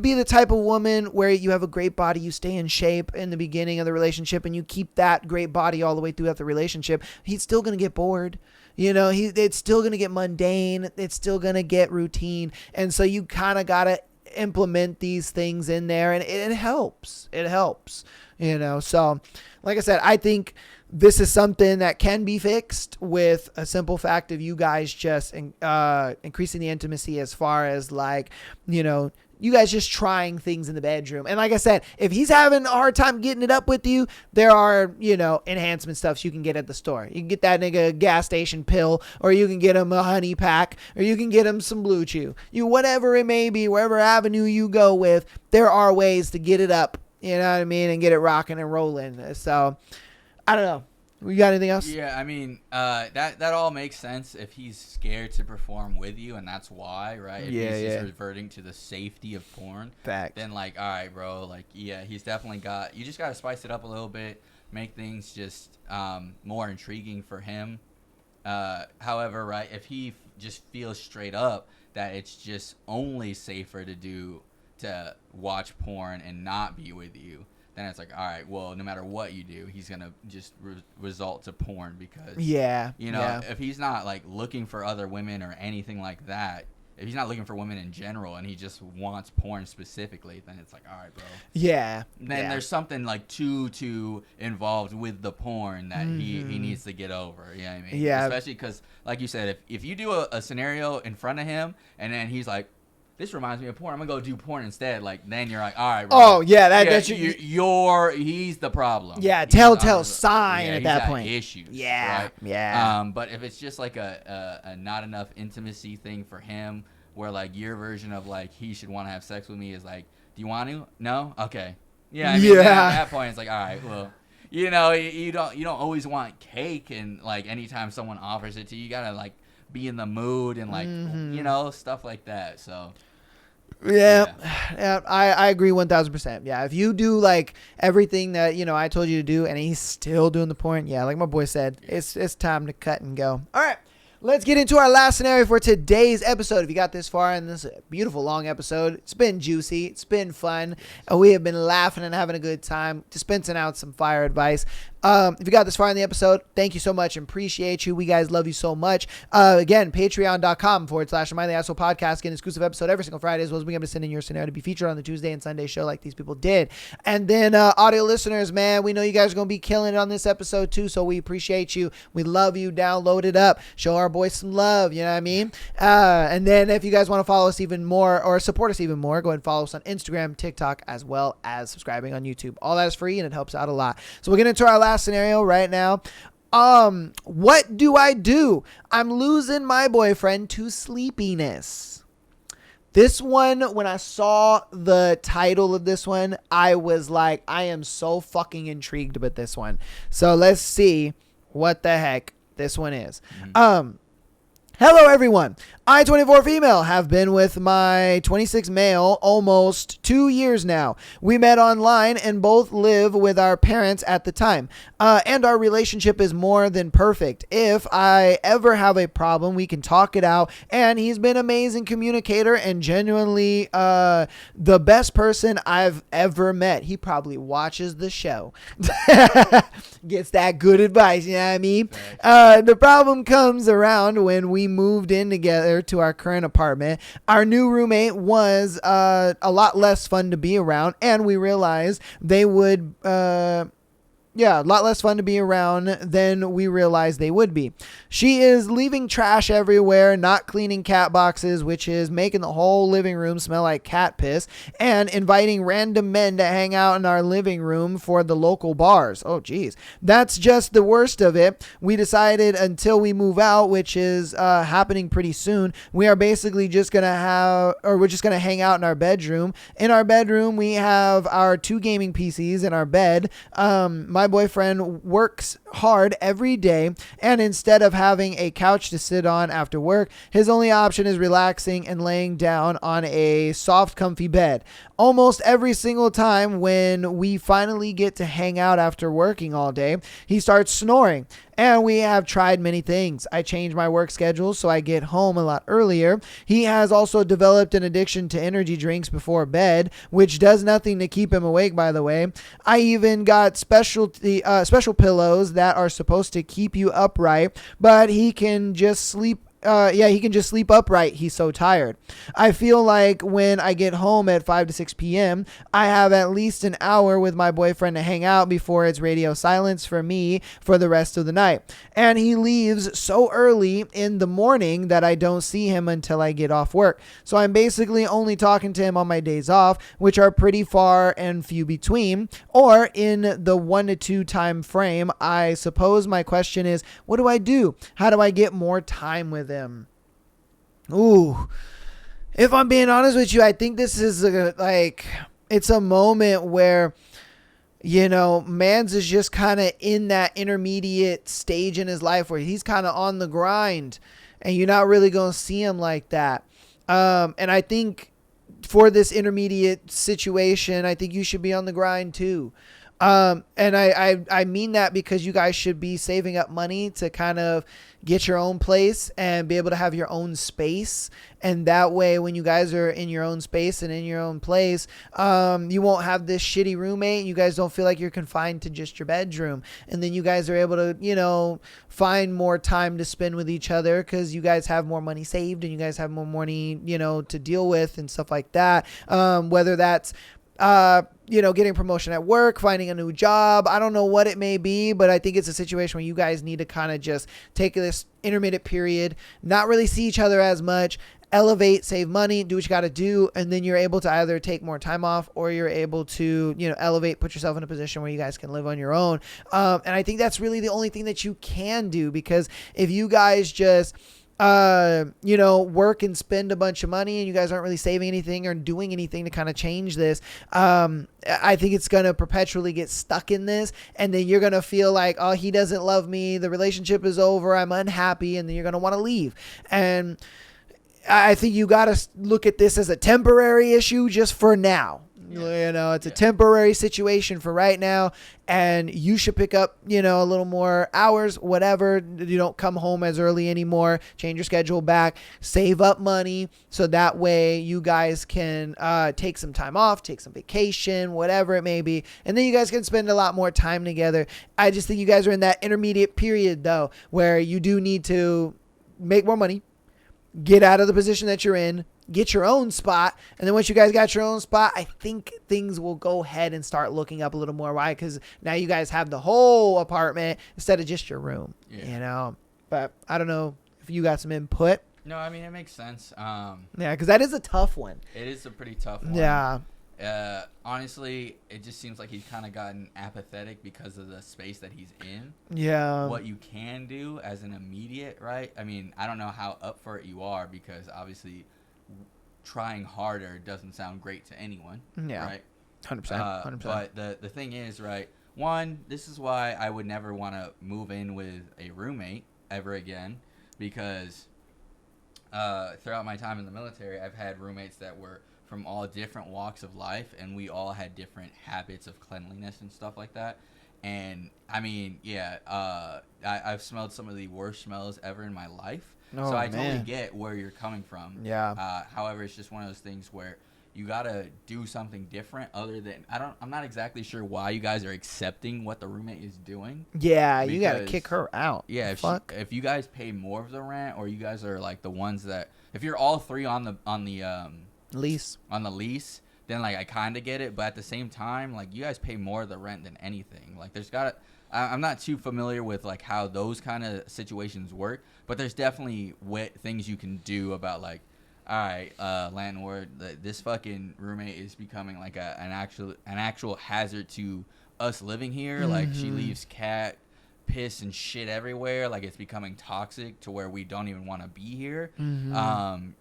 be the type of woman where you have a great body, you stay in shape in the beginning of the relationship, and you keep that great body all the way throughout the relationship. He's still going to get bored. You know, it's still going to get mundane. It's still going to get routine. And so you kind of got to implement these things in there, and it helps. It helps, you know. So, like I said, I think this is something that can be fixed with a simple fact of you guys just increasing the intimacy, as far as, like, you know, you guys just trying things in the bedroom. And like I said, if he's having a hard time getting it up with you, there are, you know, enhancement stuffs you can get at the store. You can get that nigga a gas station pill, or you can get him a honey pack, or you can get him some Blue Chew. Whatever it may be, wherever avenue you go with, there are ways to get it up, you know what I mean, and get it rocking and rolling. So, I don't know. We got anything else? Yeah, I mean, that all makes sense if he's scared to perform with you, and that's why, right? If he's just reverting to the safety of porn, Fact. then, like, all right, bro, like, yeah, he's definitely you just got to spice it up a little bit, make things just more intriguing for him. However, right, if he just feels straight up that it's just only safer to watch porn and not be with you, then it's like, all right, well, no matter what you do, he's going to just result to porn because, you know, if he's not, like, looking for other women or anything like that, if he's not looking for women in general and he just wants porn specifically, then it's like, all right, bro. Yeah. Then there's something, like, too involved with the porn that he needs to get over. You know what I mean? Yeah. Especially because, like you said, if you do a scenario in front of him and then he's like, this reminds me of porn, I'm gonna go do porn instead. Like, then you're like, all right, bro. Oh yeah, that's he's the problem. Yeah, telltale sign at that point. Issues. Yeah, right? yeah. But if it's just like a not enough intimacy thing for him, where like your version of like he should want to have sex with me is like, do you want to? No, okay. Yeah, I mean, then at that point it's like, all right, well, you know, you don't always want cake, and like anytime someone offers it to you, you gotta like be in the mood and like you know, stuff like that. So. Yeah, I agree 1,000%. Yeah, if you do like everything that, you know, I told you to do, and he's still doing the porn, yeah, like my boy said, it's time to cut and go. All right, let's get into our last scenario for today's episode. If you got this far in this beautiful long episode, it's been juicy, it's been fun, and we have been laughing and having a good time, dispensing out some fire advice. If you got this far in the episode, thank you so much and appreciate you. We guys love you so much. Again, patreon.com/AmITheAsshole podcast. Get an exclusive episode every single Friday, as well as being able to send in your scenario to be featured on the Tuesday and Sunday show like these people did. And then audio listeners, man, we know you guys are going to be killing it on this episode too, so we appreciate you. We love you. Download it up. Show our boys some love, you know what I mean? And then if you guys want to follow us even more or support us even more, go ahead and follow us on Instagram, TikTok, as well as subscribing on YouTube. All that is free and it helps out a lot. So we're getting into our last scenario right now. What do? I'm losing my boyfriend to sleepiness. This one, when I saw the title of this one, I was like, I am so fucking intrigued with this one. So let's see what the heck this one is. Hello, everyone. I, 24 female, have been with my 26 male almost 2 years now. We met online and both live with our parents at the time. And our relationship is more than perfect. If I ever have a problem, we can talk it out. And he's been an amazing communicator and genuinely the best person I've ever met. He probably watches the show. Gets that good advice, you know what I mean? The problem comes around when we moved in together to our current apartment. Our new roommate was a lot less fun to be around, and we realized they would Yeah, a lot less fun to be around than we realized they would be. She is leaving trash everywhere, not cleaning cat boxes, which is making the whole living room smell like cat piss, and inviting random men to hang out in our living room for the local bars. Oh, geez. That's just the worst of it. We decided until we move out, which is happening pretty soon, we are basically just going to we're just going to hang out in our bedroom. In our bedroom, we have our 2 gaming PCs in our bed. My boyfriend works hard every day, and instead of having a couch to sit on after work, his only option is relaxing and laying down on a soft, comfy bed. Almost every single time when we finally get to hang out after working all day, he starts snoring. And we have tried many things. I changed my work schedule so I get home a lot earlier. He has also developed an addiction to energy drinks before bed, which does nothing to keep him awake, by the way. I even got special pillows that are supposed to keep you upright, but he can just sleep. He can just sleep upright. He's so tired. I feel like when I get home at 5 to 6 p.m., I have at least an hour with my boyfriend to hang out before it's radio silence for me for the rest of the night. And he leaves so early in the morning that I don't see him until I get off work. So I'm basically only talking to him on my days off, which are pretty far and few between, or in the 1 to 2 time frame. I suppose my question is, what do I do? How do I get more time with him? Ooh, if I'm being honest with you, I think this is it's a moment where, Mans is just kind of in that intermediate stage in his life where he's kind of on the grind and you're not really going to see him like that. And I think for this intermediate situation, I think you should be on the grind too. And I mean that because you guys should be saving up money to kind of get your own place and be able to have your own space. And that way, when you guys are in your own space and in your own place, you won't have this shitty roommate. You guys don't feel like you're confined to just your bedroom. And then you guys are able to, find more time to spend with each other because you guys have more money saved and you guys have more money, to deal with and stuff like that. Whether that's getting promotion at work, finding a new job. I don't know what it may be, but I think it's a situation where you guys need to kind of just take this intermittent period, not really see each other as much, elevate, save money, do what you got to do. And then you're able to either take more time off or you're able to, elevate, put yourself in a position where you guys can live on your own. And I think that's really the only thing that you can do, because if you guys just work and spend a bunch of money and you guys aren't really saving anything or doing anything to kind of change this, I think it's going to perpetually get stuck in this. And then you're going to feel like, oh, he doesn't love me. The relationship is over. I'm unhappy. And then you're going to want to leave. And I think you got to look at this as a temporary issue just for now. It's a temporary situation for right now, and you should pick up, a little more hours, whatever. You don't come home as early anymore. Change your schedule back, save up money. So that way you guys can take some time off, take some vacation, whatever it may be. And then you guys can spend a lot more time together. I just think you guys are in that intermediate period, though, where you do need to make more money, get out of the position that you're in, get your own spot. And then once you guys got your own spot, I think things will go ahead and start looking up a little more. Why? Because now you guys have the whole apartment instead of just your room, But I don't know if you got some input. No, I mean, it makes sense. Because that is a tough one. It is a pretty tough one. Yeah. Honestly, it just seems like he's kind of gotten apathetic because of the space that he's in. Yeah. What you can do as an immediate, right? I mean, I don't know how up for it you are, because obviously trying harder doesn't sound great to anyone. Yeah. Right? 100%. But the thing is, right, one, this is why I would never want to move in with a roommate ever again, because throughout my time in the military, I've had roommates that were from all different walks of life, and we all had different habits of cleanliness and stuff like that. And I mean, I've smelled some of the worst smells ever in my life. Oh, so I man. totally get where you're coming from. Yeah. However, it's just one of those things where you gotta do something different. Other than I'm not exactly sure why you guys are accepting what the roommate is doing. Yeah, you gotta kick her out. Yeah, if you guys pay more of the rent, or you guys are like the ones that, if you're all three on the lease, then like I kind of get it. But at the same time, like you guys pay more of the rent than anything. Like there's got I'm not too familiar with like how those kind of situations work, but there's definitely things you can do about like, all right, landlord, this fucking roommate is becoming like an actual hazard to us living here. Like she leaves cat piss and shit everywhere. Like it's becoming toxic to where we don't even want to be here.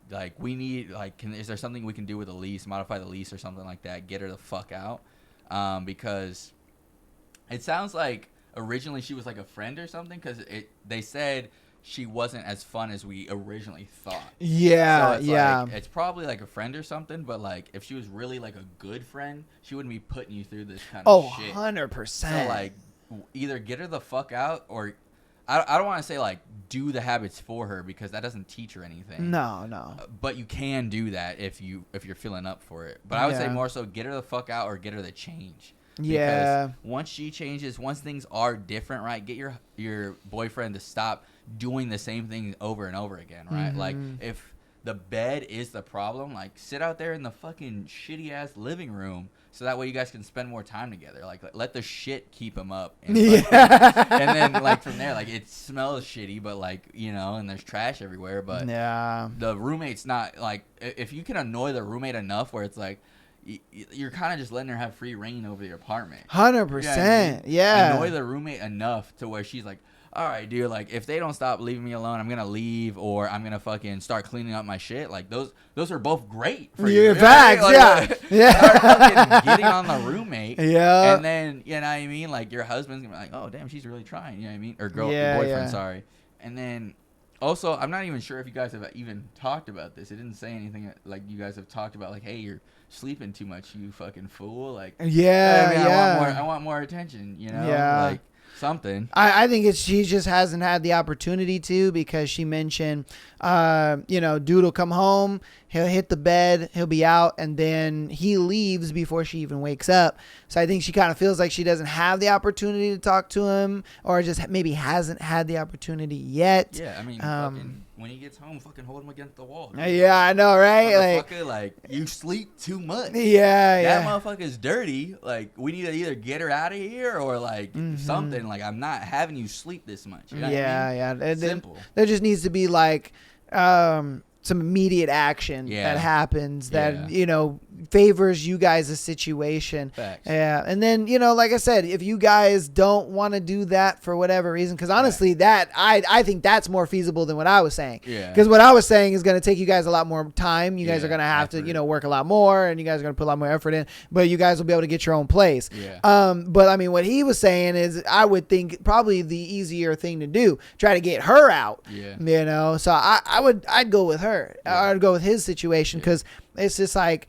Like we need like, is there something we can do with the lease, modify the lease or something like that, get her the fuck out? Because it sounds like originally she was like a friend or something, because they said she wasn't as fun as we originally thought. Yeah, so it's yeah. like, it's probably like a friend or something, but like if she was really like a good friend, she wouldn't be putting you through this kind of shit. 100%. So like either get her the fuck out, or I don't want to say like do the habits for her, because that doesn't teach her anything. No. But you can do that if you're feeling up for it. But I would say Yeah. more so get her the fuck out or get her the change. Yeah. Because once she changes, once things are different, right? Get your boyfriend to stop doing the same thing over and over again, right? Like if the bed is the problem, like sit out there in the fucking shitty ass living room, so that way you guys can spend more time together. Like let the shit keep him up. And, and then like from there, like it smells shitty, but like, you know, and there's trash everywhere. But yeah. the roommate's not like, if you can annoy the roommate enough where it's like, you're kind of just letting her have free reign over your apartment. 100%. Yeah. Annoy the roommate enough to where she's like, all right, dude, like if they don't stop leaving me alone, I'm gonna leave, or I'm gonna fucking start cleaning up my shit. Like those are both great for you. Facts, Like, yeah. Start fucking getting on the roommate. Yeah. And then, you know what I mean? Like your husband's gonna be like, oh damn, she's really trying. You know what I mean? Or Yeah, boyfriend, yeah. sorry. And then also, I'm not even sure if you guys have even talked about this. It didn't say anything like you guys have talked about, like, hey, you're sleeping too much, you fucking fool. Like, Yeah, I mean, yeah. I want more attention, you know? Yeah. Like, something. I think she just hasn't had the opportunity to, because she mentioned, dude will come home, he'll hit the bed, he'll be out, and then he leaves before she even wakes up. So I think she kind of feels like she doesn't have the opportunity to talk to him, or just maybe hasn't had the opportunity yet. Yeah, I mean, fucking, when he gets home, fucking hold him against the wall. Dude. Yeah, I know, right? Like you sleep too much. Yeah, that motherfucker's dirty. Like, we need to either get her out of here or like something. Like, I'm not having you sleep this much. You know what I mean? Simple. There just needs to be like some immediate action that happens that favors you guys' situation. Facts. Yeah, and then like I said, if you guys don't want to do that for whatever reason, because honestly, that I think that's more feasible than what I was saying. Yeah. Because what I was saying is going to take you guys a lot more time. You guys are going to have to work a lot more, and you guys are going to put a lot more effort in. But you guys will be able to get your own place. Yeah. But I mean, what he was saying is, I would think probably the easier thing to do, try to get her out. Yeah. So I'd go with her. I'd go with his situation, because it's just like,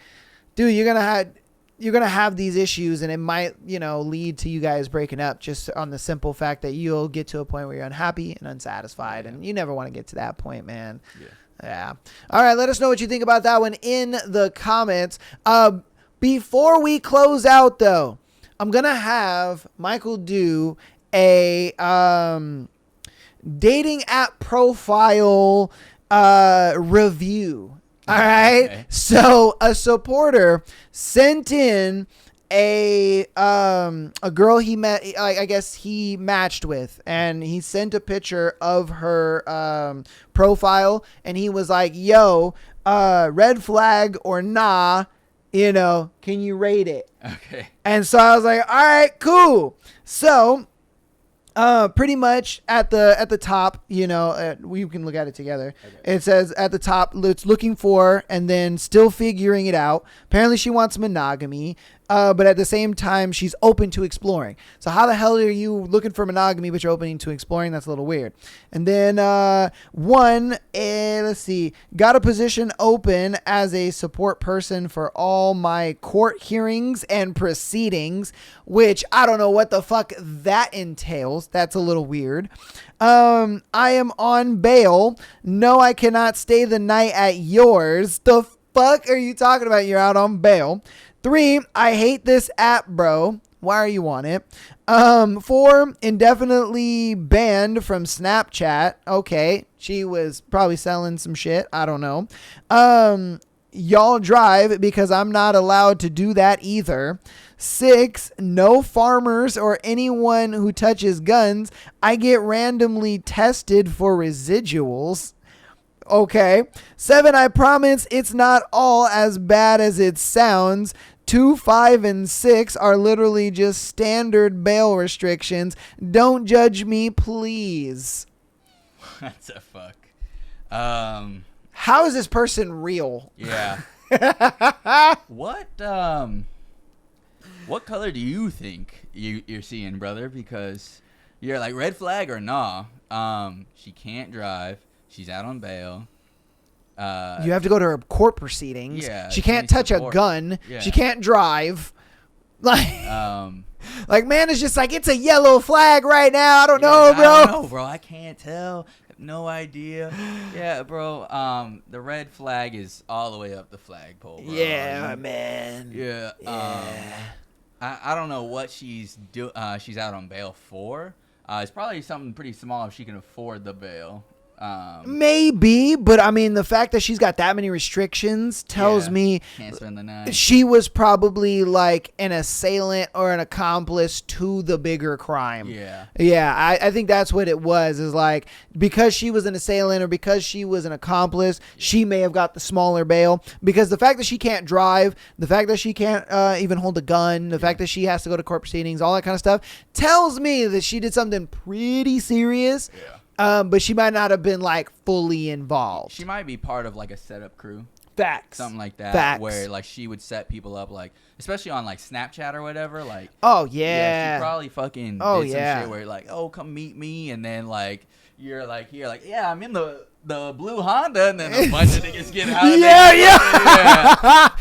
dude, you're gonna have these issues, and it might lead to you guys breaking up, just on the simple fact that you'll get to a point where you're unhappy and unsatisfied, and you never want to get to that point, man. Yeah. All right, let us know what you think about that one in the comments. Before we close out, though, I'm gonna have Michael do a dating app profile review. All right. Okay. So a supporter sent in a girl he met, I guess he matched with, and he sent a picture of her profile, and he was like, yo, red flag or nah, can you rate it? Okay. And so I was like, all right, cool. So pretty much at the top, we can look at it together. Okay. It says at the top, it's looking for, and then still figuring it out. Apparently she wants monogamy, but at the same time, she's open to exploring. So how the hell are you looking for monogamy, but you're open to exploring? That's a little weird. And then let's see, got a position open as a support person for all my court hearings and proceedings, which I don't know what the fuck that entails. That's a little weird. I am on bail. No, I cannot stay the night at yours. The fuck are you talking about? You're out on bail. 3, I hate this app, bro. Why are you on it? 4, indefinitely banned from Snapchat. Okay, she was probably selling some shit. I don't know. y'all drive because I'm not allowed to do that either. 6, no farmers or anyone who touches guns. I get randomly tested for residuals. Okay. 7, I promise it's not all as bad as it sounds. 2, 5, and 6 are literally just standard bail restrictions. Don't judge me, please. What the fuck? How is this person real? Yeah. What color do you think you're seeing, brother? Because you're like, red flag or nah? She can't drive. She's out on bail. You have to go to her court proceedings. Yeah, she she can't needs touch a support. gun. Yeah. She can't drive. Like, like, man, it's just like, it's a yellow flag right now. I don't know, bro. I don't know, bro. I can't tell. I have no idea. Yeah, bro. The red flag is all the way up the flagpole, bro. Yeah, man. Yeah. I don't know what she's out on bail for. It's probably something pretty small if she can afford the bail. Maybe, but I mean, the fact that she's got that many restrictions tells me can't spend the night. she was probably like an assailant or an accomplice to the bigger crime. Yeah, I think that's what it was, is like, because she was an assailant or because she was an accomplice, she may have got the smaller bail. Because the fact that she can't drive, the fact that she can't even hold a gun, the fact that she has to go to court proceedings, all that kind of stuff tells me that she did something pretty serious. But she might not have been like fully involved. She might be part of like a setup crew. Facts. Something like that. Facts. Where like she would set people up, like, especially on like Snapchat or whatever. Like, oh yeah, she probably fucking oh did some yeah shit where like, oh, come meet me, and then like you're like, yeah, I'm in the blue Honda, and then a bunch of niggas get out.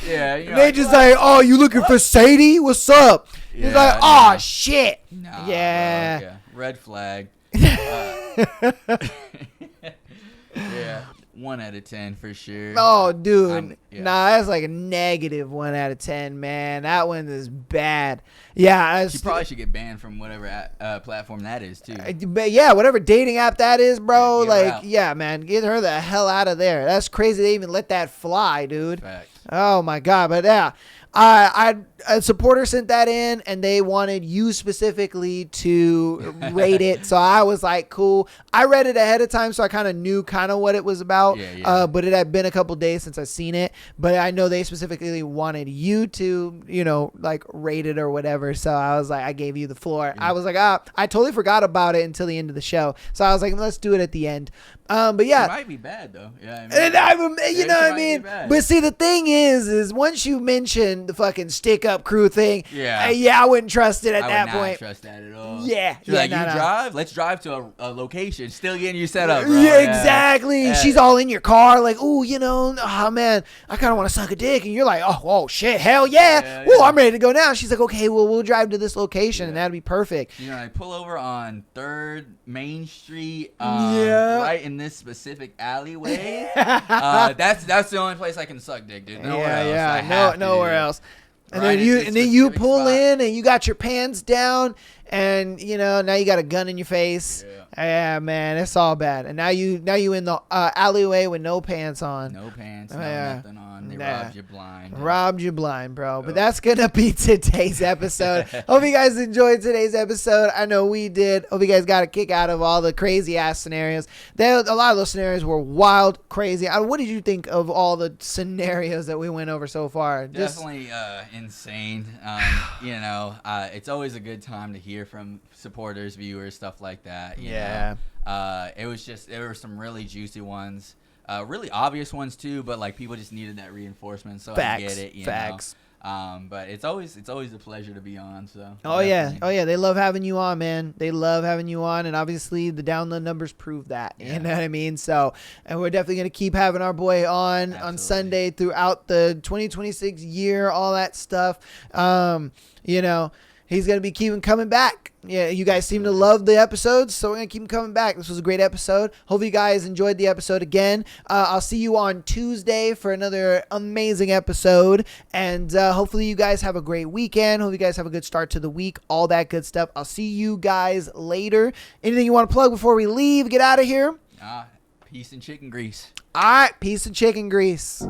Yeah. They just like, oh, you looking for Sadie? What's up? He's like, oh shit. Nah, yeah. Bro, red flag. Yeah, 1 out of 10 for sure. Oh, dude. Yeah. Nah, that's like a negative 1 out of 10, man. That one is bad. Yeah. She probably should get banned from whatever platform that is, too. But yeah, whatever dating app that is, bro. Yeah, get her like, out. yeah, man. Get her the hell out of there. That's crazy they even let that fly, dude. Facts. Oh, my God. But yeah. A supporter sent that in, and they wanted you specifically to rate it. So I was like, cool. I read it ahead of time, so I kind of knew what it was about. Yeah. But it had been a couple days since I've seen it. But I know they specifically wanted you to, like, rate it or whatever. So I was like, I gave you the floor. I was like, I totally forgot about it until the end of the show. So I was like, let's do it at the end. But yeah, it might be bad though. Yeah, you know what I mean. But see, the thing is once you mention the fucking stick up crew thing, I wouldn't trust it at that point. I would not trust that at all. Yeah, She's like, drive. Let's drive to a location. Still getting you set up, bro. Yeah, exactly. She's all in your car, like, oh man, I kind of want to suck a dick, and you're like, oh shit, hell yeah. I'm ready to go now. She's like, okay, well, we'll drive to this location, and that'd be perfect. I pull over on 3rd Main Street, right in this specific alleyway. That's the only place I can suck dick, dude. Nowhere else. Nowhere else. And right then you pull spot. in, and you got your pants down, and now you got a gun in your face. Yeah, man, it's all bad. And now you in the alleyway with no pants on. No pants, nothing on. They robbed you blind. Robbed you blind, bro. But that's gonna be today's episode. Hope you guys enjoyed today's episode. I know we did. Hope you guys got a kick out of all the crazy ass scenarios. A lot of those scenarios were wild, crazy. What did you think of all the scenarios that we went over so far? Definitely insane. It's always a good time to hear from supporters, viewers, stuff like that. You know? There were some really juicy ones, really obvious ones too, but like people just needed that reinforcement. So I get it. Facts. But it's always a pleasure to be on. So. Oh yeah, they love having you on, man. They love having you on, and obviously the download numbers prove that. You know what I mean? So, and we're definitely gonna keep having our boy on Sunday throughout the 2026 year, all that stuff. He's going to be keeping coming back. Yeah, you guys seem to love the episodes, so we're going to keep him coming back. This was a great episode. Hope you guys enjoyed the episode again. I'll see you on Tuesday for another amazing episode, and hopefully you guys have a great weekend. Hope you guys have a good start to the week, all that good stuff. I'll see you guys later. Anything you want to plug before we leave? Get out of here? Peace and chicken grease. All right, peace and chicken grease.